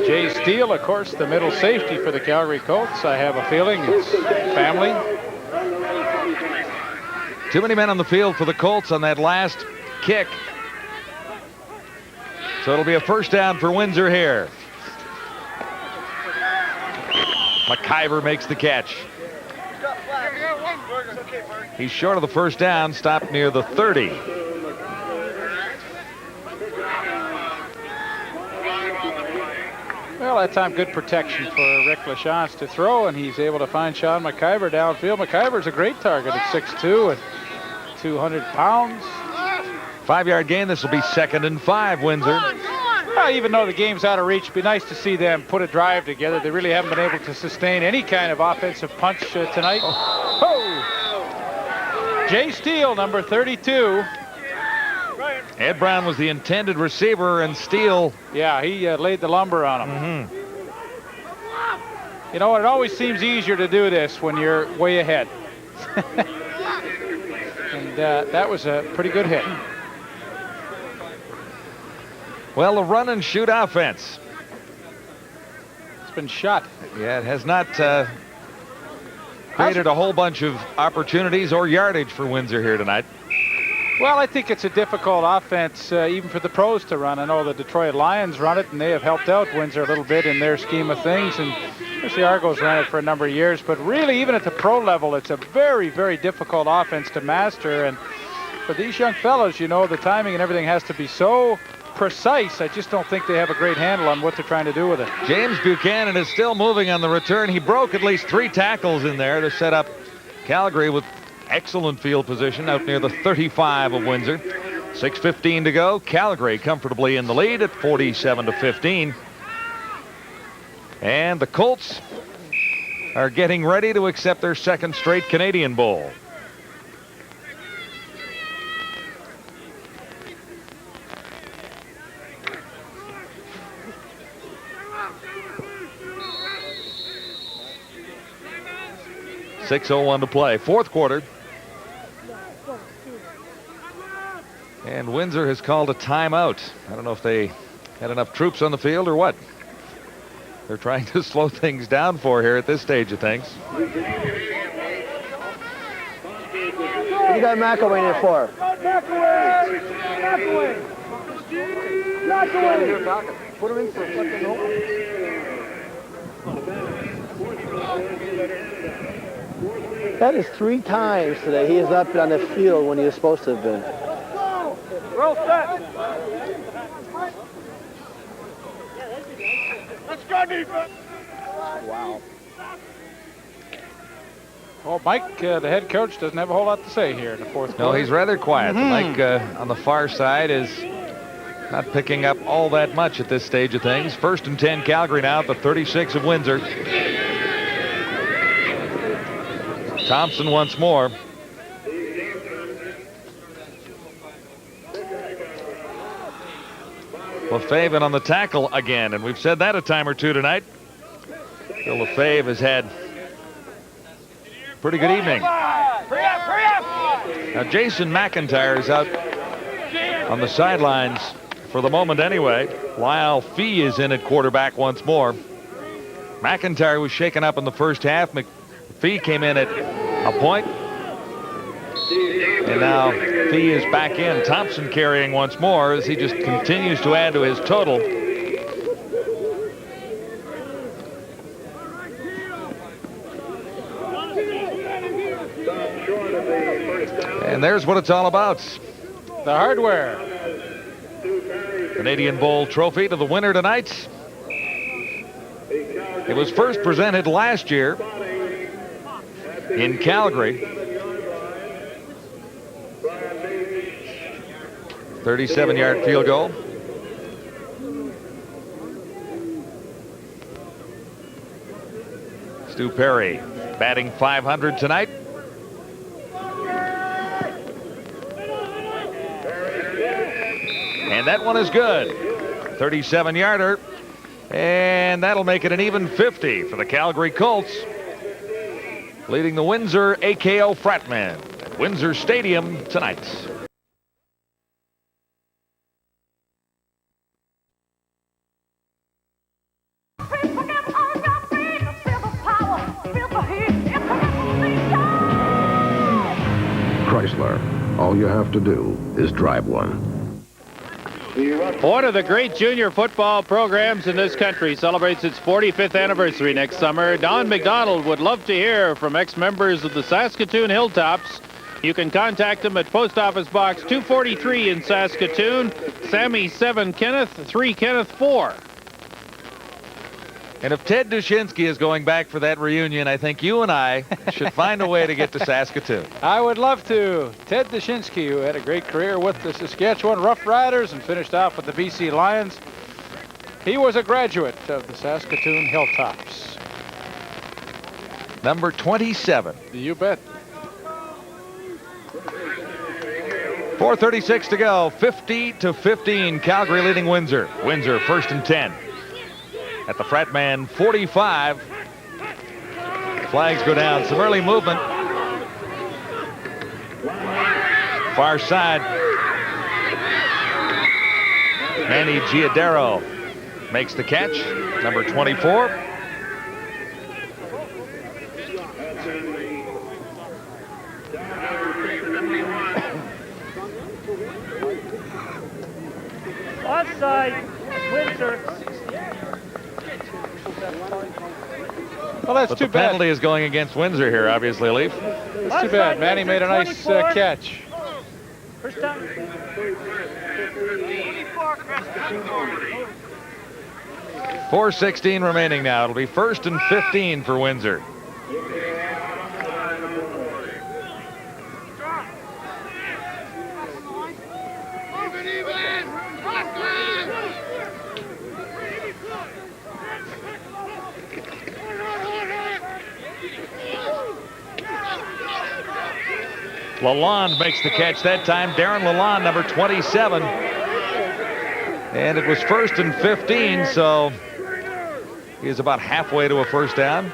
Jay Steele, of course, the middle safety for the Calgary Colts. I have a feeling it's family. Too many men on the field for the Colts on that last kick. So it'll be a first down for Windsor here. McIver makes the catch. He's short of the first down, stopped near the 30. Well, that time good protection for Rick LaChance to throw, and he's able to find Sean McIver downfield. McIver's a great target at 6'2" and 200 pounds. 5-yard gain. This will be 2nd and 5, Windsor. Well, even though the game's out of reach, it'd be nice to see them put a drive together. They really haven't been able to sustain any kind of offensive punch tonight. Oh. Jay Steele, number 32. Ed Brown was the intended receiver, and Steele. Yeah, he laid the lumber on him. You know what? It always seems easier to do this when you're way ahead. And that was a pretty good hit. Well, the run and shoot offense. It's been shot. Yeah, it has not created a whole bunch of opportunities or yardage for Windsor here tonight. Well, I think it's a difficult offense even for the pros to run. I know the Detroit Lions run it, and they have helped out Windsor a little bit in their scheme of things. And of course, the Argos ran it for a number of years. But really, even at the pro level, it's a very, very difficult offense to master. And for these young fellows, you know, the timing and everything has to be so precise. I just don't think they have a great handle on what they're trying to do with it. James Buchanan is still moving on the return. He broke at least 3 tackles in there to set up Calgary with excellent field position out near the 35 of Windsor. 6:15 to go. Calgary comfortably in the lead at 47-15. And the Colts are getting ready to accept their 2nd straight Canadian Bowl. .6:01 to play. 4th quarter. And Windsor has called a timeout. I don't know if they had enough troops on the field or what. They're trying to slow things down for here at this stage of things. What you got McElwain in for? Put him in for a second. That is 3 times today he has not been on the field when he was supposed to have been. Well set. Let's go defense. Wow. Well, Mike, the head coach, doesn't have a whole lot to say here in the fourth quarter. No, he's rather quiet. Mike on the far side is not picking up all that much at this stage of things. 1st and 10 Calgary now at the 36 of Windsor. Thompson once more. Lefebvre on the tackle again, and we've said that a time or two tonight. Bill Lefebvre has had pretty good evening. Now Jason McIntyre is out on the sidelines for the moment anyway. Lyle Fee is in at quarterback once more. McIntyre was shaken up in the first half. Fee came in at a point. And now Fee is back in. Thompson carrying once more as he just continues to add to his total. And there's what it's all about. The hardware. Canadian Bowl trophy to the winner tonight. It was first presented last year in Calgary. 37-yard field goal. Stu Perry batting .500 tonight. And that one is good. 37-yarder. And that'll make it an even 50 for the Calgary Colts, leading the Windsor AKO Fratmen at Windsor Stadium tonight. Chrysler, all you have to do is drive one. One of the great junior football programs in this country celebrates its 45th anniversary next summer. Don McDonald would love to hear from ex-members of the Saskatoon Hilltops. You can contact them at Post Office Box 243 in Saskatoon. Sammy 7 Kenneth, 3 Kenneth 4. And if Ted Dushinsky is going back for that reunion, I think you and I should find a way to get to Saskatoon. I would love to. Ted Dushinsky, who had a great career with the Saskatchewan Roughriders and finished off with the BC Lions. He was a graduate of the Saskatoon Hilltops. Number 27. You bet. 4:36 to go. 50-15. Calgary leading Windsor. Windsor 1st and 10. At the Fratman 45. Flags go down. Some early movement. Far side. Manny Giordero makes the catch. Number 24. Offside, Windsor. Well, that's but too the bad. Penalty is going against Windsor here, obviously, Leaf. That's too bad. Manny made a nice catch. First down. 4:16 remaining now. It'll be 1st and 15 for Windsor. Lalonde makes the catch that time. Darren Lalonde, number 27. And it was 1st and 15, so he is about halfway to a first down.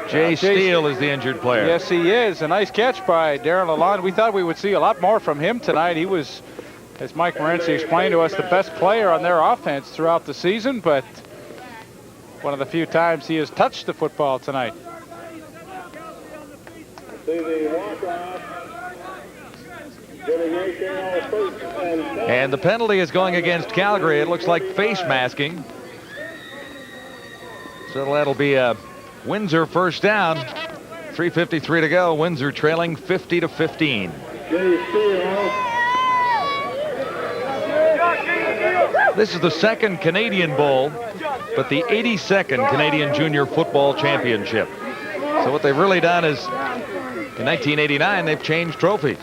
Jay Steele is the injured player. Yes, he is. A nice catch by Darren Lalonde. We thought we would see a lot more from him tonight. He was, as Mike Morency explained to us, the best player on their offense throughout the season, but One of the few times he has touched the football tonight. And the penalty is going against Calgary. It looks like face masking. So that'll be a Windsor first down. 3:53 to go. Windsor trailing 50-15. This is the second Canadian Bowl, but the 82nd Canadian Junior Football Championship. So what they've really done is, in 1989, they've changed trophies.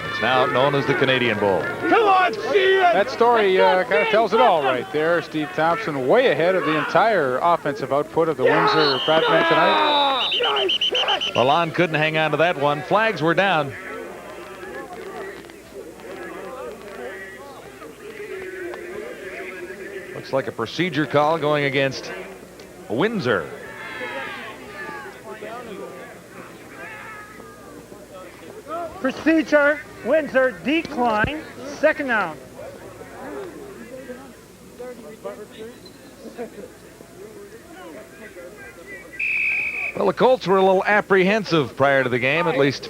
It's now known as the Canadian Bowl. Come on, that story kind of tells it all right there. Steve Thompson way ahead of the entire offensive output of the Windsor Fratmen tonight. Lalonde couldn't hang on to that one. Flags were down. Looks like a procedure call going against Windsor. Procedure, Windsor decline, second down. Well, the Colts were a little apprehensive prior to the game. At least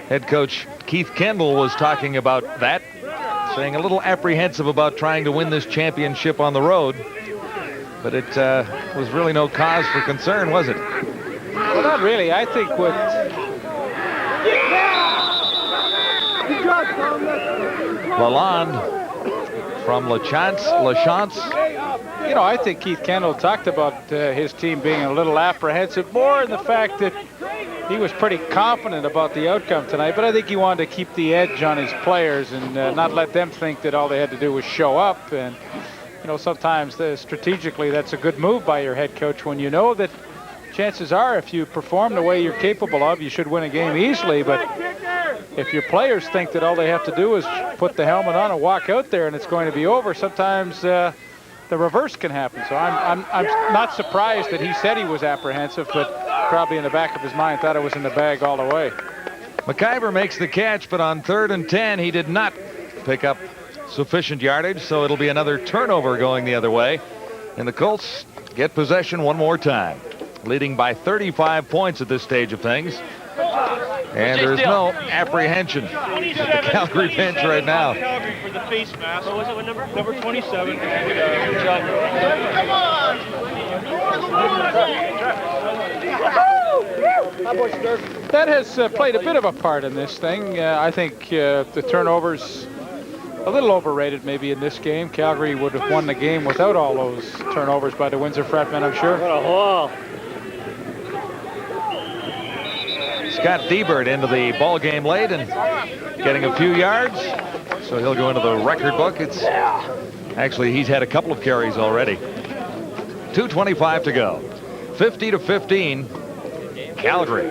head coach Keith Kendall was talking about that, saying a little apprehensive about trying to win this championship on the road. But it was really no cause for concern, was it? Well, not really. I think what... Lalonde from LaChance. You know, I think Keith Kendall talked about his team being a little apprehensive, more in the fact that he was pretty confident about the outcome tonight, but I think he wanted to keep the edge on his players and not let them think that all they had to do was show up. And, you know, sometimes strategically that's a good move by your head coach when you know that chances are if you perform the way you're capable of, you should win a game easily. But if your players think that all they have to do is put the helmet on and walk out there and it's going to be over, sometimes the reverse can happen. So I'm not surprised that he said he was apprehensive, but probably in the back of his mind thought it was in the bag all the way. McIver makes the catch, but on 3rd and 10, he did not pick up sufficient yardage, so it'll be another turnover going the other way. And the Colts get possession one more time, leading by 35 points at this stage of things. And there's no apprehension at the Calgary bench right now. Calgary for the face mask. What was it? What number? Number 27. Come on! That has played a bit of a part in this thing. I think the turnovers a little overrated maybe in this game. Calgary would have won the game without all those turnovers by the Windsor Fratmen, I'm sure. What a haul. Scott Diebert into the ball game late and getting a few yards, so he'll go into the record book. It's actually, he's had a couple of carries already. 2:25 to go. 50-15, Calgary.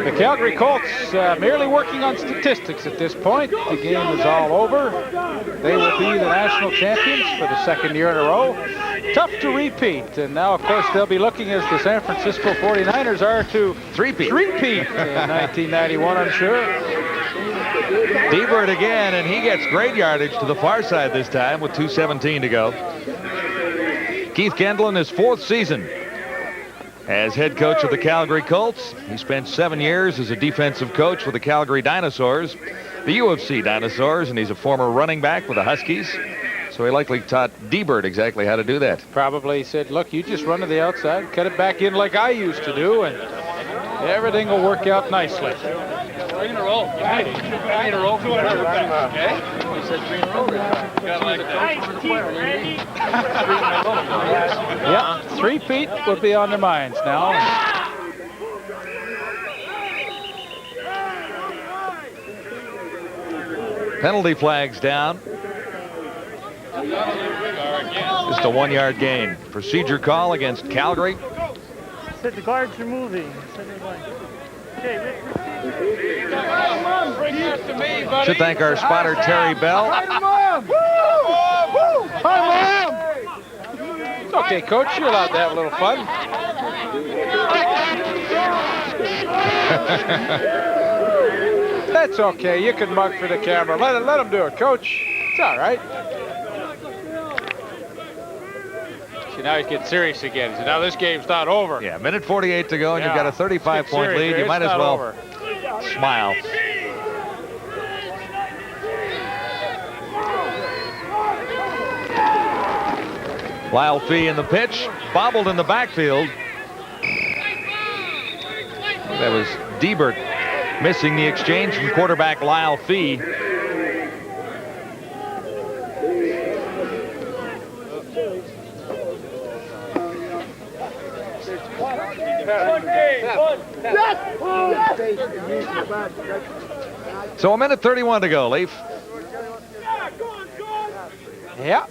The Calgary Colts merely working on statistics at this point. The game is all over. They will be the national champions for the second year in a row. Tough to repeat. And now, of course, they'll be looking, as the San Francisco 49ers are, to three-peat in 1991, I'm sure. Diebert again, and he gets great yardage to the far side this time with 2:17 to go. Keith Kendall in his 4th season as head coach of the Calgary Colts. He spent 7 years as a defensive coach with the Calgary Dinosaurs, the UFC Dinosaurs, and he's a former running back with the Huskies. So he likely taught Diebert exactly how to do that. Probably said, look, you just run to the outside, cut it back in like I used to do, and everything will work out nicely. 3 in a row. 3 in a row. Okay? He said 3 in a row. Nice team, Randy. Yeah, three-peat would be on their minds now. Penalty flags down. Just a 1-yard gain. Procedure call against Calgary. Said the guards are moving. Okay, Should thank our spotter, Terry Bell. Hi, Mom! It's okay, Coach. You're allowed to have a little fun. It's okay. You can mug for the camera. Let him do it, Coach. It's all right. See, now he's getting serious again. So now this game's not over. Yeah, minute 48 to go, and you've got a 35-point lead. You might as well smile. Lyle Fee in the pitch, bobbled in the backfield. That was Diebert missing the exchange from quarterback Lyle Fee. So a minute 31 to go, Leaf. Yeah.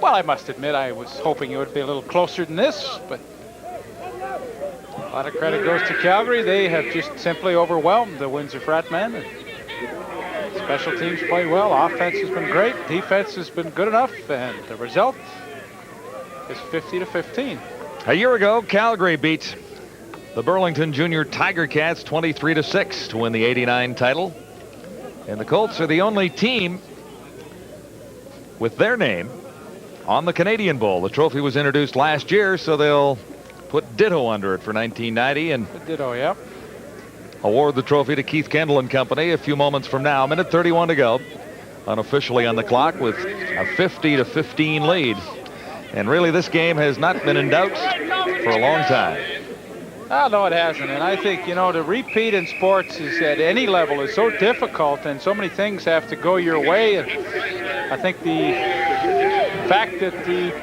Well, I must admit, I was hoping it would be a little closer than this, but a lot of credit goes to Calgary. They have just simply overwhelmed the Windsor Fratmen. Special teams played well. Offense has been great. Defense has been good enough, and the result is 50-15. A year ago, Calgary beat the Burlington Junior Tiger Cats 23-6 to win the '89 title. And the Colts are the only team with their name on the Canadian Bowl. The trophy was introduced last year, so they'll put ditto under it for 1990 and ditto, yeah. Award the trophy to Keith Kendall and company a few moments from now. Minute 31 to go, unofficially on the clock with a 50-15 lead. And really, this game has not been in doubt for a long time. Oh, no, it hasn't. And I think, you know, to repeat in sports is at any level is so difficult, and so many things have to go your way. And I think the fact that the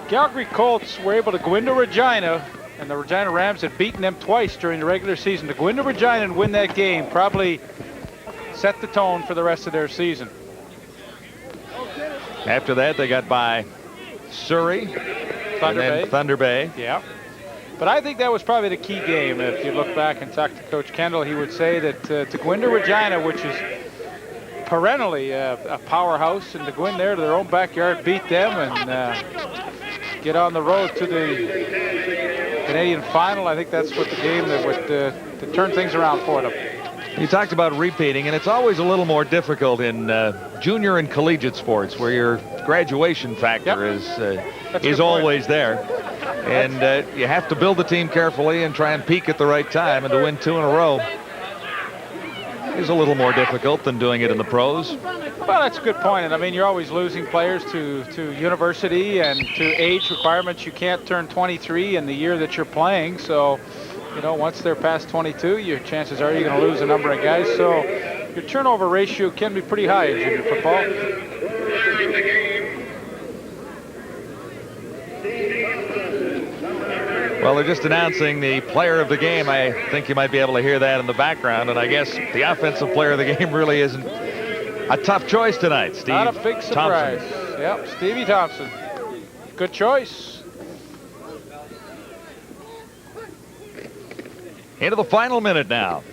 Calgary Colts were able to go into Regina, and the Regina Rams had beaten them twice during the regular season, to go into Regina and win that game probably set the tone for the rest of their season. After that, they got by Surrey, Thunder Bay. Yeah. But I think that was probably the key game. If you look back and talk to Coach Kendall, he would say that to go into Regina, which is perennially a powerhouse, and to go in there to their own backyard, beat them, and get on the road to the Canadian final, I think that's what the game that would to turn things around for them. You talked about repeating, and it's always a little more difficult in junior and collegiate sports, where your graduation factor is always there. And you have to build the team carefully and try and peak at the right time, and to win 2 in a row is a little more difficult than doing it in the pros. Well, that's a good point. And I mean, you're always losing players to university and to age requirements. You can't turn 23 in the year that you're playing. So, you know, once they're past 22, your chances are you're going to lose a number of guys. So your turnover ratio can be pretty high in junior football. Well, they're just announcing the player of the game. I think you might be able to hear that in the background. And I guess the offensive player of the game really isn't a tough choice tonight. Steve Not a big surprise. Thompson. Yep, Stevie Thompson. Good choice. Into the final minute now.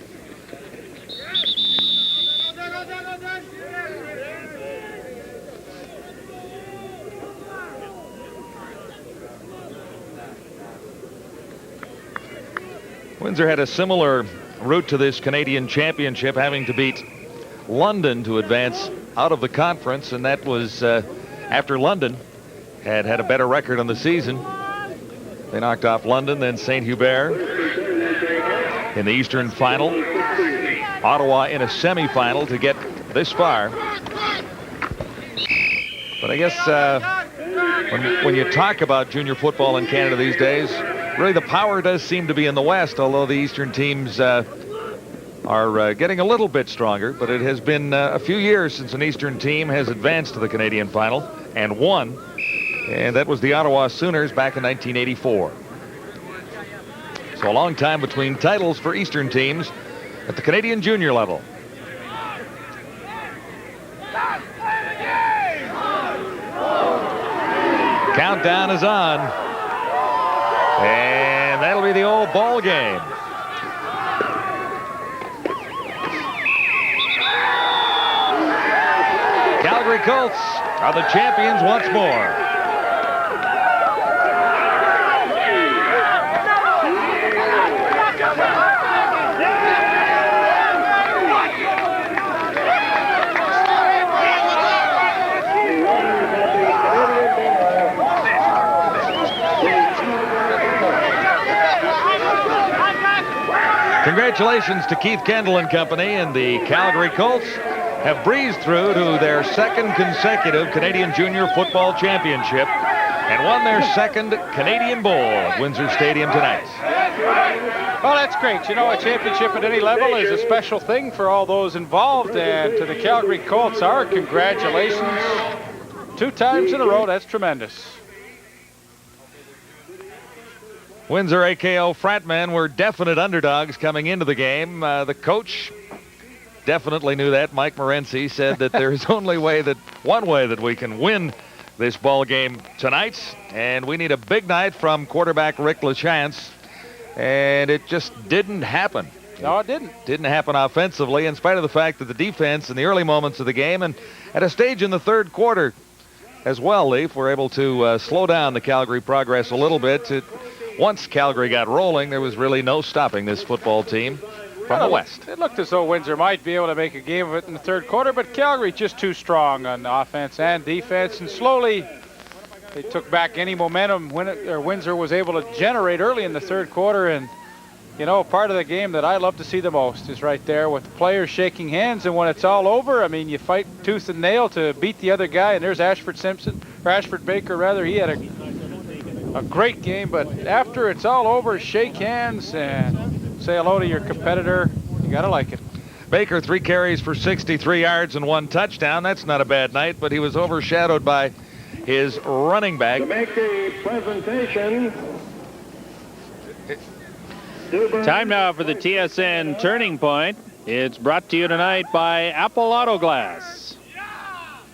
Windsor had a similar route to this Canadian championship, having to beat London to advance out of the conference, and that was after London had a better record on the season. They knocked off London, then St. Hubert in the Eastern final, Ottawa in a semifinal to get this far. But I guess when you talk about junior football in Canada these days, really the power does seem to be in the West, although the Eastern teams are getting a little bit stronger. But it has been a few years since an Eastern team has advanced to the Canadian final and won, and that was the Ottawa Sooners back in 1984. So a long time between titles for Eastern teams at the Canadian junior level. Countdown is on, and that'll be the old ball game. Calgary Colts are the champions once more. Congratulations to Keith Kendall and company, and the Calgary Colts have breezed through to their second consecutive Canadian Junior Football Championship and won their second Canadian Bowl at Windsor Stadium tonight. Well, that's great. You know, a championship at any level is a special thing for all those involved, and to the Calgary Colts, our congratulations. 2 times in a row, that's tremendous. Windsor AKO Fratmen were definite underdogs coming into the game. The coach definitely knew that. Mike Morency said that there's only one way that we can win this ball game tonight, and we need a big night from quarterback Rick LaChance, and it just didn't happen. No, it didn't. Didn't happen offensively, in spite of the fact that the defense in the early moments of the game and at a stage in the third quarter as well, Leaf, were able to slow down the Calgary progress a little bit. Once Calgary got rolling, there was really no stopping this football team from the West. It looked as though Windsor might be able to make a game of it in the third quarter, but Calgary just too strong on offense and defense, and slowly they took back any momentum Windsor was able to generate early in the third quarter. And you know, part of the game that I love to see the most is right there with the players shaking hands, and when it's all over, I mean, you fight tooth and nail to beat the other guy, and there's Ashford Baker rather. He had a great game, but after it's all over, shake hands and say hello to your competitor. You gotta like it. Baker, 3 carries for 63 yards and 1 touchdown. That's not a bad night, but he was overshadowed by his running back. To make the presentation. Time now for the TSN Turning Point. It's brought to you tonight by Apple Auto Glass.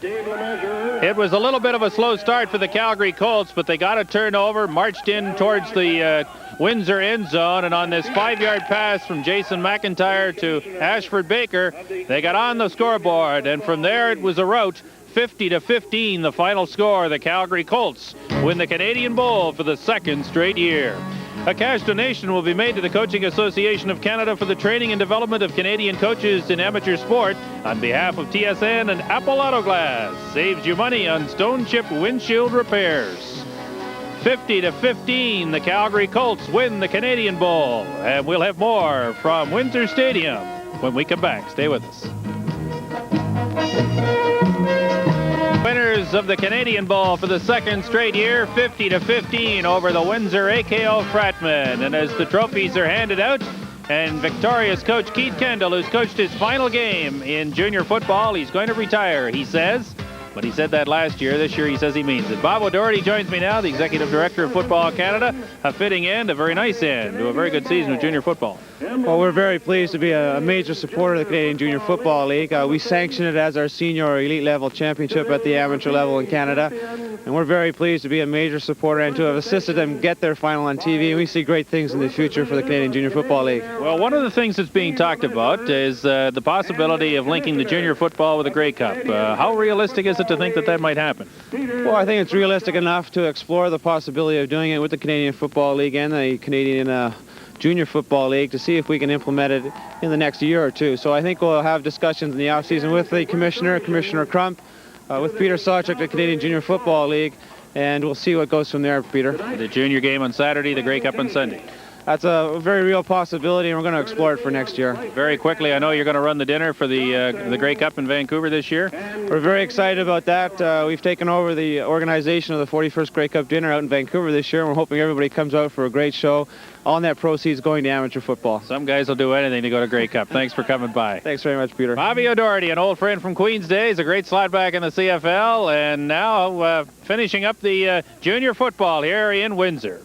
It was a little bit of a slow start for the Calgary Colts, but they got a turnover, marched in towards the Windsor end zone, and on this 5-yard pass from Jason McIntyre to Ashford Baker, they got on the scoreboard, and from there it was a rout. 50-15, the final score. The Calgary Colts win the Canadian Bowl for the 2nd straight year. A cash donation will be made to the Coaching Association of Canada for the training and development of Canadian coaches in amateur sport on behalf of TSN and Apple Auto Glass. Saves you money on stone chip windshield repairs. 50-15, the Calgary Colts win the Canadian Bowl. And we'll have more from Windsor Stadium when we come back. Stay with us. Winners of the Canadian Bowl for the 2nd straight year, 50-15 over the Windsor AKO Fratmen. And as the trophies are handed out, and victorious coach Keith Kendall, who's coached his final game in junior football, he's going to retire, he says. But he said that last year. This year he says he means it. Bob O'Doherty joins me now, the Executive Director of Football Canada. A fitting end, a very nice end to a very good season of junior football. Well, we're very pleased to be a major supporter of the Canadian Junior Football League. We sanction it as our senior elite level championship at the amateur level in Canada. And we're very pleased to be a major supporter and to have assisted them get their final on TV. And we see great things in the future for the Canadian Junior Football League. Well, one of the things that's being talked about is the possibility of linking the junior football with the Grey Cup. How realistic is it to think that that might happen? Well, I think it's realistic enough to explore the possibility of doing it with the Canadian Football League and the Canadian Junior Football League to see if we can implement it in the next year or two. So I think we'll have discussions in the off-season with the Commissioner Crump, with Peter Sawchuk, the Canadian Junior Football League, and we'll see what goes from there, Peter. The junior game on Saturday, the Grey Cup on Sunday. That's a very real possibility, and we're going to explore it for next year. Very quickly, I know you're going to run the dinner for the Grey Cup in Vancouver this year. We're very excited about that. We've taken over the organization of the 41st Grey Cup dinner out in Vancouver this year, and we're hoping everybody comes out for a great show. All net proceeds going to amateur football. Some guys will do anything to go to Grey Cup. Thanks for coming by. Thanks very much, Peter. Bobby O'Doherty, an old friend from Queens days, a great slot back in the CFL, and now finishing up the junior football here in Windsor.